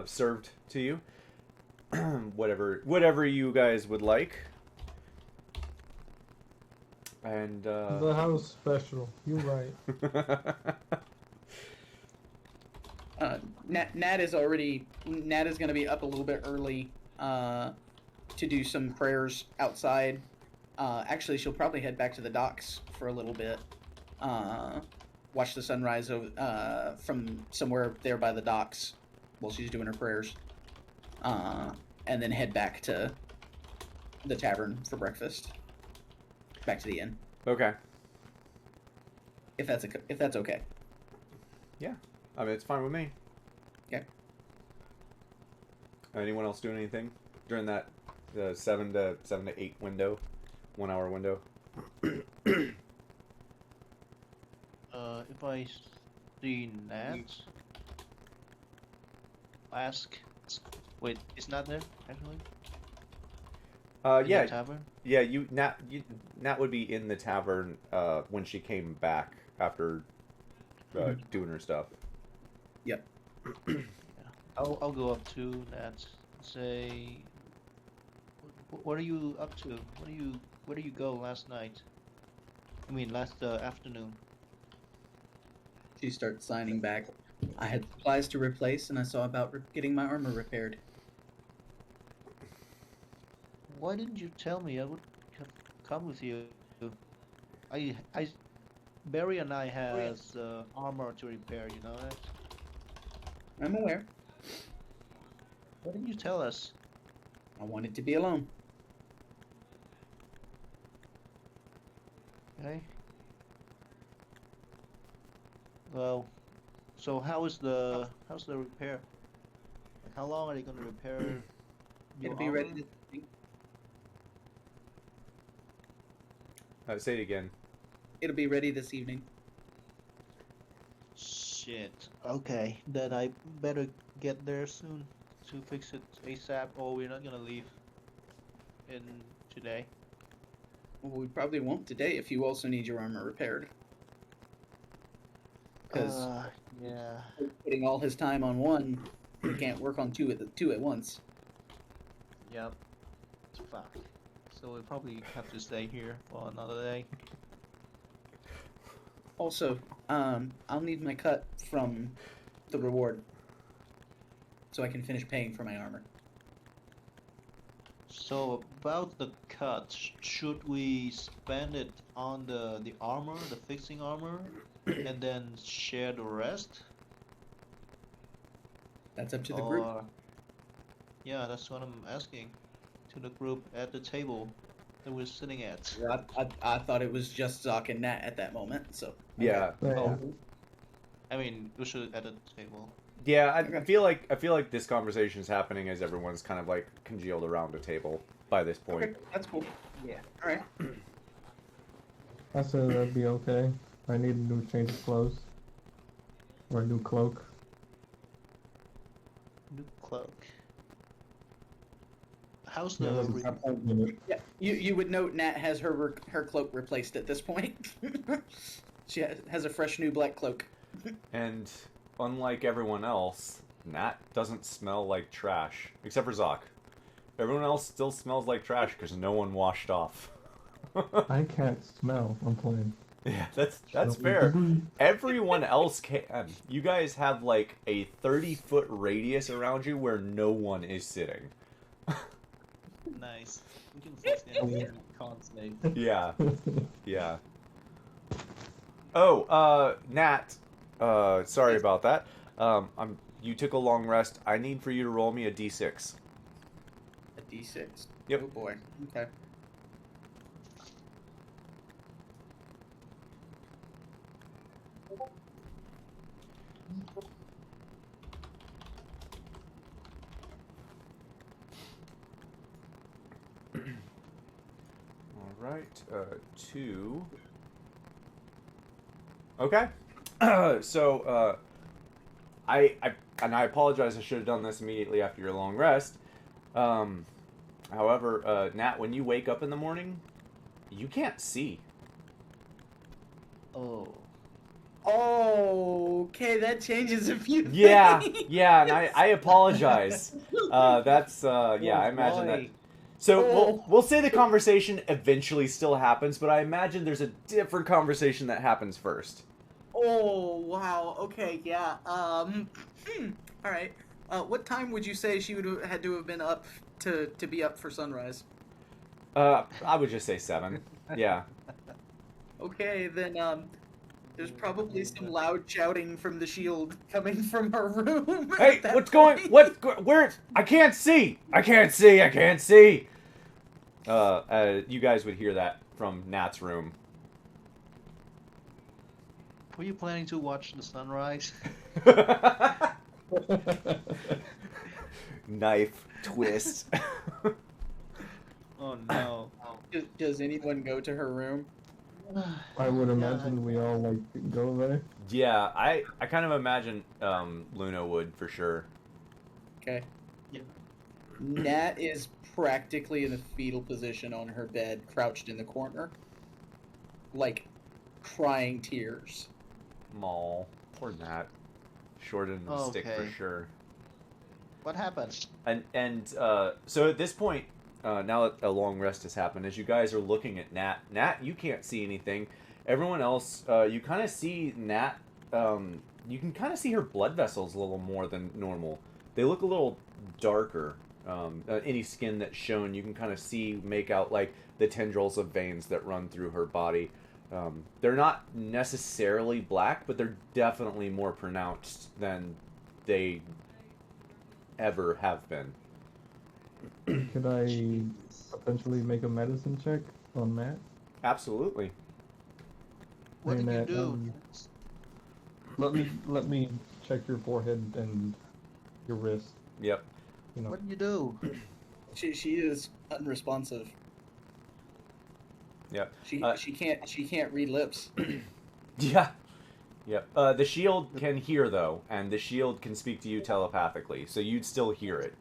served to you. whatever you guys would like. And The house special. You're right. Nat is going to be up a little bit early to do some prayers outside. Actually, she'll probably head back to the docks for a little bit. Watch the sunrise from somewhere there by the docks while she's doing her prayers. And then head back to the tavern for breakfast. Back to the inn. Okay. If that's okay. Yeah. I mean, it's fine with me. Okay. Anyone else doing anything during that 7 to 8 window, 1 hour window? If I see Nat, ask. Wait, it's not there actually. In Yeah, the tavern. yeah. Nat would be in the tavern when she came back after doing her stuff. Yep. I'll go up to Nat. Say, what are you up to? Where do you go last night? I mean, last afternoon. She starts signing back. I had supplies to replace, and I saw about getting my armor repaired. Why didn't you tell me? I would have come with you. Barry and I has armor to repair. You know that? I'm aware. Why didn't you tell us? I wanted to be alone. Okay. Well, so how's the repair? Like, how long are they gonna repair your It'll be armor? ready this evening. Say it again. It'll be ready this evening. Shit. Okay, then I better get there soon to fix it ASAP, or we're not gonna leave in today. Well, we probably won't today if you also need your armor repaired. Because Yeah. putting all his time on one, he can't work on two at once. Yep. Fuck. So we probably have to stay here for another day. Also, I'll need my cut from the reward, so I can finish paying for my armor. So about the cut, should we spend it on the armor, the fixing armor, and then share the rest? That's up to the group. Or yeah, that's what I'm asking to the group at the table that we're sitting at. Well, I thought it was just Zoc and Nat at that moment, so. Yeah. Oh, I mean, we should at the table. Yeah, I Okay. feel like this conversation is happening as everyone's kind of like congealed around a table by this point. Okay, that's cool. Yeah. All right. I said that'd be okay. I need a new change of clothes. Or a new cloak. New cloak. How's Yeah, the that's re- a whole minute. Yeah, you would note Nat has her cloak replaced at this point. She has a fresh new black cloak. And unlike everyone else, Nat doesn't smell like trash, except for Zoc. Everyone else still smells like trash because no one washed off. I can't smell. I'm playing. Yeah, that's So fair. debris. Everyone else can. You guys have like a 30-foot radius around you where no one is sitting. Nice. We can fix anything we can't say. Yeah, yeah. Oh, Nat. Sorry about that. You took a long rest. I need for you to roll me a d6. A D6. Yep. Oh boy. Okay. All right, 2. Okay. So, I apologize. I should have done this immediately after your long rest. However, Nat, when you wake up in the morning, you can't see. Oh. Oh, okay, that changes a few Yeah, things. yeah, and I apologize. That's yeah, I imagine that. Boy. So Oh. we'll say the conversation eventually still happens, but I imagine there's a different conversation that happens first. Oh, wow. Okay, yeah. All right. What time would you say she would have had to have been up to be up for sunrise? I would just say 7. Yeah. Okay, then there's probably some loud shouting from the shield coming from her room. Hey, at that what's going? point. Where? I can't see. I can't see. I can't see. You guys would hear that from Nat's room. Were you planning to watch the sunrise? Knife twist. Oh no. Does anyone go to her room? I would imagine we all like go there. Yeah, I kind of imagine Luna would for sure. Okay. Yeah. Nat is practically in a fetal position on her bed, crouched in the corner, like crying tears. Maul. Poor Nat. Short end of the stick for Okay. sure. What happened? And so at this point, now that a long rest has happened, as you guys are looking at Nat, you can't see anything. Everyone else, you kind of see Nat. You can kind of see her blood vessels a little more than normal. They look a little darker. Any skin that's shown, you can kind of make out like the tendrils of veins that run through her body. They're not necessarily black, but they're definitely more pronounced than they ever have been. Could I potentially make a medicine check on Matt? Absolutely. What Hey, did you Matt, do? let me check your forehead and your wrist. Yep. You know. What did you do? She is unresponsive. Yep. She can't read lips. Yeah. Yep. The shield can hear though, and the shield can speak to you telepathically, so you'd still hear it.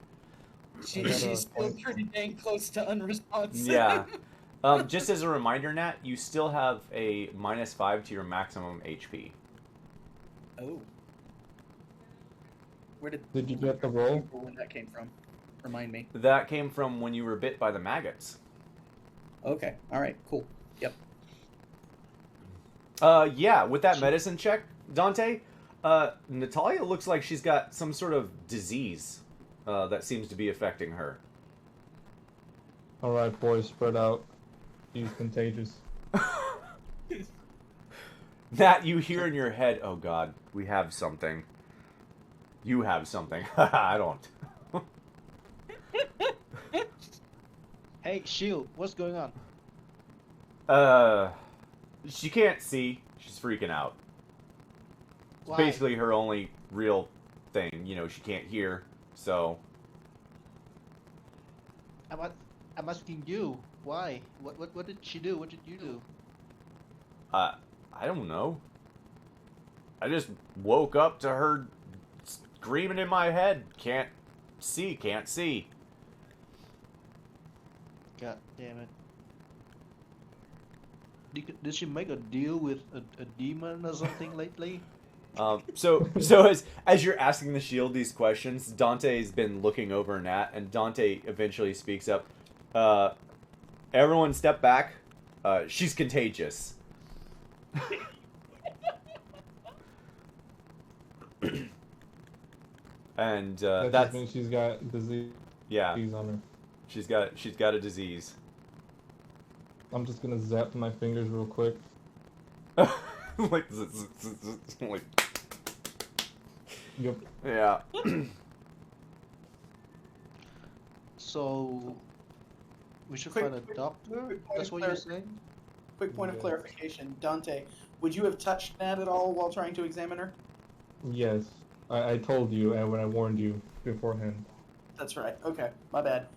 She's still pretty dang close to unresponsive. Yeah. Just as a reminder, Nat, you still have a -5 to your maximum HP. Oh. Where did Did you get the roll? where that came from? Remind me. That came from when you were bit by the maggots. Okay. All right. Cool. Yep. Yeah, with that medicine check, Dante, Natalia looks like she's got some sort of disease that seems to be affecting her. All right, boys, spread out. He's contagious. Nat, you hear in your head, oh god, we have something. You have something. I don't. Hey, Shield, what's going on? She can't see. She's freaking out. It's Why? basically her only real thing. You know, she can't hear, so... I'm asking you. Why? What did she do? What did you do? I don't know. I just woke up to her screaming in my head. Can't see, can't see. God damn it. Did she make a deal with a demon or something lately? So as you're asking the shield these questions, Dante's been looking over Nat, and Dante eventually speaks up. Everyone step back. She's contagious. And That that's just means she's got disease yeah. on her. She's got a disease. I'm just gonna zap my fingers real quick. like Yep. yeah. So we should Quick- find a quick- doctor? quick point That's of what you're saying? Quick point of Yeah. clarification, Dante. Would you have touched Nat at all while trying to examine her? Yes, I told you, and when I warned you beforehand. That's right. Okay, my bad.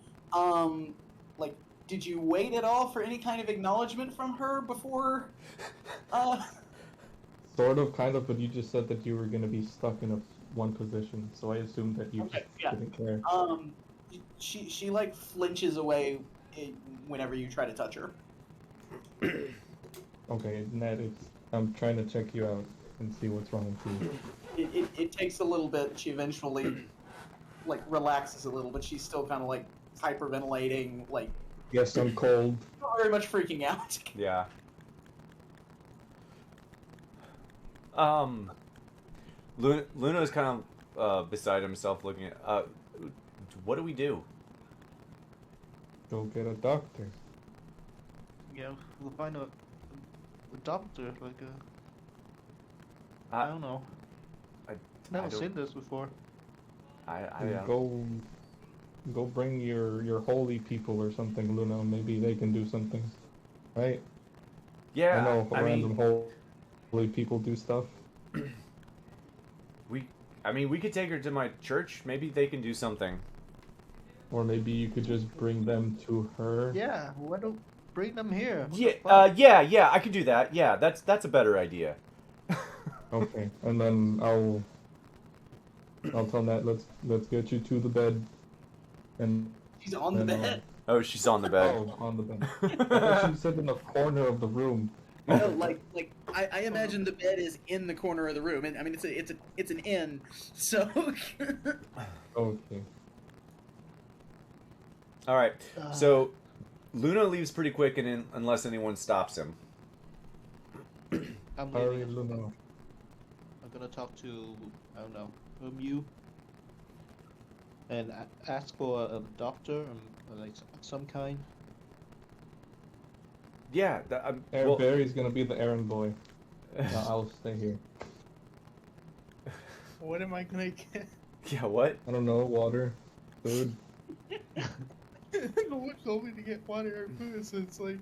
Like, did you wait at all for any kind of acknowledgement from her before? Sort of, kind of, but you just said that you were gonna be stuck in one position, so I assumed that you Okay, just yeah. didn't care. She like flinches away whenever you try to touch her. Okay, Nat, I'm trying to check you out and see what's wrong with you. It takes a little bit. She eventually like relaxes a little, but she's still kind of like hyperventilating, like Yes, I'm cold. not very much freaking out. Yeah. Luna's kind of beside himself, looking at. What do we do? Go get a doctor. Yeah, we'll find a doctor, like I don't know. I Never don't- seen this before. Go bring your holy people or something, Luna. Maybe they can do something, right? yeah. I know I random mean, holy people do stuff. we could take her to my church. Maybe they can do something. Or maybe you could just bring them to her. Yeah, why don't bring them here? What the Yeah. fuck? Yeah. I could do that. Yeah. That's a better idea. Okay, and then I'll tell Nat, let's get you to the bed. And She's on the then, bed. Oh, she's on the bed. Oh, on the bed. I thought she said in the corner of the room. No, like I imagine the bed is in the corner of the room, and I mean it's an inn, so. Okay. All right. So Luna leaves pretty quick, and unless anyone stops him. I'm Hurry, leaving. Luna. I'm gonna talk to, I don't know, you, and ask for a doctor, like some kind. Yeah. Well, Barry's gonna be the errand boy. I'll stay here. What am I gonna get? yeah. What? I don't know, water, food. No one told me to get water or food, so it's like,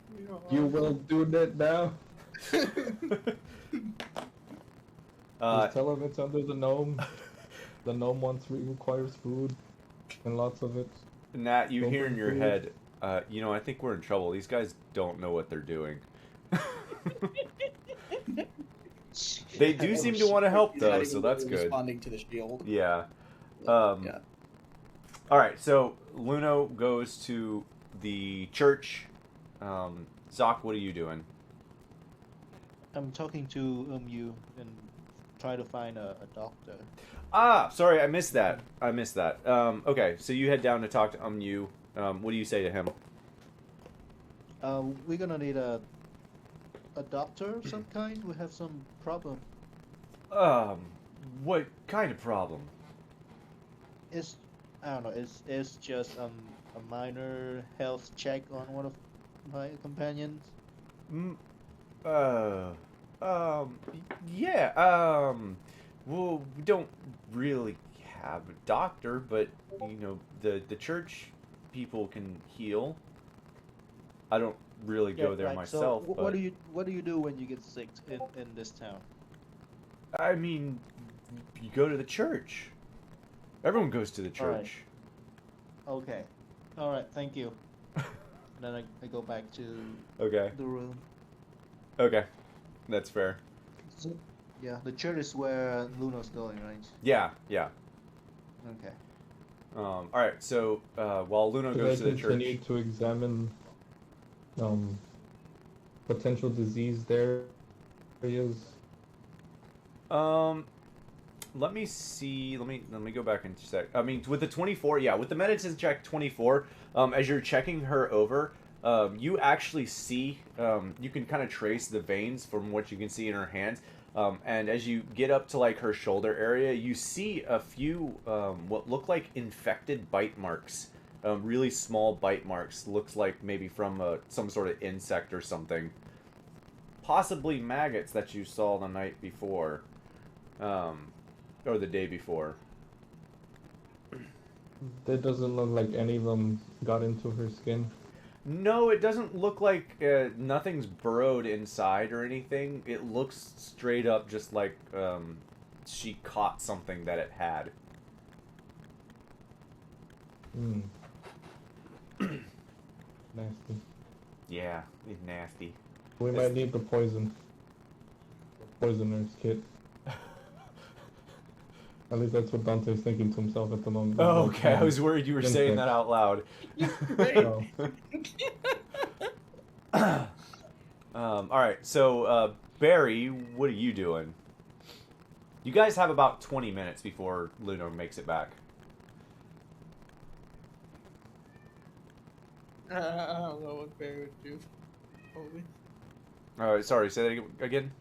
You will do that now? Just tell him it's under the gnome. The gnome requires food, and lots of it. Nat, you Don't hear in bring your food. head, you know, I think we're in trouble. These guys don't know what they're doing. They do seem to want to help, He's not though, even so that's really good. Responding to the shield. Yeah. Yeah. All right, so Luno goes to the church. Zoc, what are you doing? I'm talking to you and try to find a doctor. Ah, sorry, I missed that. Okay, so you head down to talk to you. What do you say to him? We're gonna need a doctor of some kind. We have some problem. What kind of problem? It's I don't know. It's just a minor health check on one of my companions. Yeah, well, we don't really have a doctor, but, you know, the church people can heal. I don't really go there right. myself, So but... what do you do when you get sick in this town? I mean, you go to the church. Everyone goes to the All right. church. Okay. All right. Thank you. And then I go back to Okay. the room. Okay. That's fair. So, yeah, the church is where Luno's going, right? Yeah. Okay. All right. So while Luno Should I goes to the continue church, to examine potential disease there areas? let me see. Let me go back and check. I mean, with the 24, yeah, with the medicine check 24, as you're checking her over, you actually see, you can kind of trace the veins from what you can see in her hands. And as you get up to like her shoulder area, you see a few what look like infected bite marks. Really small bite marks. Looks like maybe from some sort of insect or something. Possibly maggots that you saw the night before. Or the day before. That doesn't look like any of them got into her skin. No, it doesn't look like nothing's burrowed inside or anything. It looks straight up just like she caught something that it had. Hmm. Nasty. Yeah, it's nasty. We might need the poisoner's kit. At least that's what Dante's thinking to himself at the moment. Oh, okay. I was worried you were saying that Insects. out loud. Right. Oh. All right. So, Barry, what are you doing? You guys have about 20 minutes before Luno makes it back. I don't know what Barry would do. Probably. All right. Sorry. Say that again.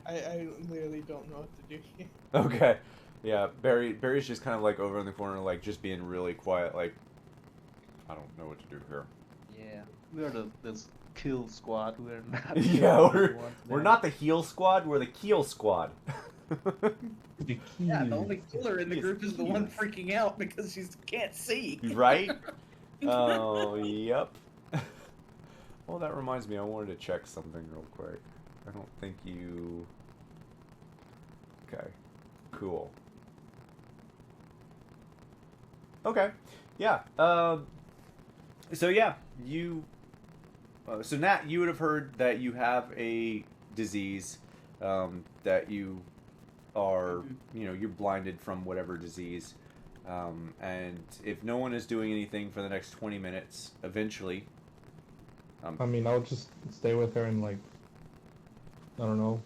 I literally don't know what to do here. Okay. Yeah. Barry's just kind of like over in the corner, like just being really quiet. Like, I don't know what to do here. Yeah, we are this kill squad. We're not. Yeah, we're the not the heal squad. We're the keel squad. The Yeah, the keys. only killer in the group is the one freaking out because she can't see. Right? Oh, yep. Well, that reminds me, I wanted to check something real quick. I don't think you... Okay. Cool. Okay. Yeah. So yeah, you... so Nat, you would have heard that you have a disease, that you are, you know, you're blinded from whatever disease. And if no one is doing anything for the next 20 minutes, eventually... I mean, I'll just stay with her and like, I don't know,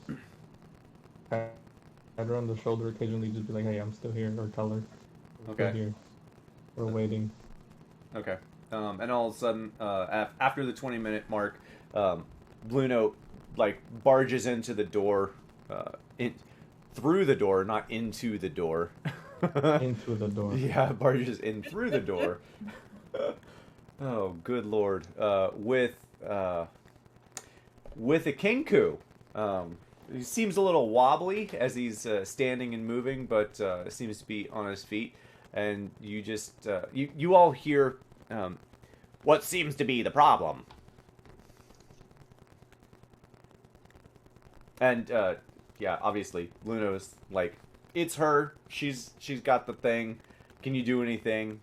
pat her on the shoulder occasionally, just be like, hey, I'm still here, or tell her, I'm still Okay. here. We're waiting. Okay. And all of a sudden, after the 20-minute mark, Bluno, like, barges into the door, through the door, not into the door. Into the door. Yeah, barges in through the door. Oh, good lord. With a Kinku. He seems a little wobbly as he's standing and moving, but seems to be on his feet. And you just, you all hear, what seems to be the problem? And yeah, obviously Luna's like, it's her. She's got the thing. Can you do anything?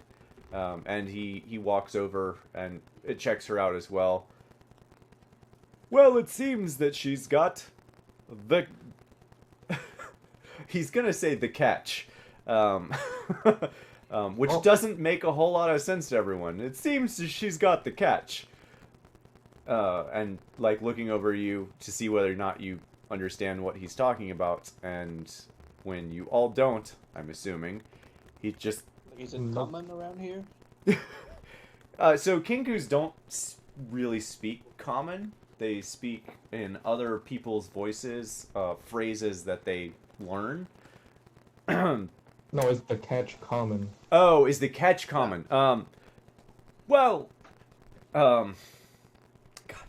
And he walks over and it checks her out as well. Well, it seems that she's got the. He's gonna say the catch, which doesn't make a whole lot of sense to everyone. It seems she's got the catch. And like looking over you to see whether or not you understand what he's talking about, and when you all don't, I'm assuming, he just. Is it common around here? So Kinkus don't really speak common. They speak in other people's voices, phrases that they learn. No, it's the catch common. Oh, is the catch common? Well, God,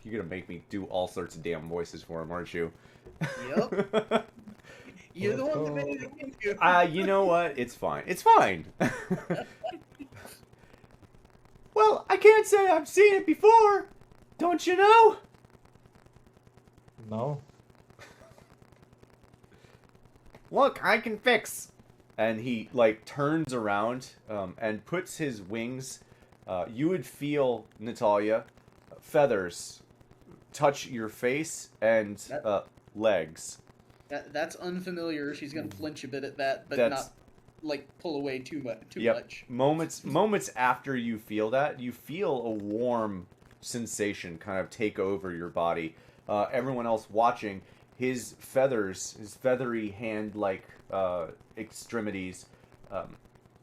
you're gonna make me do all sorts of damn voices for him, aren't you? Yep. You're the one that made it into. You know what? It's fine. It's fine. Well, I can't say I've seen it before. Don't you know? No. Look, I can fix. And he like turns around and puts his wings. You would feel, Natalia, feathers touch your face and legs. That's unfamiliar. She's gonna flinch a bit at that, but That's- not like pull away too much. Yep. Moments after you feel that, you feel a warm sensation kind of take over your body. Everyone else watching, his feathers, his feathery hand-like extremities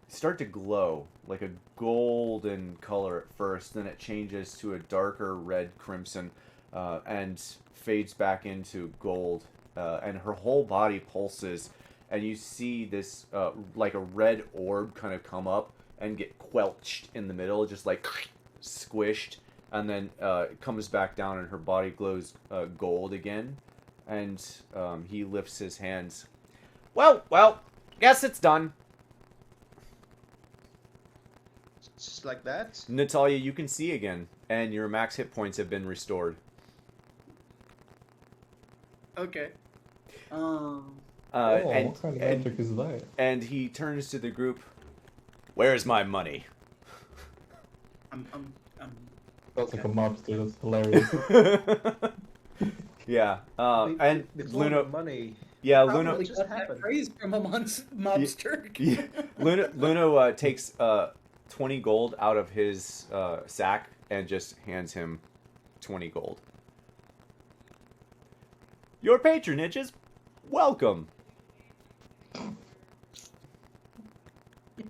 start to glow like a golden color at first, then it changes to a darker red crimson and fades back into gold, and her whole body pulses, and you see this like a red orb kind of come up and get quelched in the middle, just like squished, and then it comes back down and her body glows gold again, and he lifts his hands. Well, guess it's done. Just like that. Natalia, you can see again, and your max hit points have been restored. Okay. And, what kind of and, magic is that? and he turns to the group. Where's my money? I'm That's like a mobster. That's hilarious. Yeah. And Luna. Money. Yeah, probably Luna. just got that happened. praise from a mobster. Yeah, Luna takes 20 gold out of his sack and just hands him 20 gold. Your patronage is welcome.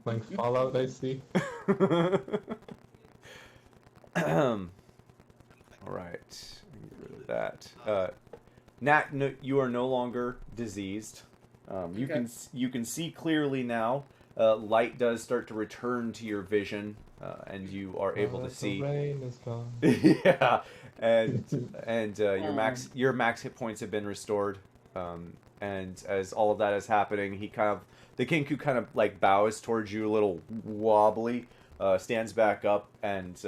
Like Fallout, I see. All right, get rid of that. Nat, no, you are no longer diseased. You Okay. you can see clearly now. Light does start to return to your vision, and you are able to The see. rain is gone. Yeah, and your max hit points have been restored. And as all of that is happening, the Kinku kind of like bows towards you a little wobbly, stands back up, and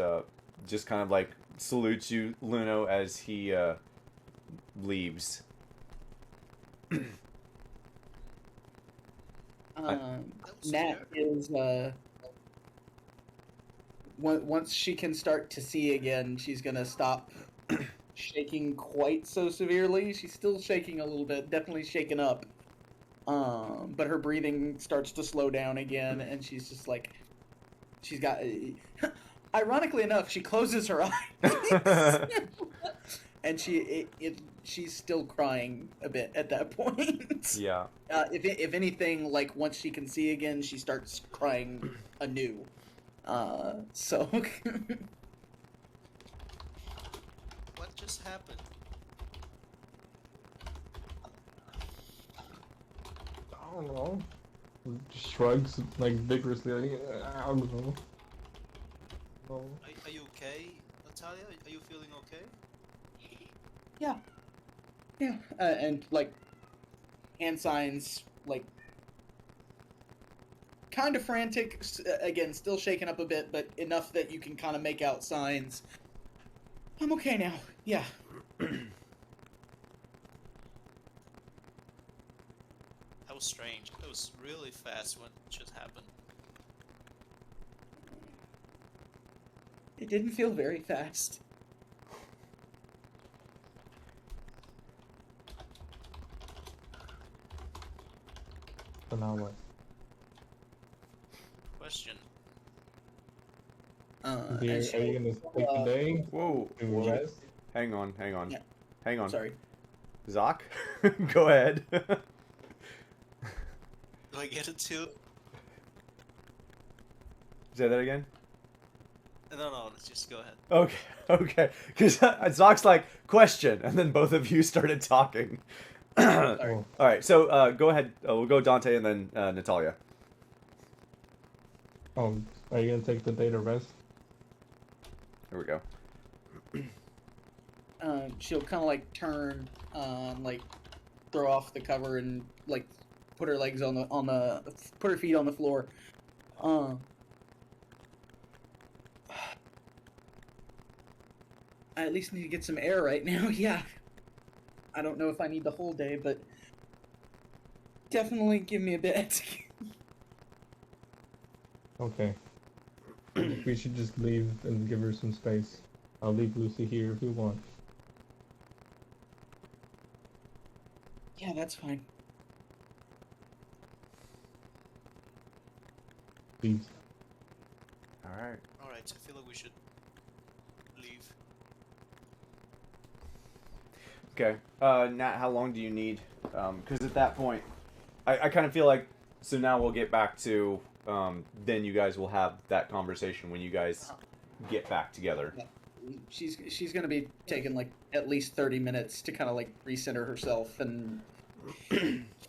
just kind of like salutes you, Luno, as he leaves. Nat is once she can start to see again, she's gonna stop shaking quite so severely. She's still shaking a little bit, definitely shaken up. But her breathing starts to slow down again, and she's just like, she's got. Ironically enough, she closes her eyes, and she's still crying a bit at that point. Yeah. If anything, like once she can see again, she starts crying anew. So What just happened? I don't know. Shrugs like vigorously. Like, I don't know. No. Are you okay, Natalia? Are you feeling okay? yeah, and like hand signs, like kind of frantic. Again, still shaken up a bit, but enough that you can kind of make out signs. I'm okay now. Yeah. was really fast when it just happened. It didn't feel very fast. So now what? Question. Are you gonna take the day Whoa. to Whoa. rest? Hang on. Yeah. Hang on. Sorry. Zoc, go ahead. Do I get it too? Say that again. No, let's just go ahead. Okay. Because Zoc's like, question, and then both of you started talking. Sorry. Oh, All right, so go ahead. We'll go Dante and then Natalia. are you gonna take the day to rest? Here we go. She'll kind of like turn, like throw off the cover and like put her legs put her feet on the floor. I at least need to get some air right now. Yeah. I don't know if I need the whole day, but definitely give me a bit. Okay. We should just leave and give her some space. I'll leave Lucy here if you want. Yeah, that's fine. Please. All right. Alright, I feel like we should leave. Okay. Nat, how long do you need? Because at that point, I kind of feel like, so now we'll get back to, then you guys will have that conversation when you guys get back together. She's gonna be taking like at least 30 minutes to kind of like recenter herself and.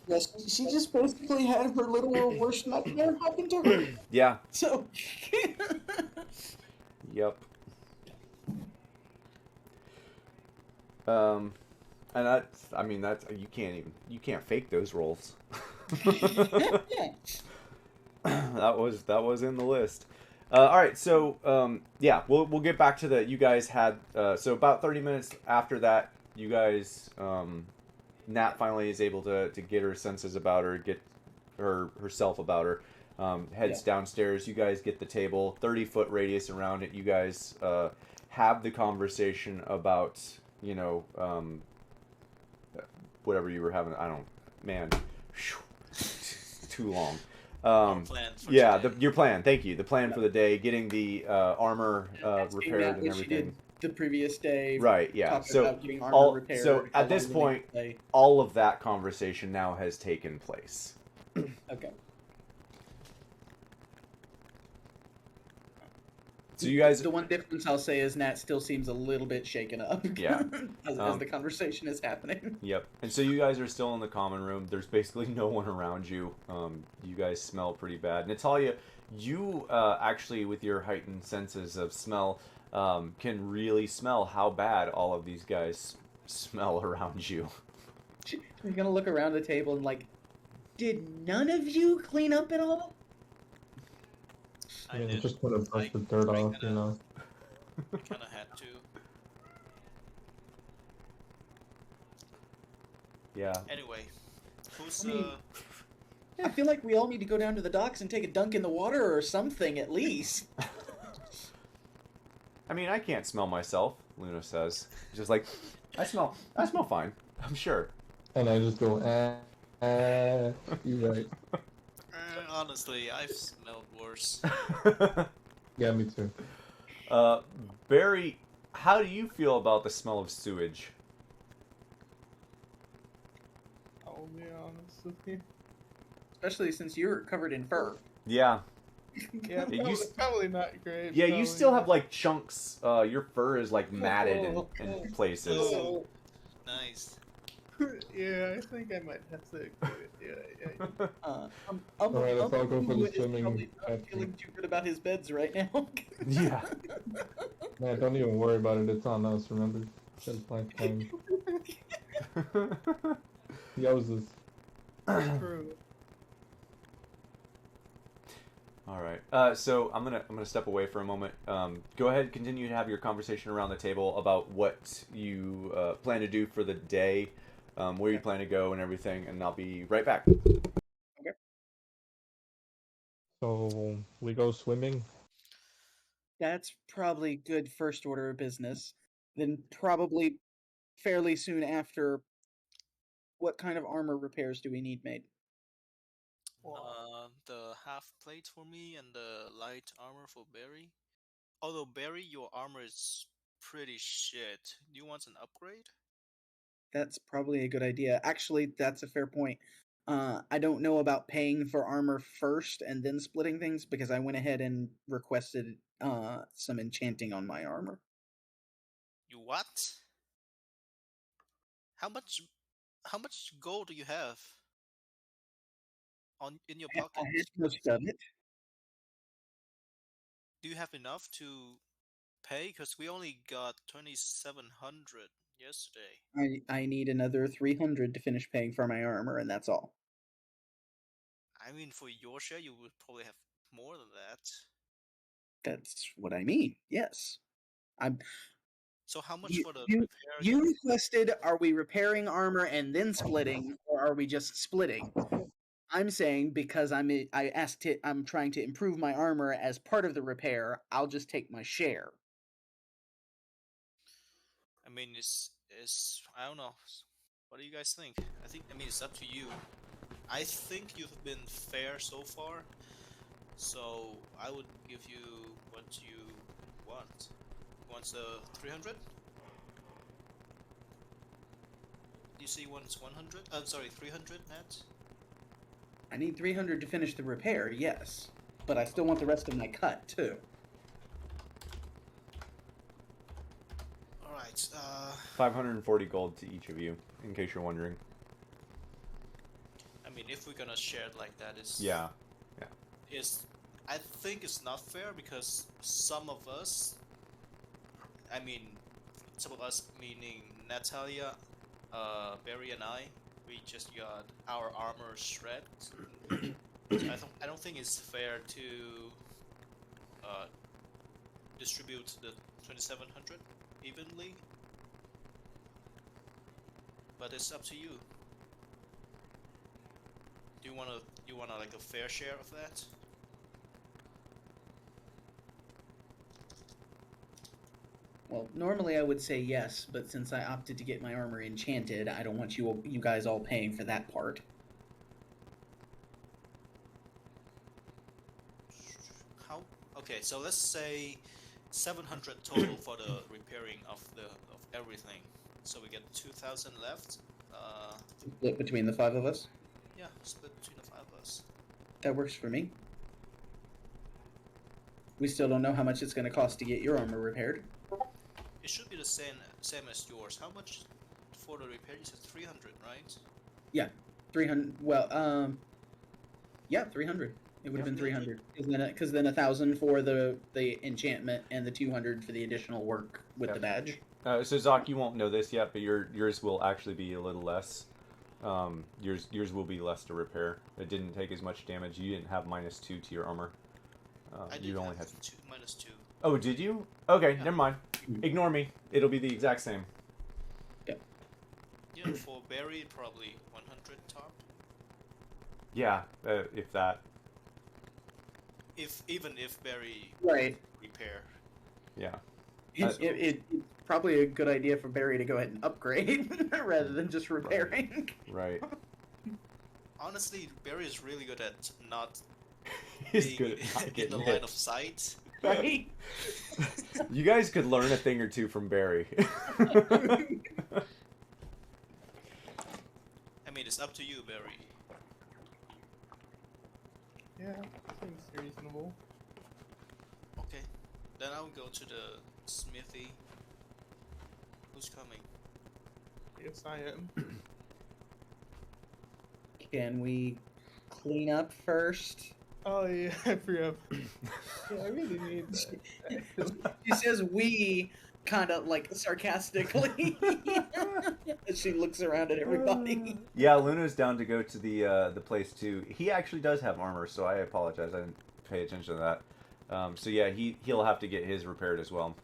Yes, she just basically had her little worst nightmare happen to her. Yeah. So. Yep. And that's you can't fake those rolls. That was in the list. All right, so yeah, we'll get back to you guys had so about 30 minutes after that, you guys Nat finally is able to get her senses about her, get herself about her. Heads downstairs. You guys get the table, 30-foot radius around it. You guys have the conversation about whatever you were having. Too long. Plan for Yeah, today. your plan. Thank you. The plan for the day, getting the armor repaired and Which she everything. did the previous day. Right. Yeah. Talking So about getting armor repaired, so how at this long point, we need to all of that conversation now has taken place. play. Okay. So you guys. The one difference I'll say is Nat still seems a little bit shaken up. Yeah. as the conversation is happening. Yep. And so you guys are still in the common room. There's basically no one around you. You guys smell pretty bad. Natalia, you actually, with your heightened senses of smell, can really smell how bad all of these guys smell around you. She's gonna look around the table and like, did none of you clean up at all? I Yeah, did. just want to brush the dirt I off, kinda had to. Yeah. Anyway, who's I mean- I feel like we all need to go down to the docks and take a dunk in the water or something at least. I mean, I can't smell myself, Luna says. Just like, I smell fine. I'm sure. and I just go, you're right. honestly, I've smelled worse. Yeah, me too. Barry, how do you feel about the smell of sewage? I'll be honest with you. Especially since you're covered in fur. Yeah. Yeah, you probably, s- probably not great. Yeah, you probably still not. have like chunks. Your fur is like matted in places. Oh. Nice. Yeah, I think I might have to agree with you. Yeah. Alright, let's all go for the Is swimming probably not after. feeling too good about his beds right now. Yeah. Man, don't even worry about it. It's on us, remember? That's my time. He owes us. True. All right. So I'm gonna step away for a moment. Go ahead, continue to have your conversation around the table about what you plan to do for the day, where you plan to go, and everything, and I'll be right back. So we go swimming. That's probably good first order of business. Then probably fairly soon after, what kind of armor repairs do we need made? The half plate for me and the light armor for Barry. Although Barry, your armor is pretty shit. Do you want an upgrade? That's probably a good idea. Actually, that's a fair point. I don't know about paying for armor first and then splitting things because I went ahead and requested some enchanting on my armor. You what? How much? How much gold do you have on in your I pocket? had most of it. Do you have enough to pay? Because we only got 2,700 yesterday. I need another 300 to finish paying for my armor, and that's all. I mean, for your share, you would probably have more than that. That's what I mean. Yes. I'm So how much you, for the you, repair you again? requested, are we repairing armor and then splitting, or are we just splitting? I'm saying because I asked it, I'm trying to improve my armor as part of the repair. I'll just take my share. I mean, it's I don't know. What do you guys think? I mean it's up to you. I think you've been fair so far, so I would give you what you want. You want the 300? You say you want 100? I'm sorry, 300 net? I need 300 to finish the repair, yes, but I still want the rest of my cut too. Alright, 540 gold to each of you, in case you're wondering. I mean, if we're gonna share it like that, Yeah. I think it's not fair because some of us, I mean, some of us meaning Natalia, Barry and I, we just got our armor shredded. So I don't think it's fair to distribute the 2,700 evenly. But it's up to you. Do you wanna like a fair share of that? Well, normally I would say yes, but since I opted to get my armor enchanted, I don't want you guys all paying for that part. How? Okay, so let's say 700 total for the repairing of everything. So we get 2,000 left. Split between the 5 of us. Yeah, split between the 5 of us. That works for me. We still don't know how much it's going to cost to get your armor repaired. It should be the same as yours. How much for the repair? You said 300, right? Yeah, 300. Well, yeah, 300. It would have been 300 because then 1,000 for the enchantment and the 200 for the additional work with the badge. So Zoc, you won't know this yet, but yours will actually be a little less. Yours will be less to repair. It didn't take as much damage. You didn't have -2 to your armor. I only had -2. Oh, did you? Okay, Yeah. never mind. Ignore me. It'll be the exact same. Yeah, for Barry, probably 100 top. Yeah, if that. Even if Barry Right. repair. Yeah. It's probably a good idea for Barry to go ahead and upgrade rather than just repairing. Right. Honestly, Barry is really good at not He's being good at not in the getting line hit. of sight. Right? You guys could learn a thing or two from Barry. I mean, it's up to you, Barry. Yeah, seems reasonable. Okay, then I'll go to the smithy. Who's coming? Yes, I am. Can we clean up first? Oh yeah, I forgot. Yeah, I really need that. She says we kind of like sarcastically as she looks around at everybody. Yeah, Luna's down to go to the place too. He actually does have armor, so I apologize. I didn't pay attention to that. So yeah, he'll have to get his repaired as well.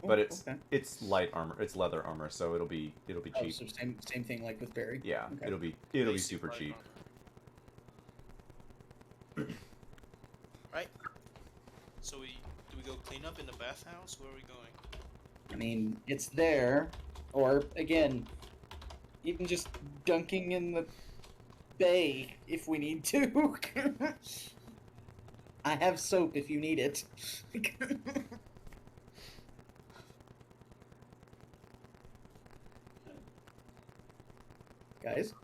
But it's light armor. It's leather armor, so it'll be cheap. Oh, so same thing like with Barry. Yeah, Okay. it'll be Basic super light cheap. armor. So do we go clean up in the bathhouse? Where are we going? I mean, it's there. Or, again, even just dunking in the bay if we need to. I have soap if you need it. Guys?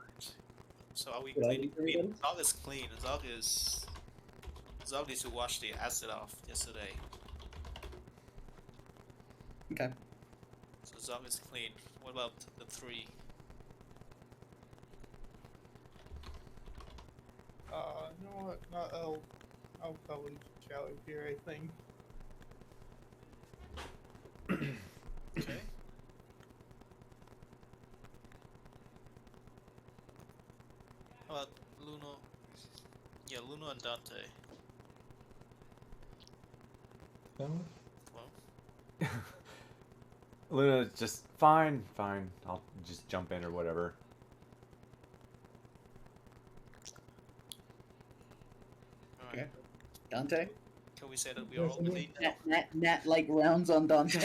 So are we Would I clean? be I mean, clean? Zog is clean. Zog needs to wash the acid off yesterday. Okay. So Zog is clean. What about the three? You know what? I'll probably shower here, I think. Okay. How about Luno? Yeah, Luno and Dante. Yeah. Well, Luna's just fine. I'll just jump in or whatever. alright. Okay. Dante? Can we say that we Yeah, are all so clean now? Nat like rounds on Dante.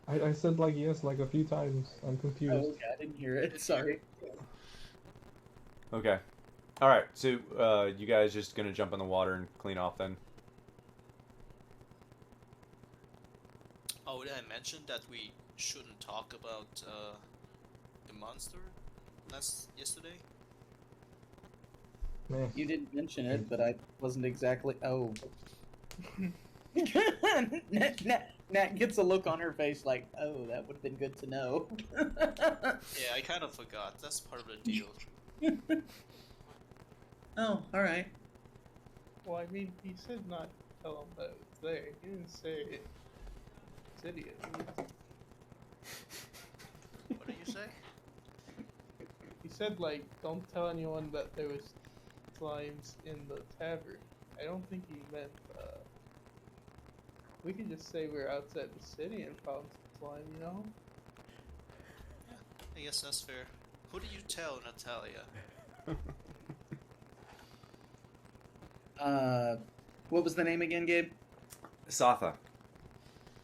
I said like yes like a few times. I'm Oh, confused. okay, I didn't hear it. Sorry. Okay. All right. So you guys just gonna jump in the water and clean off then? Oh, did I mention that we shouldn't talk about the monster yesterday? Man. You didn't mention it, but I wasn't exactly. Oh. Nat gets a look on her face like, oh, that would have been good to know. Yeah, I kind of forgot. That's part of the deal. Oh, alright. Well, I mean, he said not to tell him that it was there. He didn't say it. It's idiot. What did you say? He said, like, don't tell anyone that there was slimes in the tavern. I don't think he meant, we could just say we're outside the city and found some slime, you know? I guess that's fair. Who did you tell, Natalia? What was the name again, Gabe? Satha.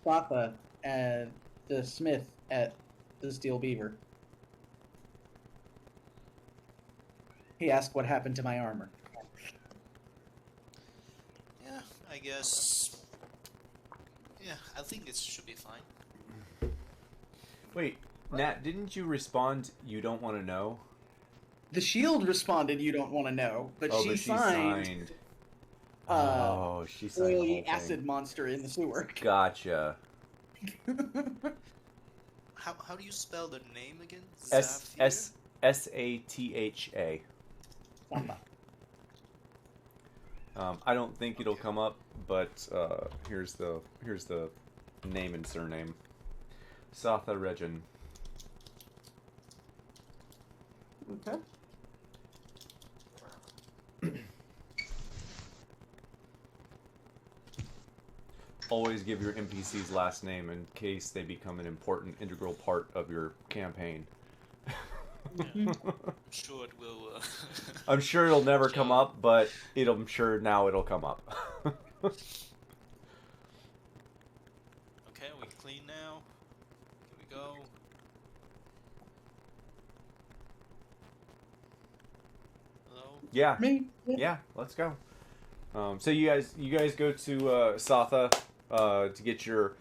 Papa, the smith at the Steel Beaver. He asked what happened to my armor. Yeah, I guess. Yeah, I think it should be fine. Wait, Nat, didn't you respond? You don't want to know. The shield responded, "You don't want to know," but Oh, she but she signed. signed. Oh, she signed the whole Oily thing. acid monster in the sewer. Gotcha. How do you spell the name again? Satha. I don't think it'll come up, but here's the name and surname. Satha Regin. Okay. Always give your NPC's last name in case they become an important, integral part of your campaign. Yeah, I'm sure it will. I'm sure it'll never come Yeah. up, but I'm sure now it'll come up. Okay, we clean now. Here we go. Hello. Yeah, Me? yeah, let's go. So you guys go to Satha to get your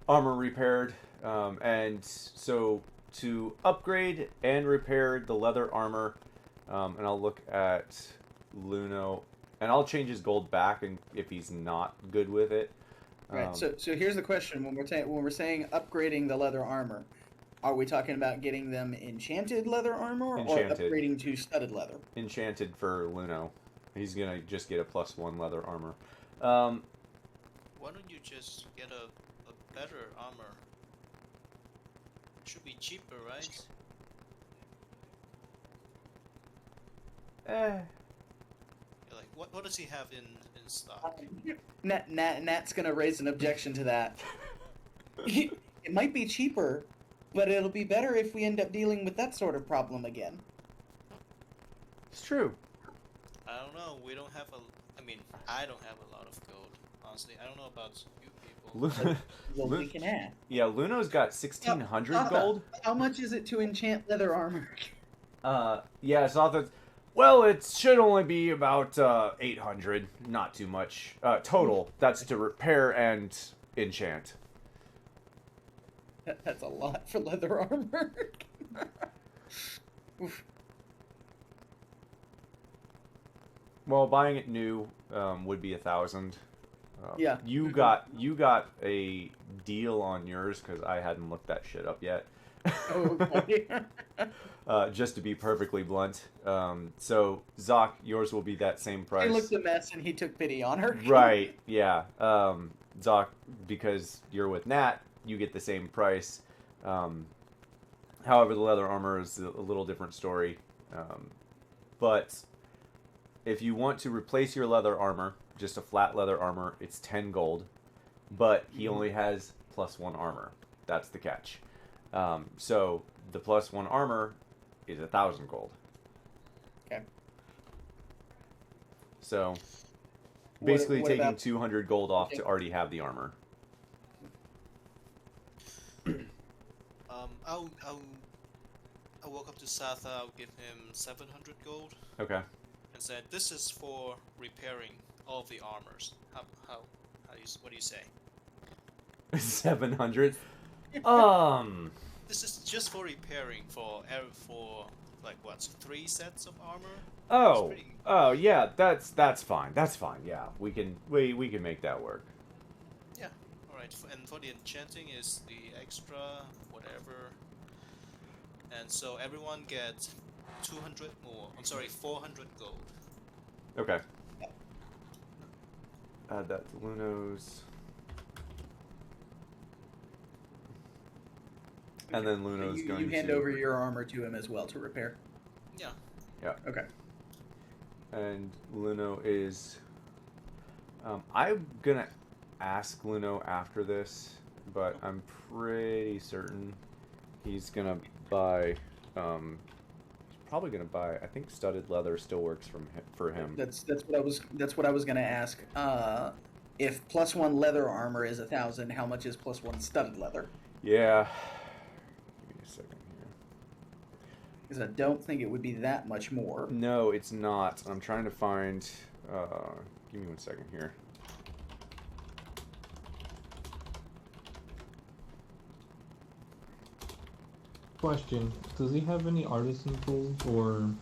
armor repaired, and so to upgrade and repair the leather armor, and I'll look at Luno, and I'll change his gold back, and if he's not good with it. Right. So here's the question: when we're saying upgrading the leather armor, are we talking about getting them enchanted leather armor Enchanted. or upgrading to studded leather? Enchanted for Luno. He's gonna just get a +1 leather armor. Why don't you just get a better armor? Should be cheaper, right? Eh. You're like, what does he have in stock? Nat's gonna raise an objection to that. It might be cheaper, but it'll be better if we end up dealing with that sort of problem again. It's true. I don't know. We don't have a. I mean, I don't have a lot of gold. Honestly, I don't know about you people. Well, we can ask. Yeah, Luno's got 1,600 Sotha, gold. How much is it to enchant leather armor? Yeah, Sotha. Well, it should only be about 800, not too much total. That's to repair and enchant. That's a lot for leather armor. Oof. Well, buying it new would be 1,000. Yeah. You got a deal on yours because I hadn't looked that shit up yet. Okay. Just to be perfectly blunt. So Zoc, yours will be that same price. He looked a mess and he took pity on her. Right. Yeah. Zoc, because you're with Nat, you get the same price. However, the leather armor is a little different story. But if you want to replace your leather armor, just a flat leather armor, it's 10 gold. But he only has +1 armor. That's the catch. So the +1 armor is 1,000 gold. Okay. So basically what taking about- 200 gold off to already have the armor. I'll walk up to Satha. I'll give him 700 gold Okay. and said, "This is for repairing all the armors. What do you say? 700. This is just for repairing for like what 3 sets of armor. Oh. It's pretty- Oh yeah, that's fine. That's fine. Yeah, we can make that work. Yeah. All right. And for the enchanting is the extra whatever. And so everyone gets 200 more. I'm sorry, 400 gold. Okay. Add that to Luno's. And then Luno's going You hand to over your armor to him as well to repair. Yeah. Yeah. Okay. And Luno is. I'm gonna ask Luno after this, but I'm pretty certain he's gonna buy. He's probably gonna buy. I think studded leather still works for him. That's what I was gonna ask. If +1 leather armor is 1,000, how much is +1 studded leather? Yeah. Give me a second here. Because I don't think it would be that much more. No, it's not. I'm trying to find. Give me 1 second here. Question: does he have any artisan tools or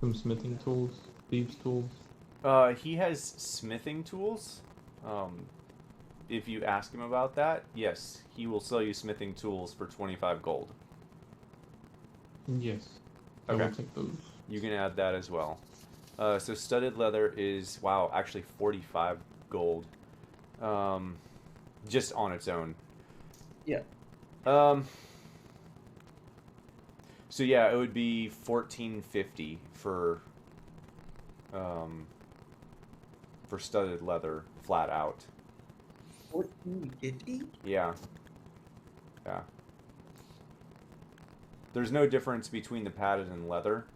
some smithing tools, thieves tools? He has smithing tools. If you ask him about that, yes, he will sell you smithing tools for 25 gold. Yes. I Okay. will take those. You can add that as well. So studded leather is, wow, actually 45 gold. Just on its own. Yeah. So yeah, it would be 1450 for studded leather flat out. 1450? Yeah. Yeah. There's no difference between the padded and leather.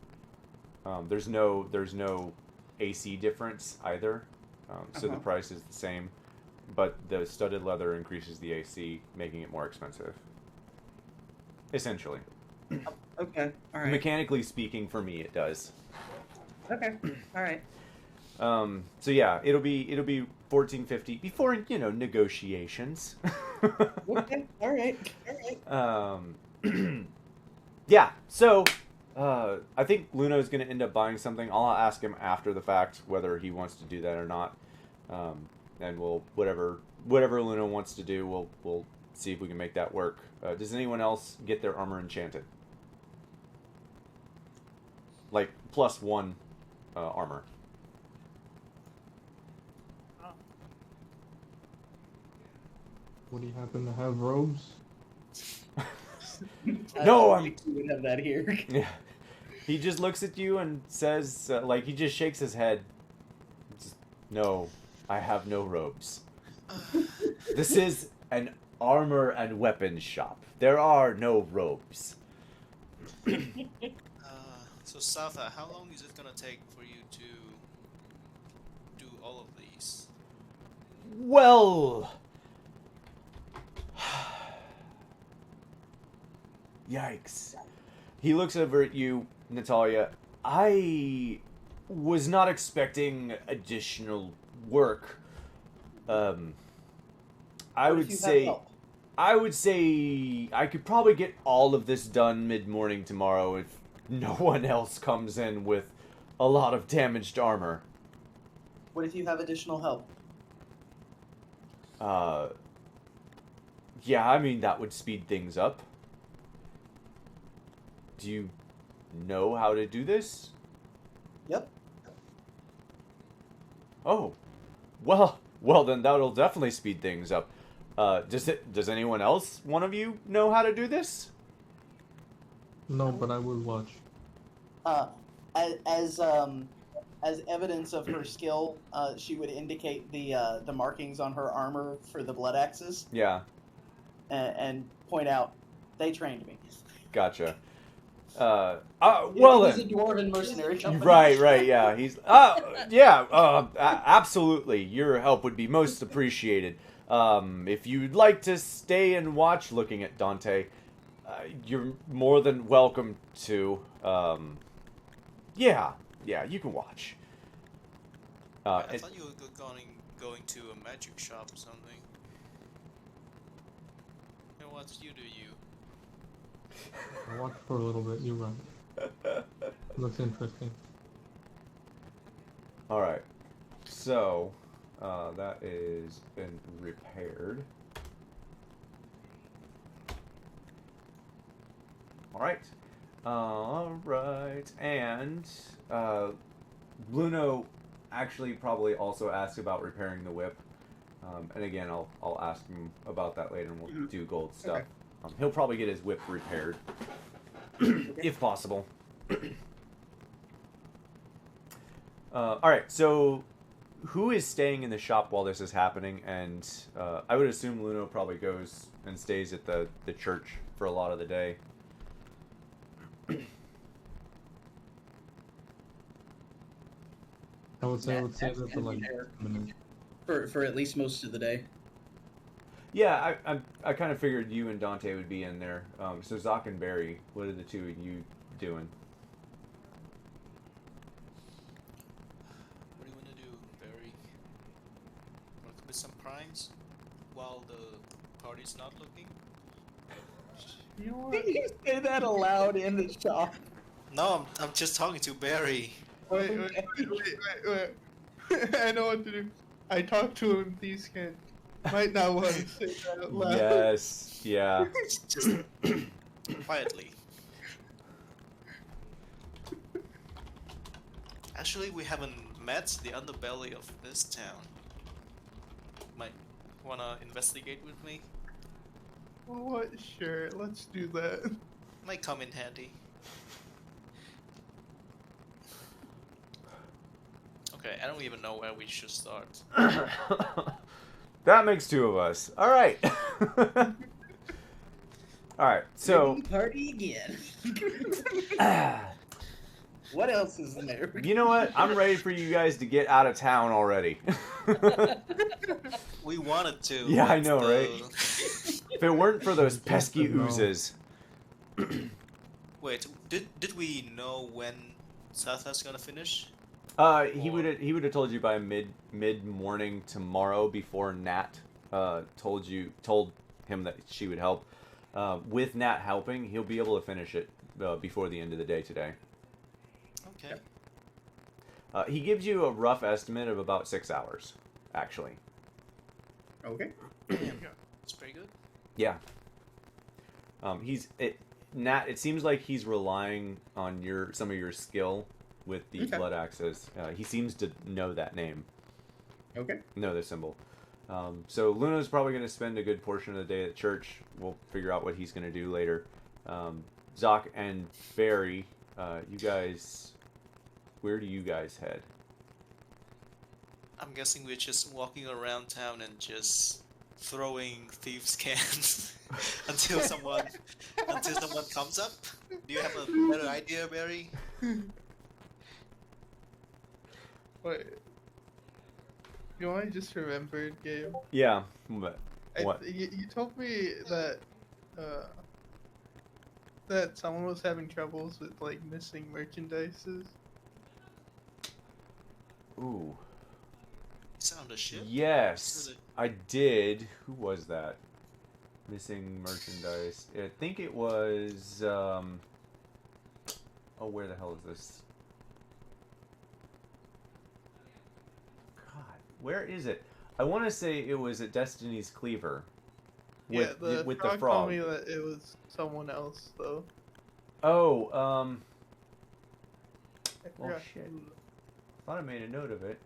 There's no AC difference either. So the price is the same, but the studded leather increases the AC, making it more expensive. Essentially. Okay. All right. Mechanically speaking, for me, it does. Okay. All right. So yeah, it'll be 1450 before negotiations. Okay. All right. All right. Yeah. So I think Luno's gonna end up buying something. I'll ask him after the fact whether he wants to do that or not. And we'll whatever Luno wants to do, we'll see if we can make that work. Does anyone else get their armor enchanted? Like +1 armor. What do you happen to have, robes? No, I think we would have that here. Yeah. He just looks at you and says, he just shakes his head. No, I have no robes. This is an armor and weapons shop. There are no robes. So Satha, how long is it gonna take for you to do all of these? Well, yikes. He looks over at you, Natalia. I was not expecting additional work. I What would if you have say help? I could probably get all of this done mid-morning tomorrow if no one else comes in with a lot of damaged armor. What if you have additional help? Yeah, I mean, that would speed things up. Do you know how to do this? Yep. Oh, well then that'll definitely speed things up. Does anyone else, one of you, know how to do this? No, but I will watch. As evidence of her skill, she would indicate the markings on her armor for the blood axes, Yeah, and point out they trained me. gotcha. Well, Well he's a then. dwarven mercenary company. Right, yeah. He's absolutely. Your help would be most appreciated. If you'd like to stay and watch, looking at Dante, you're more than welcome to. Yeah, you can watch. I thought you were going to a magic shop or something. You know what? You do you. I'll watch for a little bit. You're right. Looks interesting. All right, so that is been repaired. All right, and Bluno actually probably also asked about repairing the whip, and again, I'll ask him about that later, and we'll do gold stuff. Okay. He'll probably get his whip repaired, if possible. All right, so who is staying in the shop while this is happening? And I would assume Luno probably goes and stays at the church for a lot of the day. I would say that for like There. minutes. For at least most of the day. Yeah, I kind of figured you and Dante would be in there. So Zoc and Barry, what are the two of you doing? What do you want to do, Barry? Want to commit some crimes while the party's not looking? You know what? Did you say that aloud in the shop? No, I'm just talking to Barry. Wait. I know what to do. I talked to him. These can might not want to say that out loud. Yes, yeah. Just quietly. Actually, we haven't met the underbelly of this town. Might wanna investigate with me? Well, what? Sure, let's do that. Might come in handy. Okay, I don't even know where we should start. That makes two of us. All right. All right. So, Party again. What else is there? you know what? I'm ready for you guys to get out of town already. We wanted to. Yeah, I but know, the- right? If it weren't for those pesky No. oozes. Wait, did we know when Satha's gonna finish? He would have told you by mid morning tomorrow before Nat told him that she would help. With Nat helping, he'll be able to finish it before the end of the day today. Okay. He gives you a rough estimate of about 6 hours, actually. Okay. It's pretty good. Yeah. Nat, it seems like he's relying on some of your skill with the Okay. blood axes. He seems to know that name, Okay. know the symbol. So Luna's probably going to spend a good portion of the day at church. We'll figure out what he's going to do later. Zoc and Barry, you guys, where do you guys head? I'm guessing we're just walking around town and just throwing thieves' cans until someone comes up. Do you have a better idea, Barry? Wait. You know what I just remembered, Gabe? Yeah. But what? You told me that uh, that someone was having troubles with like missing merchandises. Ooh. Is that on the ship? Yes, Is it- I did. Who was that? Missing merchandise. I think it was. Oh, where the hell is this? God, where is it? I want to say it was at Destiny's Cleaver. With Yeah, with frog the frog. told me that it was someone else though. Oh, I well, forgot shit. who. thought I made a note of it.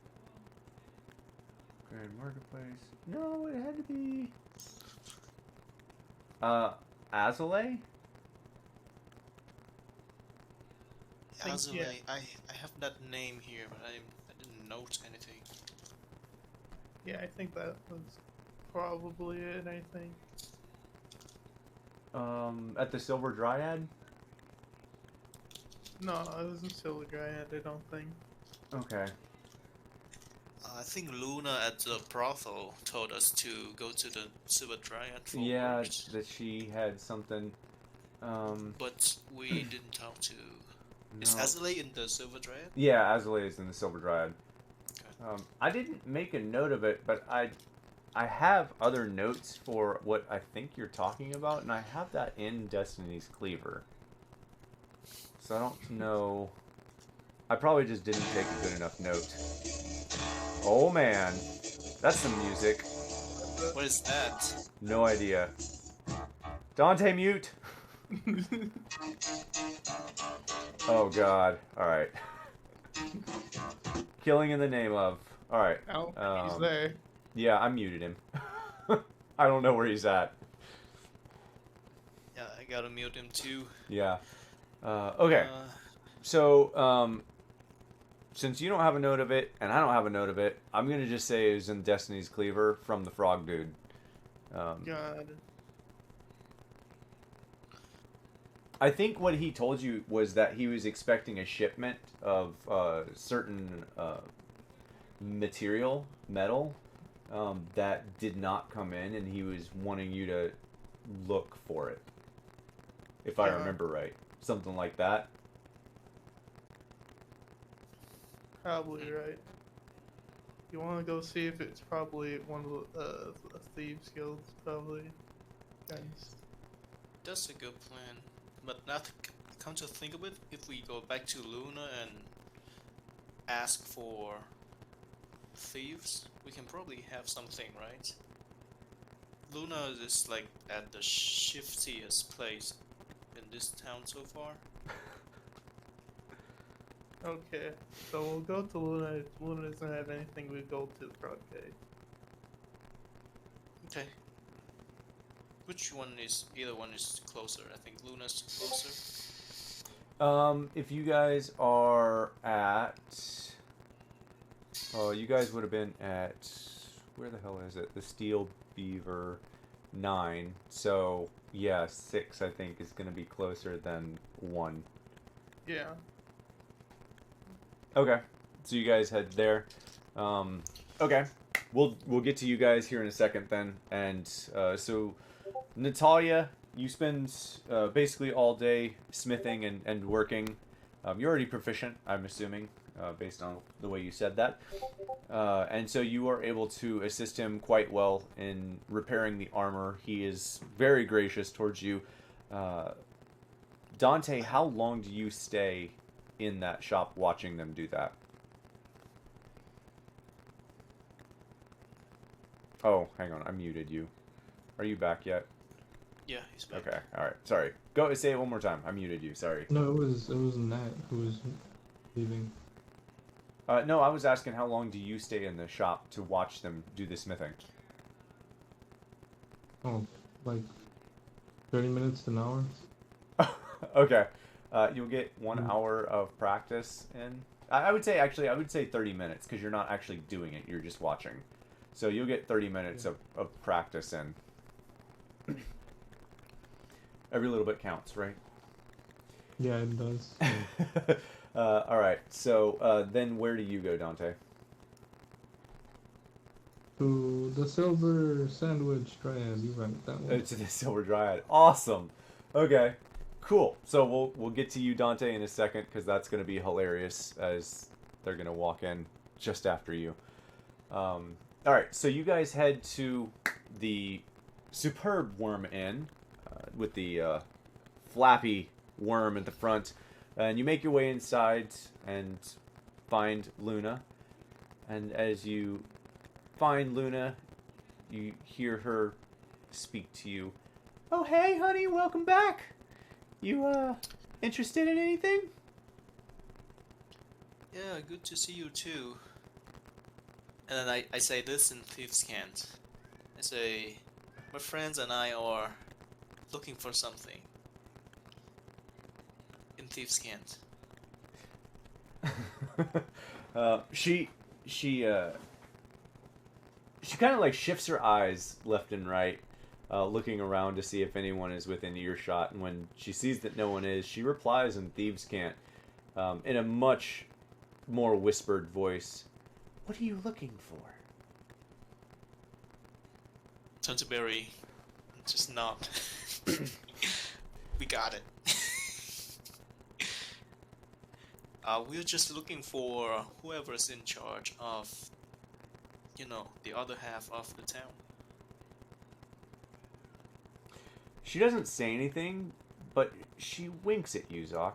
Grand Marketplace. No, it had to be. Azalea? think, Azule, yeah. I have that name here, but I didn't note anything. Yeah, I think that was probably it. I think. At the Silver Dryad? No, it wasn't Silver Dryad. I don't think. Okay. I think Luna at the brothel told us to go to the Silver Dryad for Yeah, words, that she had something. but we didn't talk to. Is No. Azalea in the Silver Dryad? Yeah, Azalea is in the Silver Dryad. Okay. I didn't make a note of it, but I have other notes for what I think you're talking about, and I have that in Destiny's Cleaver. So I don't know. I probably just didn't take a good enough note. Oh man, that's some music. What is that? No idea. Dante, mute. Oh god. All right. Killing in the name of. All right. Oh, he's there. Yeah, I muted him. I don't know where he's at. Yeah, I gotta mute him too. Yeah. Okay. So, since you don't have a note of it, and I don't have a note of it, I'm gonna just say it was in Destiny's Cleaver from the Frog Dude. God. I think what he told you was that he was expecting a shipment of certain metal, that did not come in, and he was wanting you to look for it. If I Yeah. remember right. Something like that. Probably right. You want to go see if it's probably one of the thieves guilds, probably. Guys. That's a good plan. But now, come to think of it, if we go back to Luna and ask for thieves, we can probably have something, right? Luna is like at the shiftiest place in this town so far. Okay, so we'll go to Luna. If Luna doesn't have anything, we go to the frog gate. Okay. Which one is? Either one is closer. I think Luna's closer. If you guys are at... Oh, you guys would have been at... Where the hell is it? The Steel Beaver 9. So, yeah, 6 I think is going to be closer than 1. Yeah. Okay. So you guys head there. Okay. We'll get to you guys here in a second then. And so Natalia, you spend basically all day smithing and working. You're already proficient, I'm assuming, based on the way you said that. And so you are able to assist him quite well in repairing the armor. He is very gracious towards you. Dante, how long do you stay in that shop watching them do that? Oh, hang on, I muted you. Are you back yet? Yeah, he's back. Okay, alright, sorry. Go say it one more time. I muted you, sorry. No, it was Nat who was leaving. No, I was asking how long do you stay in the shop to watch them do the smithing? Oh, like 30 minutes to an hour. Okay. You'll get 1 hour of practice in. I would say 30 minutes, because you're not actually doing it, you're just watching. So you'll get 30 minutes of practice in. Every little bit counts, right? Yeah, it does. Alright, so then where do you go, Dante? To the Silver Sandwich Triad. You right, that one. To the Silver Dryad. Awesome. Okay. Cool. So we'll get to you, Dante, in a second because that's going to be hilarious as they're going to walk in just after you. All right. So you guys head to the superb Worm Inn with the flappy worm at the front, and you make your way inside and find Luna. And as you find Luna, you hear her speak to you. Oh, hey, honey, welcome back. You, interested in anything? Yeah, good to see you too. And then I say this in Thieves' Cant. I say, my friends and I are looking for something. In Thieves' Cant. She kind of like shifts her eyes left and right, looking around to see if anyone is within earshot. And when she sees that no one is, she replies in Thieves' Cant, in a much more whispered voice. What are you looking for? Tunterberry, just not. We got it. We're just looking for whoever's in charge of, the other half of the town. She doesn't say anything, but she winks at you, Zoc.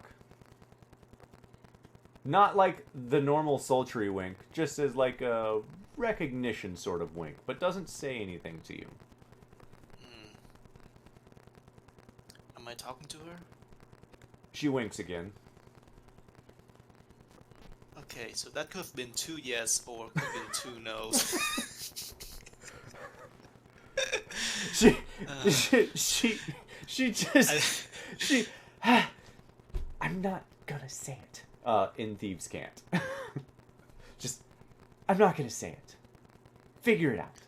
Not like the normal sultry wink, just as like a recognition sort of wink, but doesn't say anything to you. Am I talking to her? She winks again. Okay, so that could have been 2 yes or could have been 2 no's. She I'm not gonna say it. In Thieves' Cant. I'm not gonna say it. Figure it out.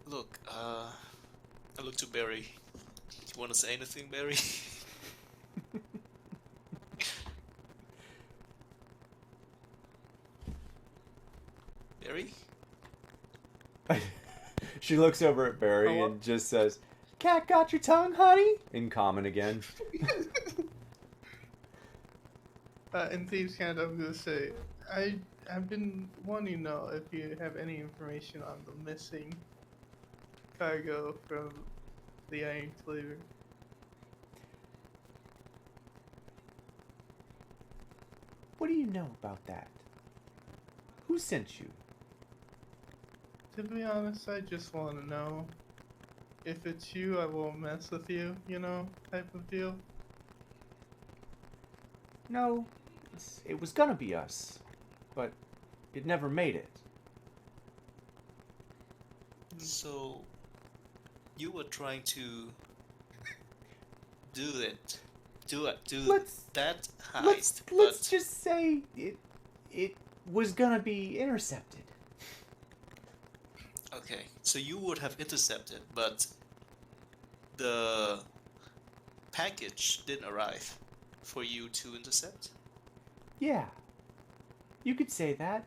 Look, I look to Barry. Do you want to say anything, Barry? Barry? She looks over at Barry and just says, "Cat got your tongue, honey?" In common again. In Thieves' Cant, I'm gonna say, I've been wanting to know if you have any information on the missing cargo from the Iron Cleaver. What do you know about that? Who sent you? To be honest, I just want to know. If it's you, I won't mess with you, type of deal. No, it was gonna be us, but it never made it. So, you were trying to do that heist, Let's just say it was gonna be intercepted. Okay, so you would have intercepted, but the package didn't arrive for you to intercept? Yeah, you could say that.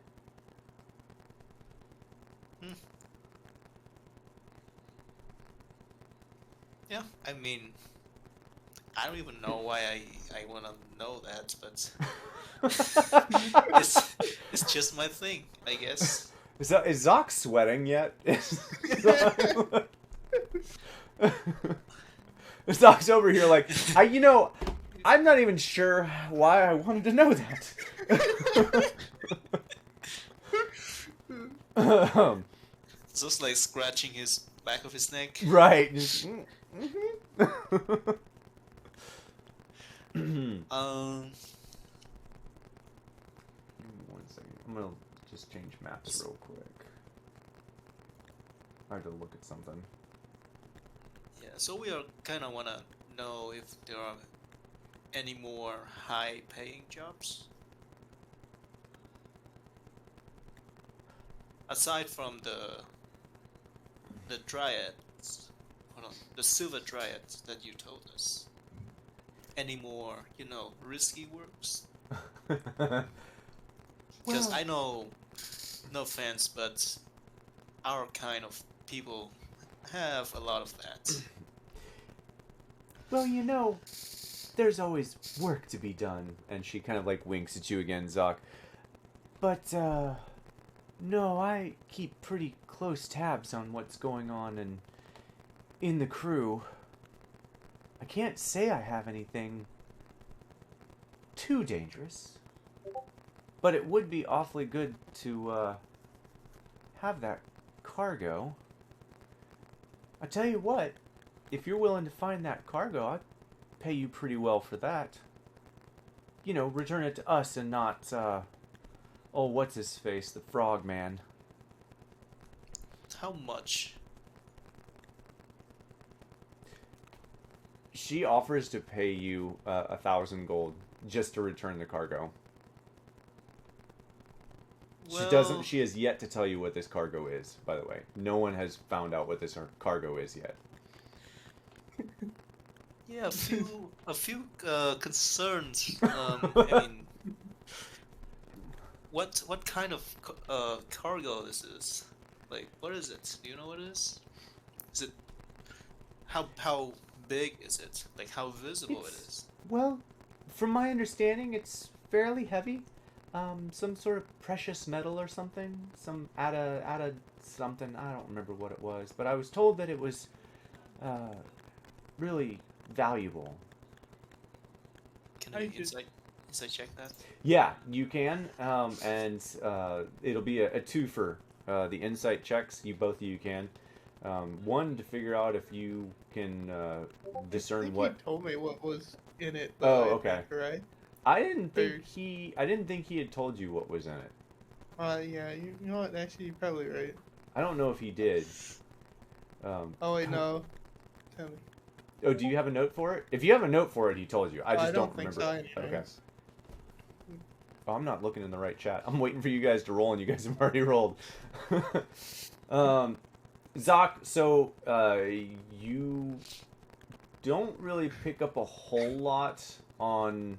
Yeah, I mean, I don't even know why I want to know that, but it's just my thing, I guess. Is Zoc sweating yet? Zoc's over here like, I'm not even sure why I wanted to know that. Just like scratching his back of his neck. Right. Just, Um. Give me 1 second. I'm gonna just change maps real quick. I have to look at something. Yeah, so we are kind of want to know if there are any more high-paying jobs aside from the dryads, the silver dryads that you told us. Any more, risky works? Because Well- I know, no offense, but our kind of people have a lot of that. Well, you know, there's always work to be done. And she kind of like winks at you again, Zoc. But, no, I keep pretty close tabs on what's going on in the crew. I can't say I have anything too dangerous. But it would be awfully good to, have that cargo. I tell you what, if you're willing to find that cargo, I'd pay you pretty well for that. You know, return it to us and not, oh, what's his face, the frog man. How much? She offers to pay you 1,000 gold just to return the cargo. Well, She has yet to tell you what this cargo is, by the way. No one has found out what this cargo is yet. yeah, a few concerns. I mean, what kind of cargo this is? Like, what is it? Do you know what it is? Is it how big is it? Like, how visible it is? Well, from my understanding, it's fairly heavy. Some sort of precious metal or something. Some added something. I don't remember what it was, but I was told that it was really valuable. Can I you just- insight check that? Yeah, you can, and it'll be a two for the insight checks. Both of you can. One to figure out if you can I discern think what. He told me what was in it. Oh, though, I okay. think, right? I didn't There's- think he had told you what was in it. Yeah. You know what? Actually, you're probably right. I don't know if he did. Oh wait, no. Tell me. Oh, do you have a note for it? If you have a note for it, he told you. I just don't don't think remember. so. Okay. Anyways. Oh, I'm not looking in the right chat. I'm waiting for you guys to roll, and you guys have already rolled. Zoc, so you don't really pick up a whole lot on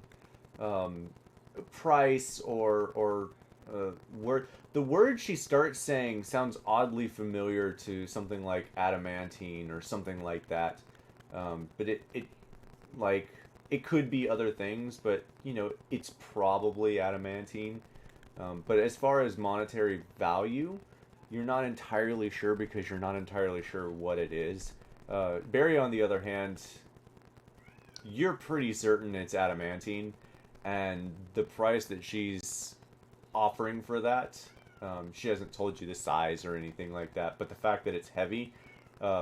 price or word. The word she starts saying sounds oddly familiar to something like adamantine or something like that. But it could be other things, but you know, it's probably adamantine. But as far as monetary value, you're not entirely sure because you're not entirely sure what it is. Barry, on the other hand, you're pretty certain it's adamantine, and the price that she's offering for that, she hasn't told you the size or anything like that, but the fact that it's heavy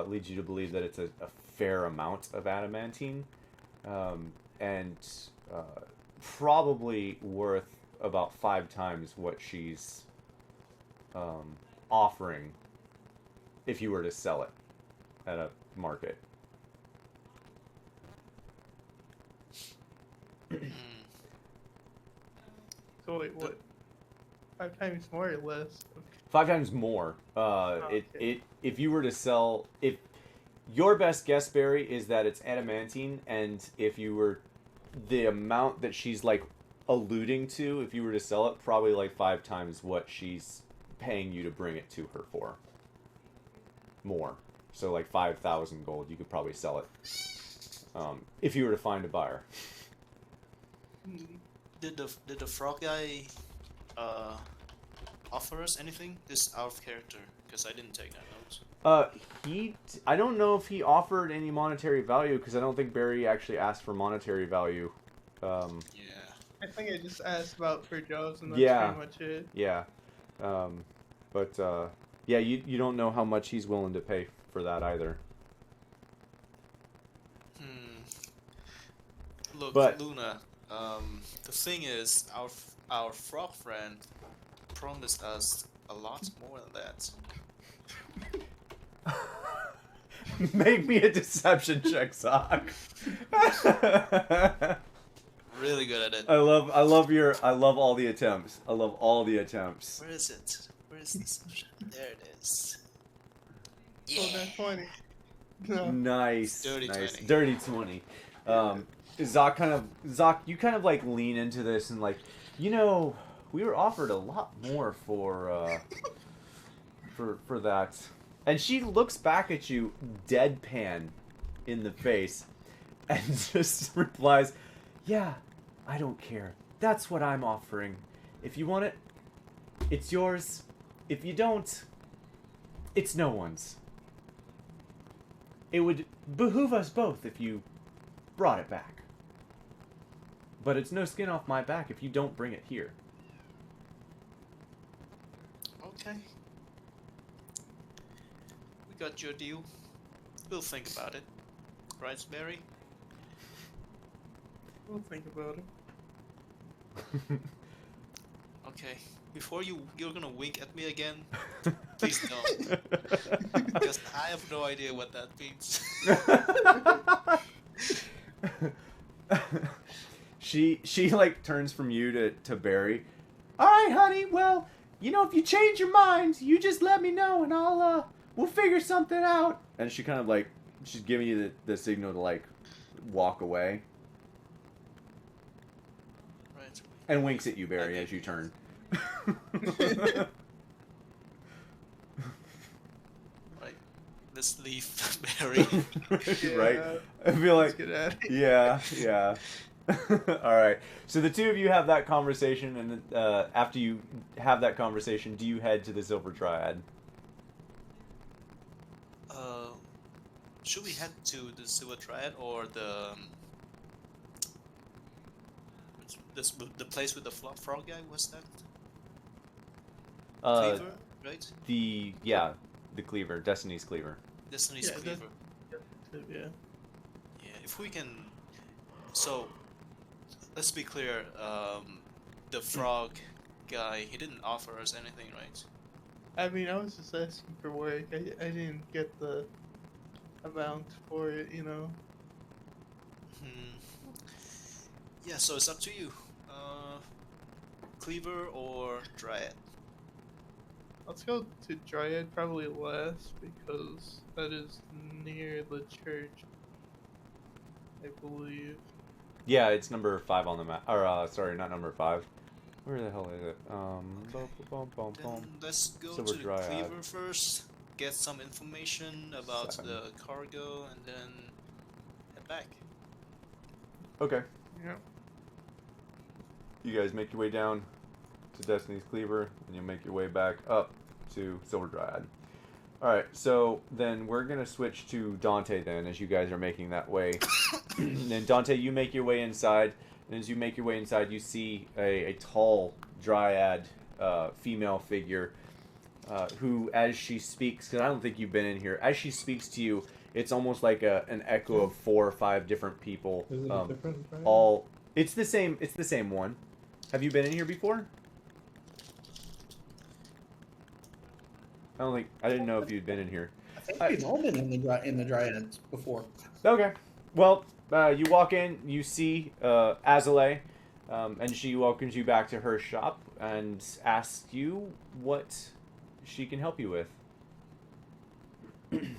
leads you to believe that it's a fair amount of adamantine, and probably worth about 5 times what she's offering if you were to sell it at a market. So wait, what? 5 times more or less? 5 times more. Okay. If you were to sell, if your best guess, Barry, is that it's adamantine, and if you were the amount that she's like alluding to, if you were to sell it, probably like 5 times what she's paying you to bring it to her for. More. So like 5,000 gold, you could probably sell it. If you were to find a buyer. Did the frog guy offer us anything? This out of character, because I didn't take that note. I don't know if he offered any monetary value, because I don't think Barry actually asked for monetary value. Yeah. I think I just asked about for jobs and that's Yeah. pretty much it. Yeah. Yeah, you don't know how much he's willing to pay for that either. Look, But- Luna. The thing is, our frog friend promised us a lot more than that. Make me a deception check, Sock. Really good at it. I love all the attempts. I love all the attempts. Where is it? Where is this? There it is. Oh, that's 20. No. Nice. Dirty nice. 20. Dirty 20. Zoc, you kind of like lean into this and like, you know, we were offered a lot more for that. And she looks back at you, deadpan in the face, and just replies, "Yeah, I don't care. That's what I'm offering. If you want it, it's yours. If you don't, it's no one's. It would behoove us both if you brought it back. But it's no skin off my back if you don't bring it here." Okay. We got your deal. We'll think about it. Right, Barry? We'll think about it. Okay. Before you're gonna wink at me again, please don't. Because I have no idea what that means. She like turns from you to Barry. "All right, honey. Well, you know, if you change your mind, you just let me know, and we'll figure something out." And she kind of like she's giving you the signal to like walk away, Right. and winks at you, Barry, Okay. as you turn. Right. Let's leave Barry. Right? I feel Let's like get out of here. yeah. All right. So the two of you have that conversation, and after you have that conversation, do you head to the Silver Dryad? Should we head to the Silver Triad or the place with the frog guy? What's that? Cleaver, right? The Cleaver, Destiny's Cleaver. Destiny's Yeah, Cleaver. Yeah. Yeah, if we can. So, let's be clear. The frog guy, he didn't offer us anything, right? I mean, I was just asking for work. I didn't get the amount for it, you know. Yeah, so it's up to you. Cleaver or Dryad? Let's go to Dryad, probably less, because that is near the church, I believe. Yeah, it's number 5 on the map. Or sorry, not number 5. Where the hell is it? Then let's go Silver to the Dryad. Cleaver first, get some information about 7. the cargo, and then head back. Okay. Yeah. You guys make your way down to Destiny's Cleaver, and you'll make your way back up to Silver Dryad. Alright, so then we're going to switch to Dante then, as you guys are making that way. And Dante, you make your way inside, and as you make your way inside, you see a tall Dryad female figure who, as she speaks, because I don't think you've been in here, as she speaks to you, it's almost like an echo of 4 or 5 different people. Is it a different Dryad? All it's the same one. Have you been in here before? I didn't know if you'd been in here. I think we've all been in the Dryads before. Okay. Well, you walk in, you see Azalea, and she welcomes you back to her shop and asks you what she can help you with. Can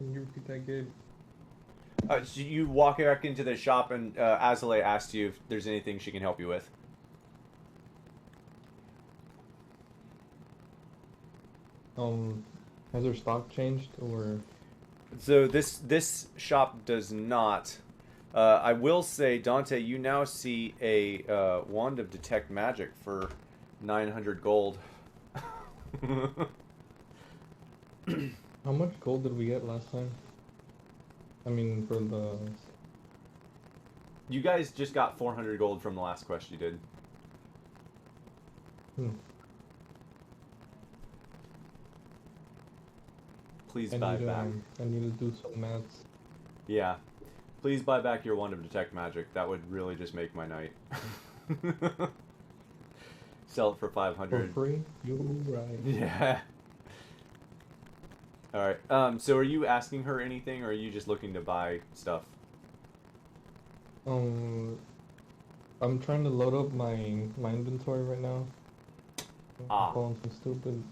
you repeat that, Gabe? So you walk back into the shop, and Azalea asks you if there's anything she can help you with. Has her stock changed, or? So this shop does not. I will say, Dante, you now see a wand of detect magic for 900 gold. How much gold did we get last time? I mean, for the... You guys just got 400 gold from the last quest you did. Please buy back. I need to do some maths. Yeah. Please buy back your wand of detect magic. That would really just make my night. Sell it for 500. For free? You're right. Yeah. Alright, so are you asking her anything, or are you just looking to buy stuff? I'm trying to load up my inventory right now. Ah. Pulling some stupid...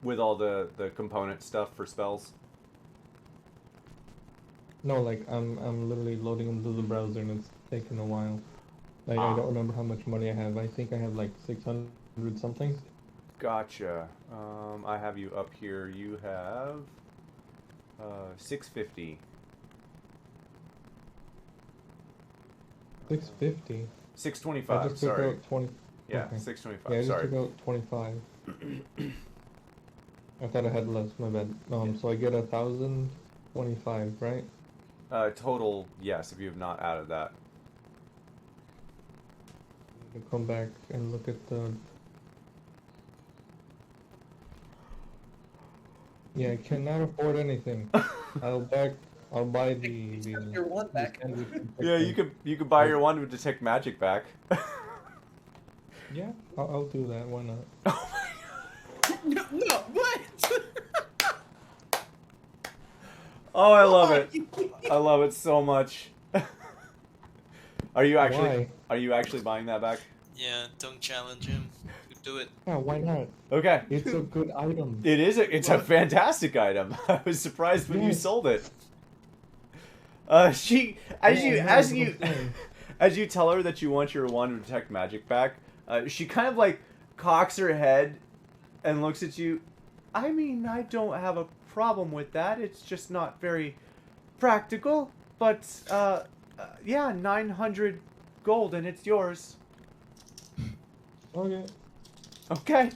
With all the component stuff for spells? No, like I'm literally loading into the browser and it's taking a while. Like I don't remember how much money I have. I think I have like 600 something. Gotcha. I have you up here. You have 650. 650. I 625. just took Sorry. out 20. Yeah, Okay. 625. Yeah, I just Sorry. took out 25. I thought I had less. My bad. So I get 1,025, right? Total, yes. If you have not added that. To come back and look at the. Yeah, I cannot afford anything. I'll buy the Your one back. sandwich and Yeah, chicken. you could buy your one to detect magic back. Yeah, I'll do that. Why not? Oh my No, no, what? Oh, I love it. I love it so much. Are you Why? actually buying that back? Yeah, don't challenge him. You do it. Yeah, why not? Okay. It's a good item. It's a fantastic item. I was surprised when you Yes. sold it. She Yeah, I know, that's what I'm saying. as you tell her that you want your wand to detect magic back, she kind of like cocks her head and looks at you. I mean, I don't have a problem with that. It's just not very practical. But yeah, 900 gold and it's yours. Okay. Okay.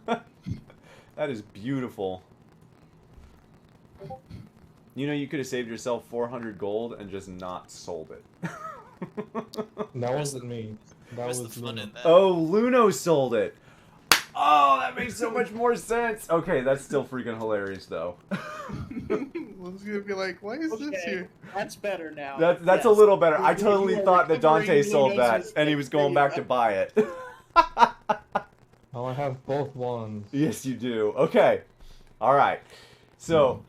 That is beautiful. You know, you could have saved yourself 400 gold and just not sold it. That wasn't me. That Where's was the fun Luna. in that? Oh, Luno sold it. Oh, that makes so much more sense. Okay, that's still freaking hilarious, though. Luna's gonna be like, why is this Okay, here? that's better now. That's a Yes. little better. I You- totally you are thought that Dante recovering sold Luna's that, mistake. and he was There going you back go. to buy it. Oh, I have both wands. Yes, you do. Okay. All right. So,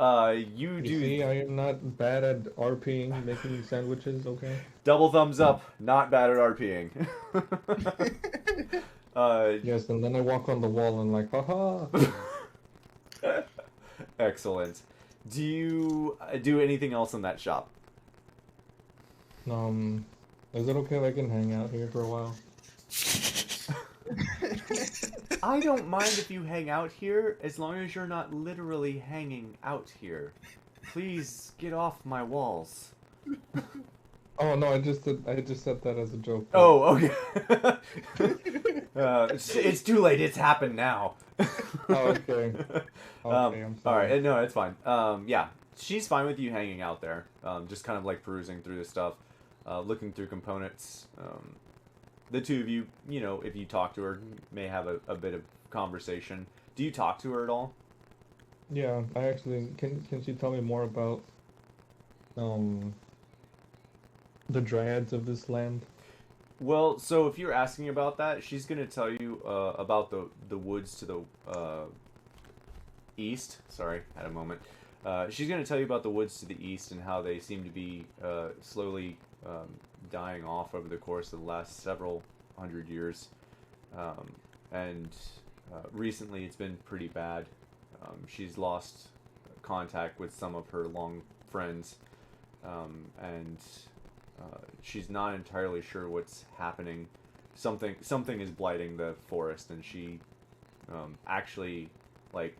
you You do see, I am not bad at RPing, making sandwiches, okay? double thumbs up. Not bad at RPing. Yes, and then I walk on the wall and like, haha! Excellent. Do you do anything else in that shop? Is it okay if I can hang out here for a while? I don't mind if you hang out here as long as you're not literally hanging out here. Please get off my walls. Oh no, I just said that as a joke. Oh, okay. It's too late. It's happened now. Oh, okay. Okay, I'm All right. sorry. No, it's fine. Yeah, she's fine with you hanging out there. Just kind of like perusing through the stuff, looking through components. The two of you, you know, if you talk to her, may have a bit of conversation. Do you talk to her at all? Yeah, I actually can she tell me more about the dryads of this land? Well, so if you're asking about that, she's gonna tell you about the woods to the east. Sorry, had a moment. She's gonna tell you about the woods to the east and how they seem to be slowly dying off over the course of the last several hundred years, and recently it's been pretty bad. She's lost contact with some of her long friends, and she's not entirely sure what's happening. Something is blighting the forest, and she actually, like,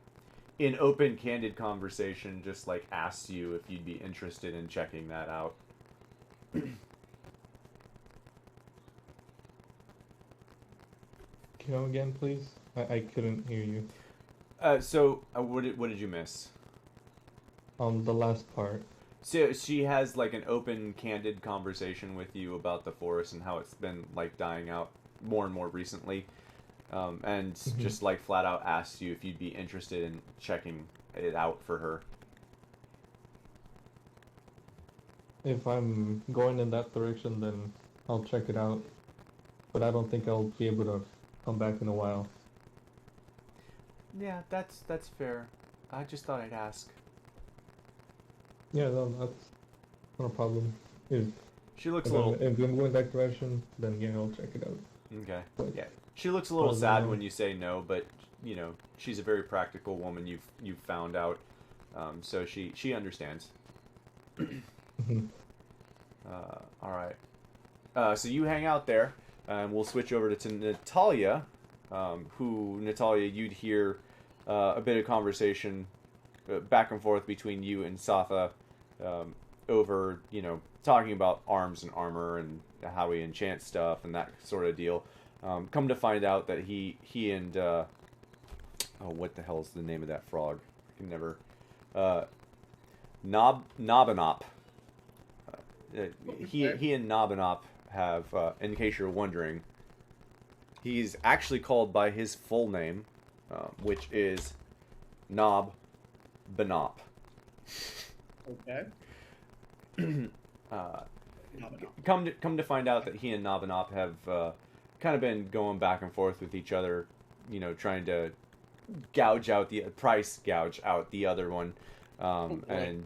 in open, candid conversation, just like asks you if you'd be interested in checking that out. Can you go again, please? I couldn't hear you. What did you miss? The last part. So she has like an open, candid conversation with you about the forest and how it's been like dying out more and more recently, and just like flat out asks you if you'd be interested in checking it out for her. If I'm going in that direction, then I'll check it out. But I don't think I'll be able to come back in a while. Yeah, that's fair. I just thought I'd ask. Yeah, no, that's not a problem. If She looks if a little. I'm going that direction, then yeah, I'll check it out. Okay. Yeah. She looks a little Oh, sad no. when you say no, but you know she's a very practical woman. You've found out, so she understands. Mhm. All right. So you hang out there, and we'll switch over to Natalia, Natalia, you'd hear a bit of conversation back and forth between you and Satha over, talking about arms and armor and how we enchant stuff and that sort of deal. Come to find out that he and what the hell is the name of that frog? I can never. Nobinop. He and Nobinop have, in case you're wondering, he's actually called by his full name, which is Nob Benop. Okay. Come to find out that he and Nobinop have kind of been going back and forth with each other, trying to gouge out the other one, and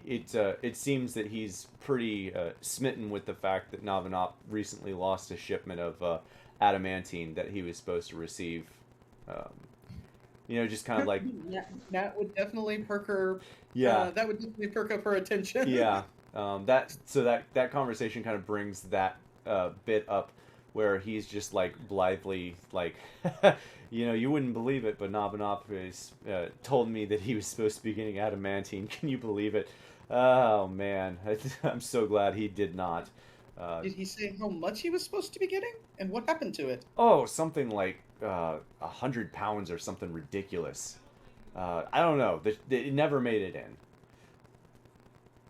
it seems that he's pretty smitten with the fact that Nobinop recently lost a shipment of adamantine that he was supposed to receive. Just kind of like that would definitely perk her. Yeah. That would definitely perk up her attention. Yeah. That conversation kind of brings that bit up where he's just like blithely like, you wouldn't believe it, but Nobinop has told me that he was supposed to be getting adamantine. Can you believe it? Oh man, I'm so glad he did not. Did he say how much he was supposed to be getting, and what happened to it? Oh, something like 100 pounds or something ridiculous. I don't know. It never made it in.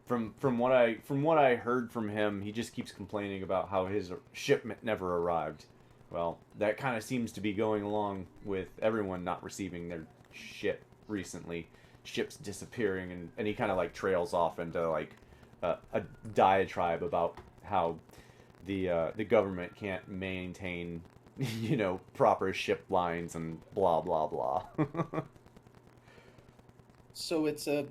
From what I heard from him, he just keeps complaining about how his shipment never arrived. Well, that kind of seems to be going along with everyone not receiving their ship recently. Ships disappearing, and he kind of like trails off into like a diatribe about how the government can't maintain proper ship lines and blah blah blah. So it's a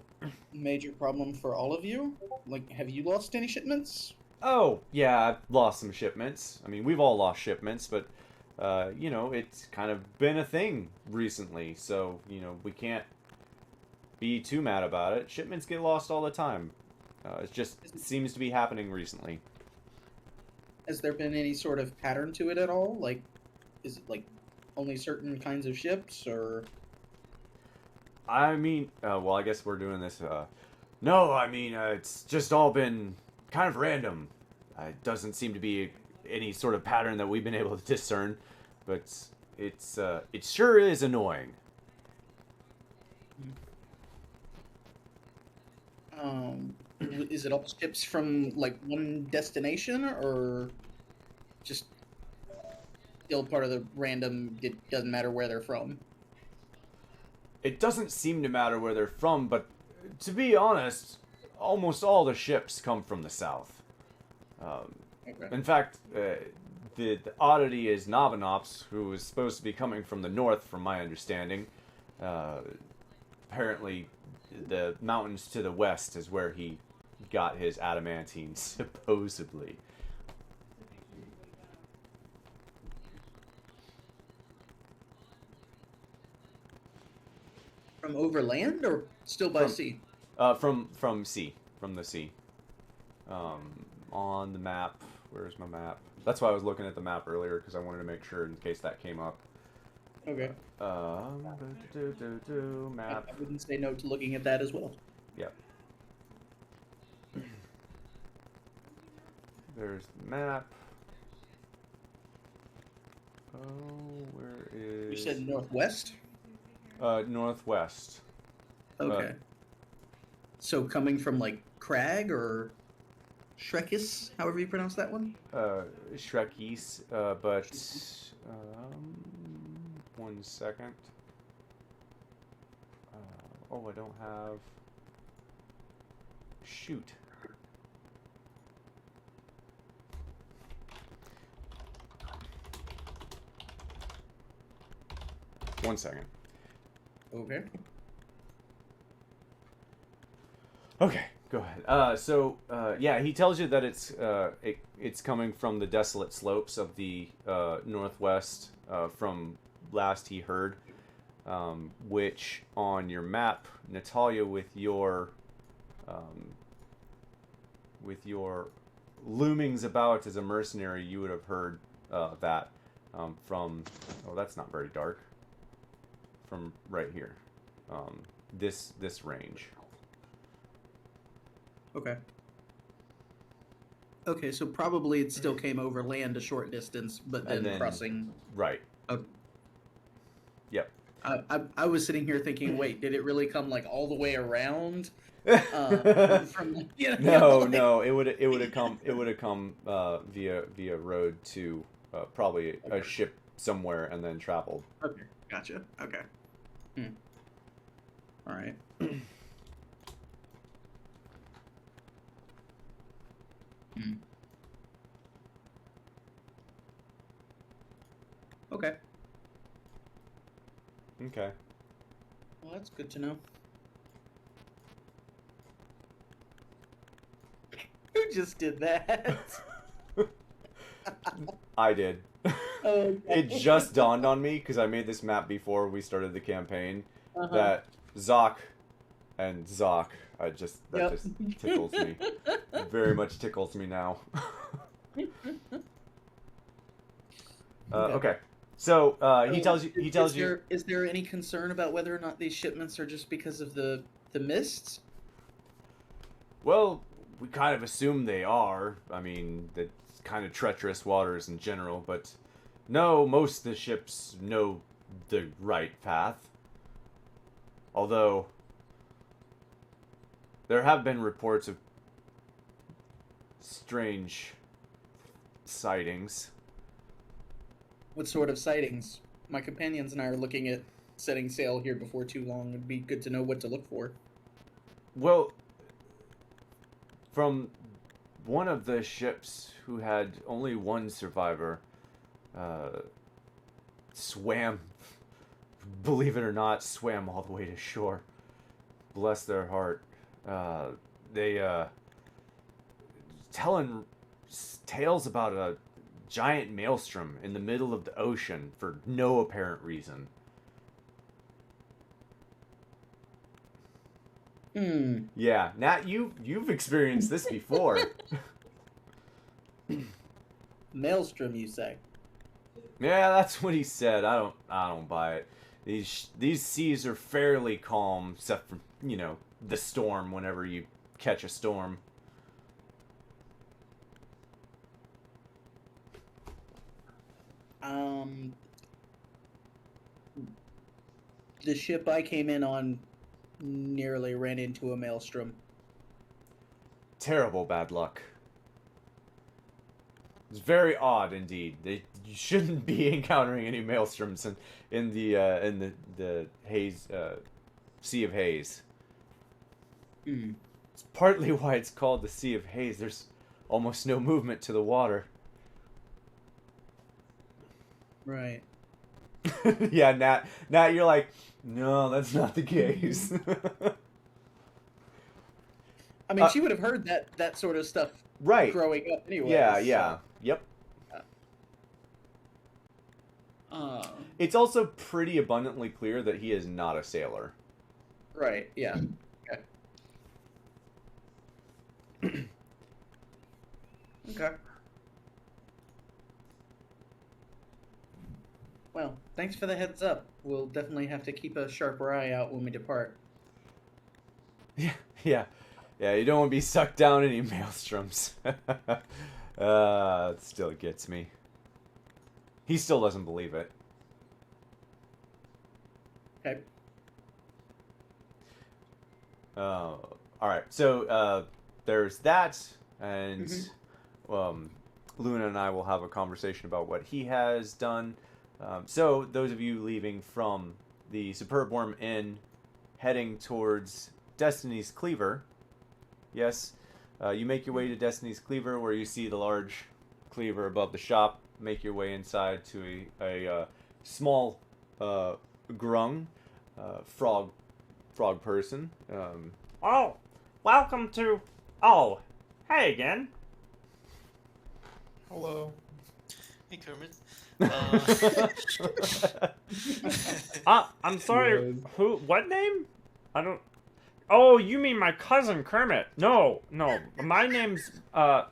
major problem for all of you? Like, have you lost any shipments? Oh, yeah, I've lost some shipments. I mean, we've all lost shipments, but, it's kind of been a thing recently, so, we can't be too mad about it. Shipments get lost all the time. It seems to be happening recently. Has there been any sort of pattern to it at all? Like, is it, like, only certain kinds of ships, or... I mean, well, I guess we're doing this, no, I mean, it's just all been kind of random. It doesn't seem to be any sort of pattern that we've been able to discern, but it sure is annoying. Is it all ships from, like, one destination, or just still part of the random, it doesn't matter where they're from? It doesn't seem to matter where they're from, but to be honest, almost all the ships come from the south. Okay. In fact, the oddity is Nobinop's, who is supposed to be coming from the north, from my understanding. Apparently, the mountains to the west is where he got his adamantine, supposedly. From overland, or still by sea? From sea, from the sea. On the map, where's my map? That's why I was looking at the map earlier, because I wanted to make sure in case that came up. Okay. Map. I wouldn't say no to looking at that as well. Yep. There's the map. Oh, where is... You said northwest? Northwest. Okay. So coming from, like, Crag or Shrekis, however you pronounce that one? Shrekis, but... one second. Oh, I don't have... Shoot. One second. Okay. Okay, go ahead. Yeah, he tells you that it's coming from the desolate slopes of the northwest, from last he heard, which on your map, Natalia, with your with your loomings about as a mercenary, you would have heard that from. Oh, that's not very dark. From right here, this range. Okay. Okay, so probably it still came over land a short distance, but then crossing. Right. Okay. Yep. I was sitting here thinking, wait, did it really come like all the way around? From you know, No, it would have come via road to probably a ship somewhere and then traveled. Okay, gotcha. Okay. All right. Okay. Okay. Well, that's good to know. Who just did that? I did. Okay. It just dawned on me because I made this map before we started the campaign that Zoc and Zoc. That just tickles me. Very much tickles me now. Okay. So he tells you. Is there any concern about whether or not these shipments are just because of the mists? Well, we kind of assume they are. I mean, it's kind of treacherous waters in general, but no, most of the ships know the right path. Although there have been reports of strange sightings. What sort of sightings? My companions and I are looking at setting sail here before too long. It'd be good to know what to look for. Well, from one of the ships who had only one survivor, swam, believe it or not, swam all the way to shore. Bless their heart. They telling tales about a giant maelstrom in the middle of the ocean for no apparent reason. Yeah, Nat, you've experienced this before. Maelstrom, you say? Yeah, that's what he said. I don't buy it. These seas are fairly calm, except for, you know, the storm whenever you catch a storm. The ship I came in on nearly ran into a maelstrom. Terrible bad luck. It's very odd indeed. You shouldn't be encountering any maelstroms in the haze, Sea of Haze. It's partly why it's called the Sea of Haze. There's almost no movement to the water. Right. Yeah, Nat, you're like, no, that's not the case. I mean, she would have heard that sort of stuff right. growing up anyway. Yeah. Yep. It's also pretty abundantly clear that he is not a sailor. Right, yeah. Okay. Okay. Well, thanks for the heads up. We'll definitely have to keep a sharper eye out when we depart. Yeah, you don't want to be sucked down any maelstroms. It still gets me. He still doesn't believe it. Okay. Alright, so there's that, and Luna and I will have a conversation about what he has done. So, those of you leaving from the Superb Worm Inn, heading towards Destiny's Cleaver, yes, you make your way to Destiny's Cleaver, where you see the large cleaver above the shop. Make your way inside to a small grung frog person. Oh, welcome to... Oh, hey again. Hello. Hey, Kermit. I'm sorry, Yes. who, what name? I don't... Oh, you mean my cousin Kermit? No, my name's Man,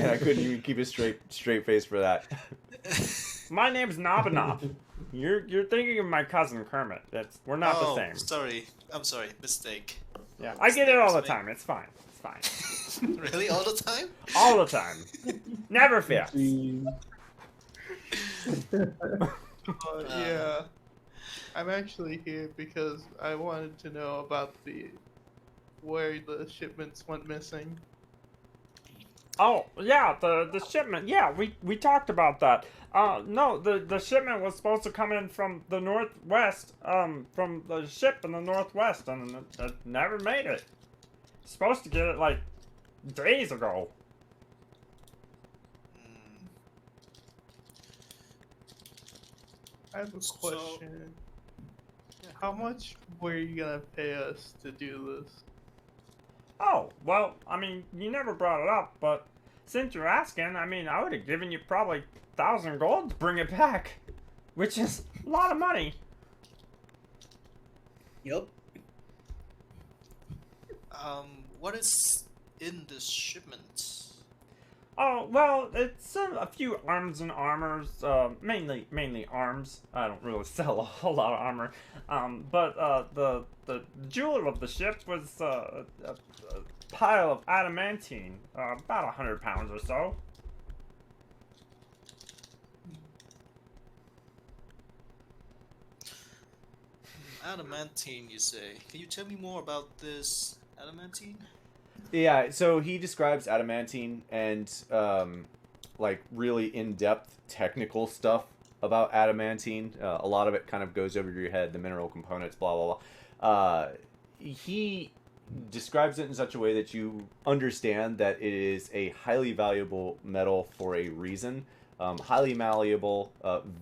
I couldn't even keep a straight face for that. my name's Nobanob. You're thinking of my cousin Kermit. We're not the same. Sorry. I'm sorry. Mistake. Yeah, I get it all the time. It's fine. It's fine. Really? All the time? All the time. Never fails. Yeah. I'm actually here because I wanted to know about where the shipments went missing. Oh, yeah, the shipment. Yeah, we talked about that. No, the shipment was supposed to come in from the northwest, from the ship in the northwest, and it never made it. Supposed to get it, like, days ago. I have a question. How much were you gonna pay us to do this? Oh, well, I mean, you never brought it up, but since you're asking, I mean, I would have given you probably 1,000 gold to bring it back, which is a lot of money. Yep. What is in this shipment? Oh, well, it's a few arms and armors, mainly arms. I don't really sell a whole lot of armor. But the jewel of the ship was a pile of adamantine, about 100 pounds or so. Adamantine, you say? Can you tell me more about this adamantine? Yeah, so he describes adamantine and like really in-depth technical stuff about adamantine. A lot of it kind of goes over your head, the mineral components, blah blah blah. He describes it in such a way that you understand that it is a highly valuable metal for a reason. Highly malleable,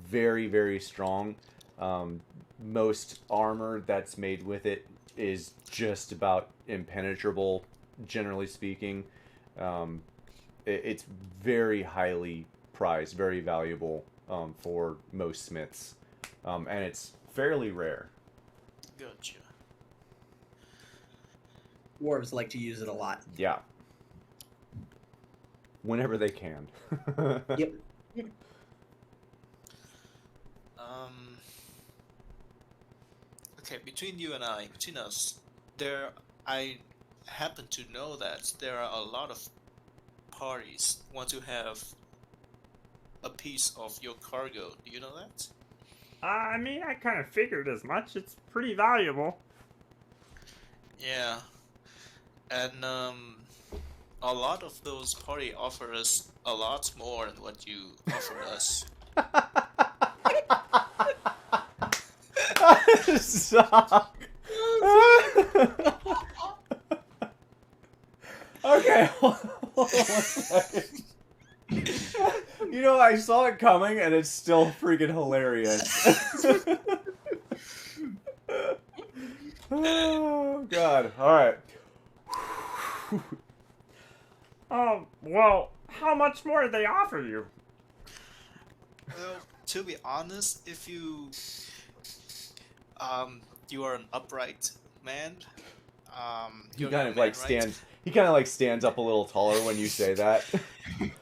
very very strong. Most armor that's made with it is just about impenetrable, generally speaking. It's very highly prized, very valuable for most smiths, and it's fairly rare. Gotcha. Dwarves like to use it a lot. Yeah. Whenever they can. Yep. Okay, between us, I happen to know that there are a lot of parties want to have a piece of your cargo. Do you know that? I mean, I kind of figured as much. It's pretty valuable. Yeah, and a lot of those party offer us a lot more than what you offer us. Suck. Okay, hold on 1 second. You know, I saw it coming, and it's still freaking hilarious. Oh, God. Alright. Oh, well, how much more did they offer you? Well, to be honest, if you are an upright man, He you're kind a of man, like right? stands. He kind of like stands up a little taller when you say that.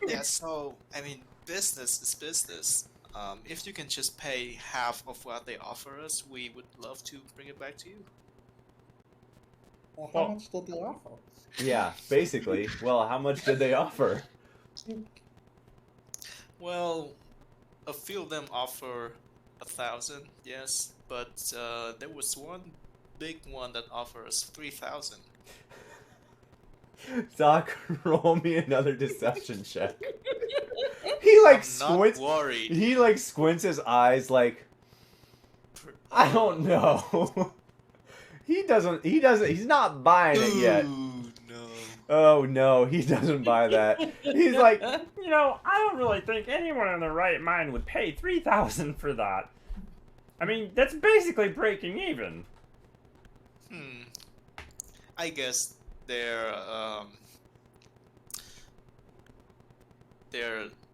Yeah, so I mean, business is business. If you can just pay half of what they offer us, we would love to bring it back to you. Well, how much did they offer? Yeah, basically. Well, how much did they offer? Well, a few of them offer 1,000, yes, but there was one big one that offers 3,000. Doc, roll me another deception check. He like I'm squints. not worried. He like squints his eyes like, I don't know. He doesn't. He's not buying it yet. Ooh, no. Oh no, he doesn't buy that. He's like, You know, I don't really think anyone in their right mind would pay 3,000 for that. I mean, that's basically breaking even. I guess their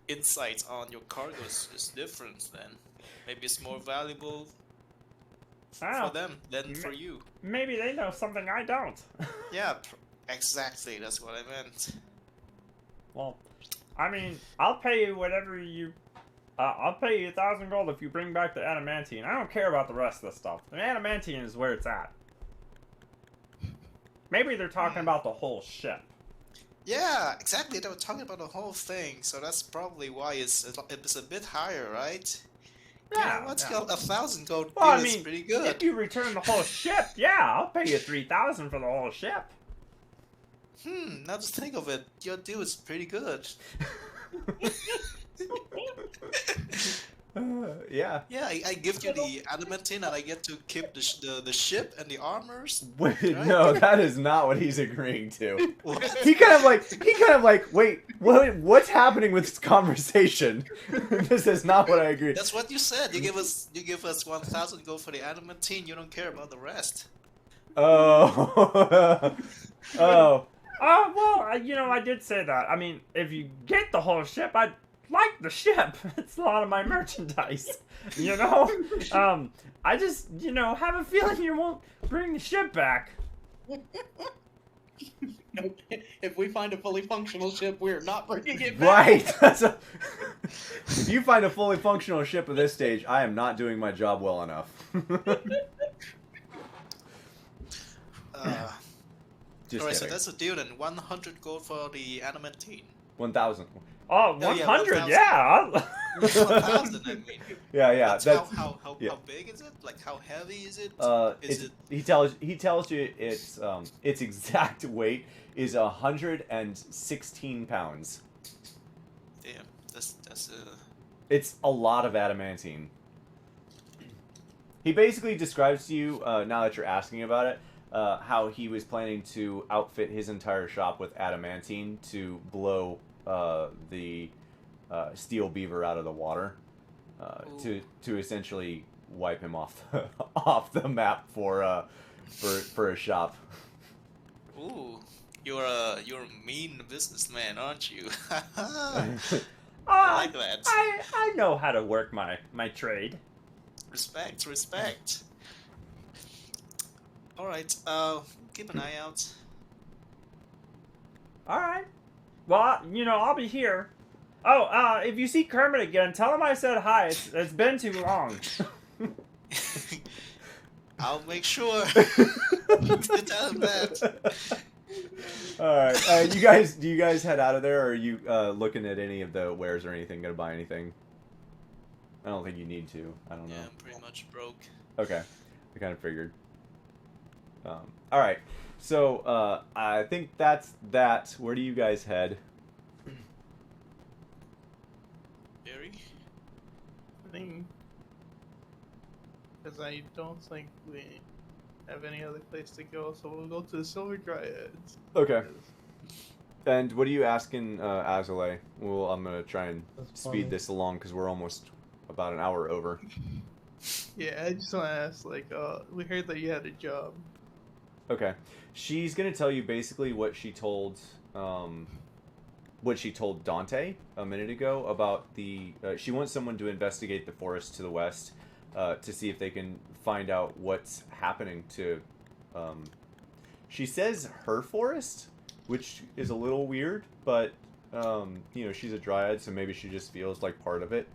insights on your cargo is different then. Maybe it's more valuable Ah, for them than for you. maybe they know something I don't. Yeah, exactly. That's what I meant. Well, I mean, I'll pay you whatever you. I'll pay you 1,000 gold if you bring back the adamantine. I don't care about the rest of the stuff. The adamantine is where it's at. Maybe they're talking about the whole ship. Yeah, exactly. They were talking about the whole thing, so that's probably why it's a bit higher, right? Yeah. What's Yeah. 1,000 gold Well, I is mean, pretty good. if you return the whole ship, yeah, I'll pay you 3,000 for the whole ship. Now to think of it, your deal is pretty good. Yeah. Yeah, I give you the adamantine, and I get to keep the ship and the armors. Wait, Right? no, that is not what he's agreeing to. What? He kind of like, wait, what's happening with this conversation? This is not what I agree. That's what you said. You give us 1,000 gold for the adamantine. You don't care about the rest. Oh. Oh. Well, I did say that. I mean, if you get the whole ship, I'd like the ship. It's a lot of my merchandise, I just, have a feeling you won't bring the ship back. Nope. If we find a fully functional ship, we're not bringing it back. Right. If you find a fully functional ship at this stage, I am not doing my job well enough. Just Alright, so kidding. that's a deal then. 100 gold for the adamantine. 1,000. Oh, Oh, yeah, 100, 1,000. yeah. 1,000, I mean. Yeah. That's That's how yeah. big is it? Like how heavy is it? He tells you its exact weight is 116 pounds. Damn, that's It's a lot of adamantine. He basically describes to you, now that you're asking about it, how he was planning to outfit his entire shop with adamantine to blow the steel beaver out of the water, to essentially wipe him off off the map for a shop. Ooh, you're a mean businessman, aren't you? I like that. I know how to work my trade. Respect. Alright, keep an eye out. Alright. Well, I'll be here. Oh, if you see Kermit again, tell him I said hi. It's been too long. I'll make sure to tell him that. Alright, do you guys head out of there, or are you looking at any of the wares or anything, gonna buy anything? I don't think you need to. I don't know. Yeah, I'm pretty much broke. Okay, I kind of figured. Alright, so I think that's that. Where do you guys head? Barry? I think, because I don't think we have any other place to go, so we'll go to the Silver Dryads. Okay. And what are you asking Azalea? Well, I'm gonna try and That's speed fine. this along because we're almost about an hour over. Yeah, I just want to ask, we heard that you had a job. Okay, she's gonna tell you basically what she told Dante a minute ago about the. She wants someone to investigate the forest to the west to see if they can find out what's happening to. She says her forest, which is a little weird, but she's a dryad, so maybe she just feels like part of it.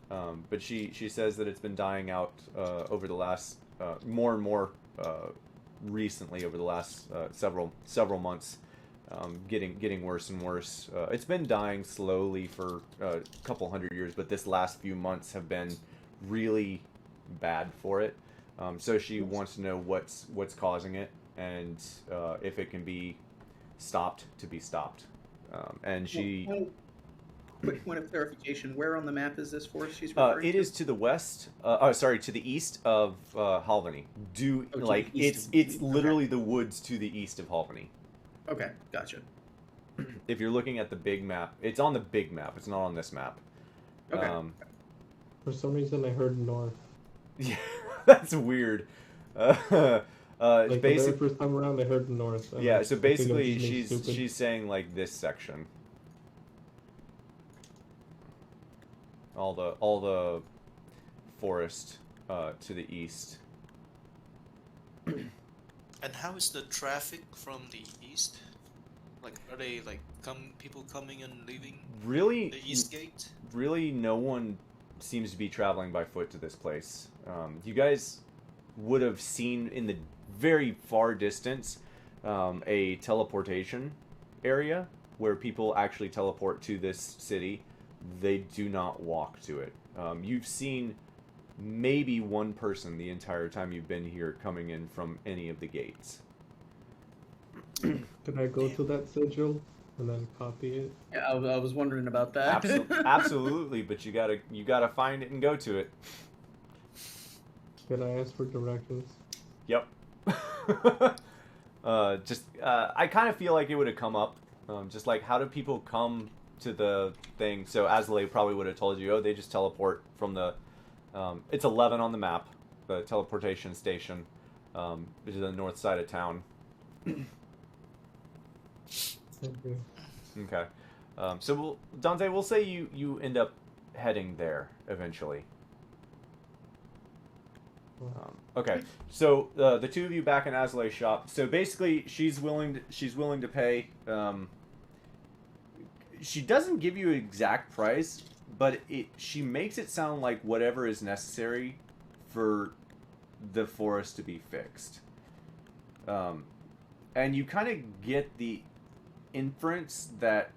But she says that it's been dying out over the last more and more recently over the last several months, getting worse and worse. It's been dying slowly for a couple hundred years, but this last few months have been really bad for it. So she wants to know what's causing it and if it can be stopped to be stopped. And she. Quick point of clarification: where on the map is this forest she's It referring to? is to the west. To the east of Halvany. To the east It's of- literally the woods to the east of Halvany. Okay, gotcha. If you're looking at the big map, it's on the big map. It's not on this map. Okay. For some reason, I heard north. Yeah, that's weird. Like the very Basic. first time around, I heard north. and Yeah. I So think I'm basically, just being stupid. she's saying like this section. All the forest to the east. And how is the traffic from the east? Like, are they like people coming and leaving Really, the east gate? really, no one seems to be traveling by foot to this place. You guys would have seen in the very far distance a teleportation area where people actually teleport to this city. They do not walk to it. You've seen maybe one person the entire time you've been here coming in from any of the gates. Can I go to that sigil and then copy it? Yeah, I was wondering about that. Absolutely, but you gotta find it and go to it. Can I ask for directions? Yep. I kind of feel like it would have come up. Just like, how do people come to the thing? So Azalea probably would have told you, oh, they just teleport from the... it's 11 on the map, the teleportation station, which is the north side of town. Okay. Okay. So Dante, we'll say you end up heading there eventually. Okay, so the two of you back in Azale's shop. So basically, she's willing to pay. She doesn't give you an exact price, but she makes it sound like whatever is necessary for the forest to be fixed. And you kind of get the inference that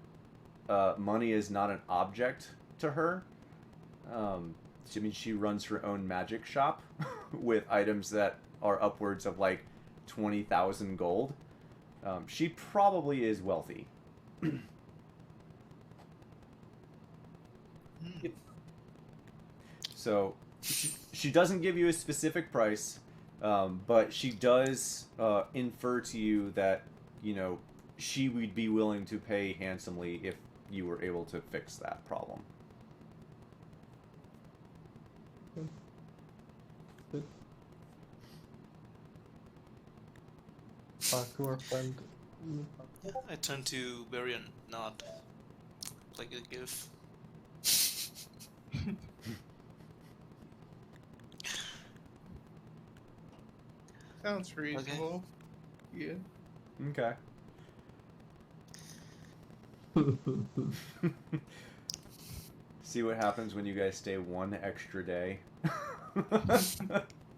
money is not an object to her. I mean, she runs her own magic shop with items that are upwards of like 20,000 gold. She probably is wealthy. So she doesn't give you a specific price, but she does infer to you that, you know, she would be willing to pay handsomely if you were able to fix that problem. Talk to our friend. Yeah, I turn to Barry and nod. Like a gift. Sounds reasonable. Yeah. Okay. See what happens when you guys stay one extra day.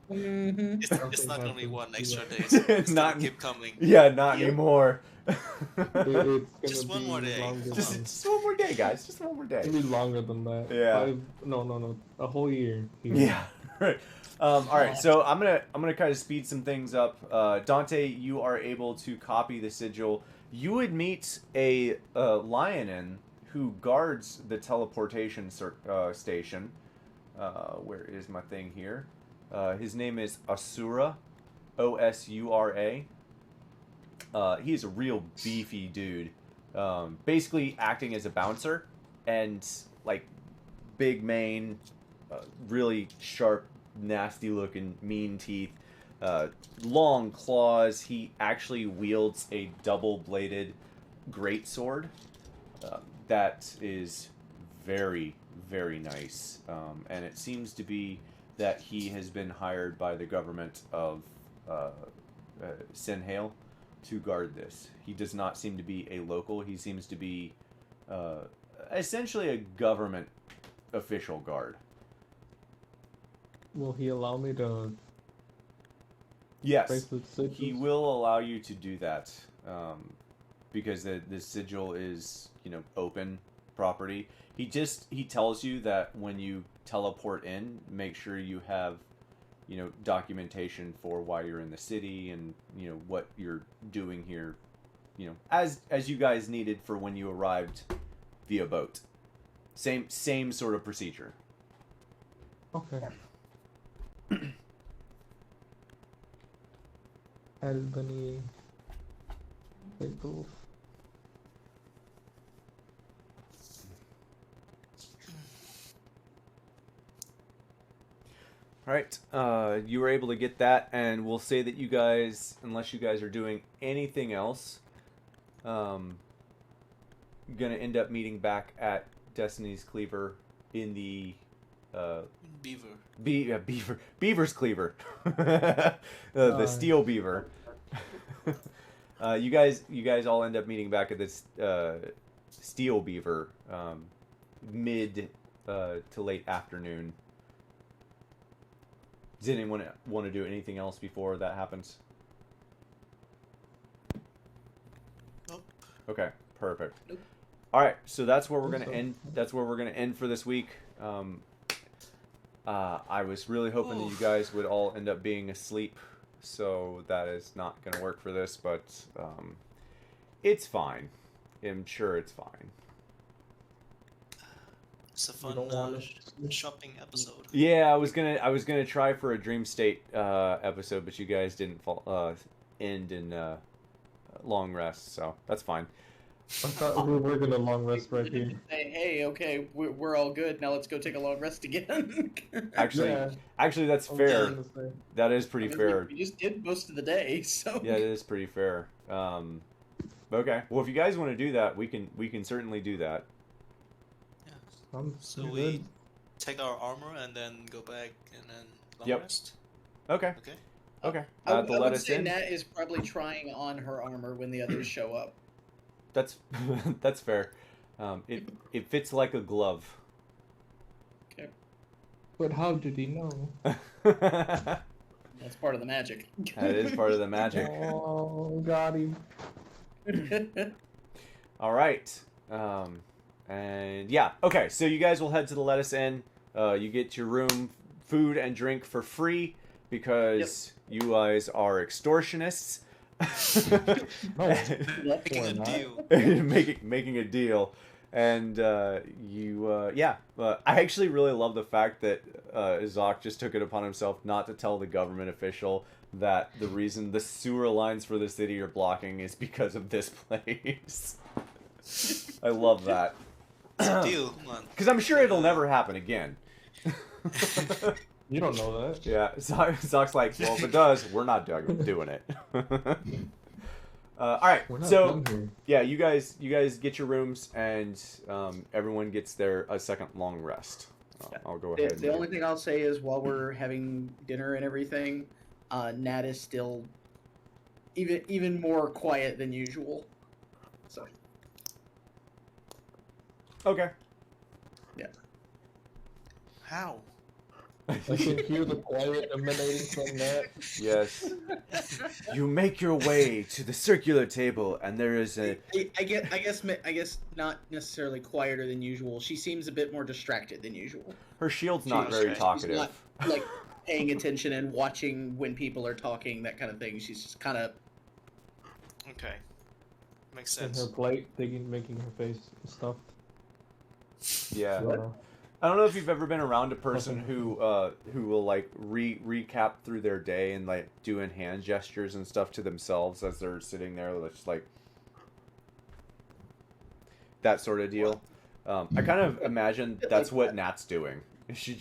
It's not only one extra day. It's not gonna keep coming. Yeah, not anymore. It's Just one more day. Just one more day, guys. Just one more day. It'll be longer than that. Yeah. No. A whole year. Yeah. Right. All right. So I'm gonna kind of speed some things up. Dante, you are able to copy the sigil. You would meet a lionin who guards the teleportation station. Where is my thing here? His name is Asura, Osura. He's a real beefy dude. Basically acting as a bouncer, and like big mane, really sharp, nasty looking, mean teeth, long claws. He actually wields a double-bladed greatsword that is very, very nice, and it seems to be that he has been hired by the government of Sinhale to guard this. He does not seem to be a local. He seems to be essentially a government official guard. Will he allow me to? Yes, place the sigils? he will allow you to do that, because the sigil is, you know, open property. He tells you that when you teleport in, make sure you have, you know, documentation for why you're in the city and, you know, what you're doing here, you know, as you guys needed for when you arrived via boat. Same sort of procedure. Okay. Albany. Sigils. All right, you were able to get that, and we'll say that you guys, unless you guys are doing anything else, gonna end up meeting back at Destiny's Cleaver in the Beaver. Beaver's cleaver. The steel beaver. You guys all end up meeting back at this steel beaver mid to late afternoon. Does anyone want to do anything else before that happens? Nope. Okay, perfect. Nope. All right, so that's where we're gonna end. That's where we're gonna end for this week. I was really hoping that you guys would all end up being asleep, so that is not gonna work for this, but it's fine. I'm sure it's fine. It's a fun shopping episode. Yeah, I was gonna try for a Dream State episode, but you guys didn't end in long rest, so that's fine. I thought we were gonna long rest right here. Hey, okay, we're all good. Now let's go take a long rest again. Actually, that's fair. That is pretty fair. We just did most of the day, so. Yeah, it is pretty fair. Okay. Well, if you guys want to do that, we can certainly do that. Yeah. So we take our armor and then go back and then long rest. Okay. Okay. Okay. I would say Nat is probably trying on her armor when the others show up. That's fair. It fits like a glove. Okay. But how did he know? That's part of the magic. That is part of the magic. Oh, got him. All right. And yeah. Okay. So you guys will head to the Lettuce Inn. You get your room, food, and drink for free because you guys are extortionists. Making a deal. making a deal. And I actually really love the fact that Zoc just took it upon himself not to tell the government official that the reason the sewer lines for the city are blocking is because of this place. I love that. It's a deal, come on. Because I'm sure it'll never happen again. You don't know that. Yeah, Zoc's like, well, if it does, we're not doing it. All right, so yeah, you guys get your rooms, and everyone gets a second long rest. I'll go ahead. The only thing I'll say is while we're having dinner and everything, Nat is still even more quiet than usual. So. Okay. Yeah. How? I can hear the quiet emanating from that. Yes. You make your way to the circular table, and there is a. I guess not necessarily quieter than usual. She seems a bit more distracted than usual. Her shield's not very talkative. She's not, like, paying attention and watching when people are talking, that kind of thing. She's just kind of. Okay. Makes And sense. her plate, making her face stuffed. Yeah. So, I don't know if you've ever been around a person who will like recap through their day and like doing hand gestures and stuff to themselves as they're sitting there, just like that sort of deal. I kind of imagine that's what Nat's doing. She's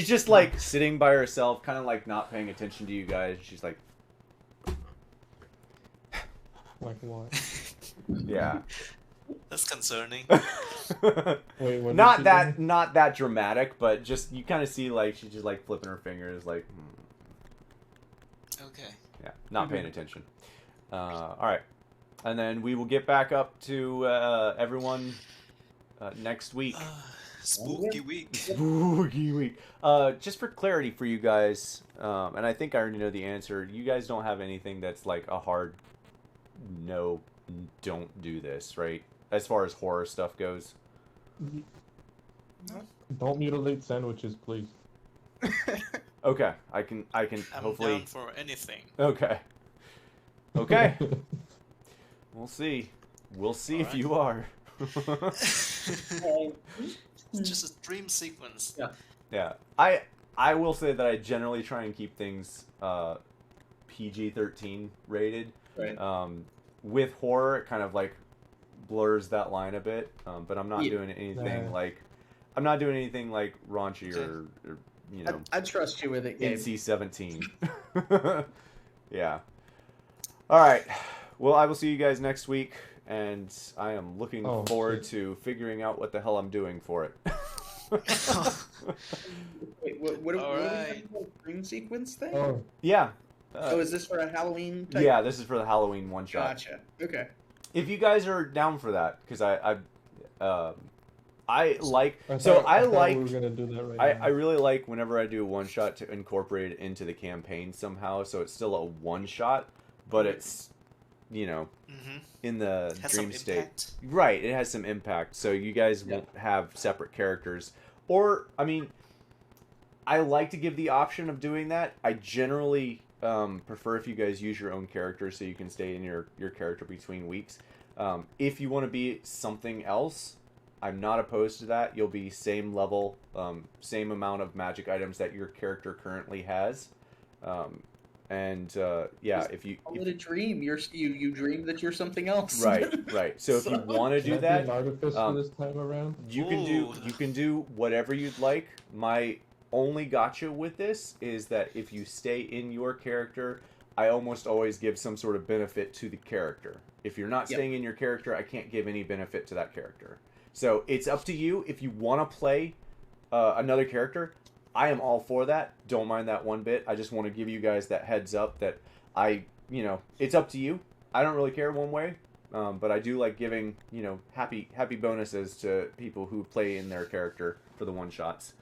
just like sitting by herself, kind of like not paying attention to you guys. She's like, like what? yeah. That's concerning. Wait, what not that dramatic, but just you kind of see like she's just like flipping her fingers, like. Okay. Yeah, not paying attention. All right, and then we will get back up to everyone next week. Spooky week. Spooky week. Just for clarity for you guys, and I think I already know the answer. You guys don't have anything that's like a hard no, don't do this, right? As far as horror stuff goes. Don't mutilate sandwiches, please. Okay, I can I'm hopefully. down for anything. Okay. Okay. We'll see. We'll see if you are. It's just a dream sequence. Yeah. Yeah. I will say that I generally try and keep things PG-13 rated. Right. With horror, it kind of like blurs that line a bit. But I'm not Yeah. doing anything Yeah. like raunchy or you know I trust you with it, Gabe. NC-17. Yeah. All right. Well, I will see you guys next week, and I am looking forward to figuring out what the hell I'm doing for it. Wait, what All are we right. talking about? Dream sequence thing? Oh, Yeah. Oh, is this for a Halloween type? Yeah, this is for the Halloween one shot. Gotcha. Okay. If you guys are down for that, because I like I so thought- I thought like we were gonna do that right I now. really like whenever I do a one shot to incorporate it into the campaign somehow, so it's still a one shot, but it's Mm-hmm. in the Has dream some state. impact. Right, it has some impact, so you guys Yeah. won't have separate characters. Or, I mean, I like to give the option of doing that. I generally prefer if you guys use your own character so you can stay in your character between weeks. If you want to be something else, I'm not opposed to that. You'll be same level, same amount of magic items that your character currently has. Yeah, if you... Call it a dream. You dream that you're something else. Right. So if you want to Can do I be that, an artificer um, this time around? you can do whatever you'd like. My only gotcha with this is that if you stay in your character, I almost always give some sort of benefit to the character. If you're not Yep. staying in your character, I can't give any benefit to that character. So it's up to you. If you want to play another character, I am all for that. Don't mind that one bit. I just want to give you guys that heads up that it's up to you. I don't really care one way. But I do like giving, happy bonuses to people who play in their character for the one shots.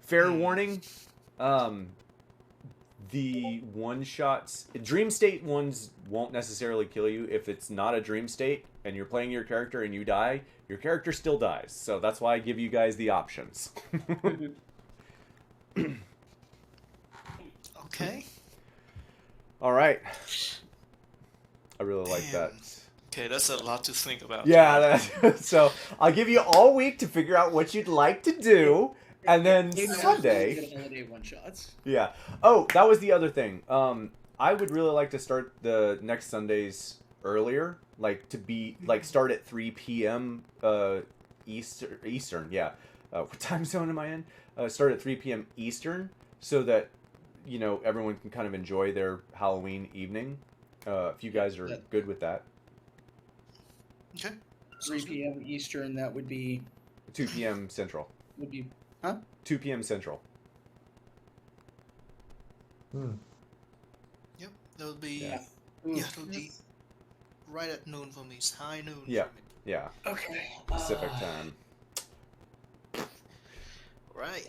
Fair warning, the one shots, dream state ones won't necessarily kill you. If it's not a dream state and you're playing your character and you die, your character still dies. So that's why I give you guys the options. Okay. All right. I really like that. Okay, that's a lot to think about. Yeah, so I'll give you all week to figure out what you'd like to do, and then Sunday. Get holiday one shots. Yeah. Oh, that was the other thing. I would really like to start the next Sundays earlier, start at 3 p.m. Eastern. Yeah. What time zone am I in? Start at 3 p.m. Eastern, so that everyone can kind of enjoy their Halloween evening. If you guys are good with that. Okay. 3 p.m. Eastern. That would be 2 p.m. Central. 2 p.m. Central. Yep. That'll be. Yeah. Yeah, it'll be right at noon for me. It's high noon. Yeah. For me. Yeah. Okay. Pacific time. Right.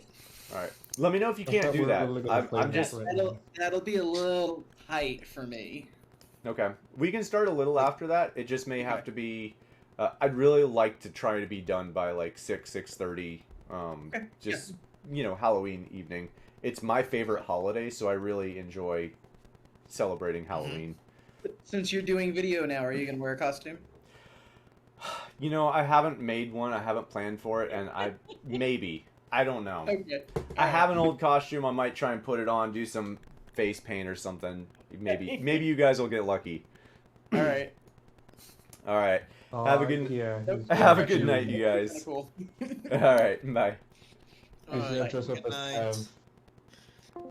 All right. Let me know if you I can't thought do we were that. really gonna play I'm this just right now. That'll be a little tight for me. okay. We can start a little after that. It just may have to be. I'd really like to try to be done by like 6:30. Just Halloween evening. It's my favorite holiday, so I really enjoy celebrating Halloween. Since you're doing video now, are you gonna wear a costume? I haven't made one. I haven't planned for it, and I don't know. Okay. I have an old costume. I might try and put it on, do some face paint or something. Maybe you guys will get lucky. All right. All right. Have a good Have a good night, you guys. Kinda cool. All right. Bye. He's gonna Alright, dress up good as night. Tav.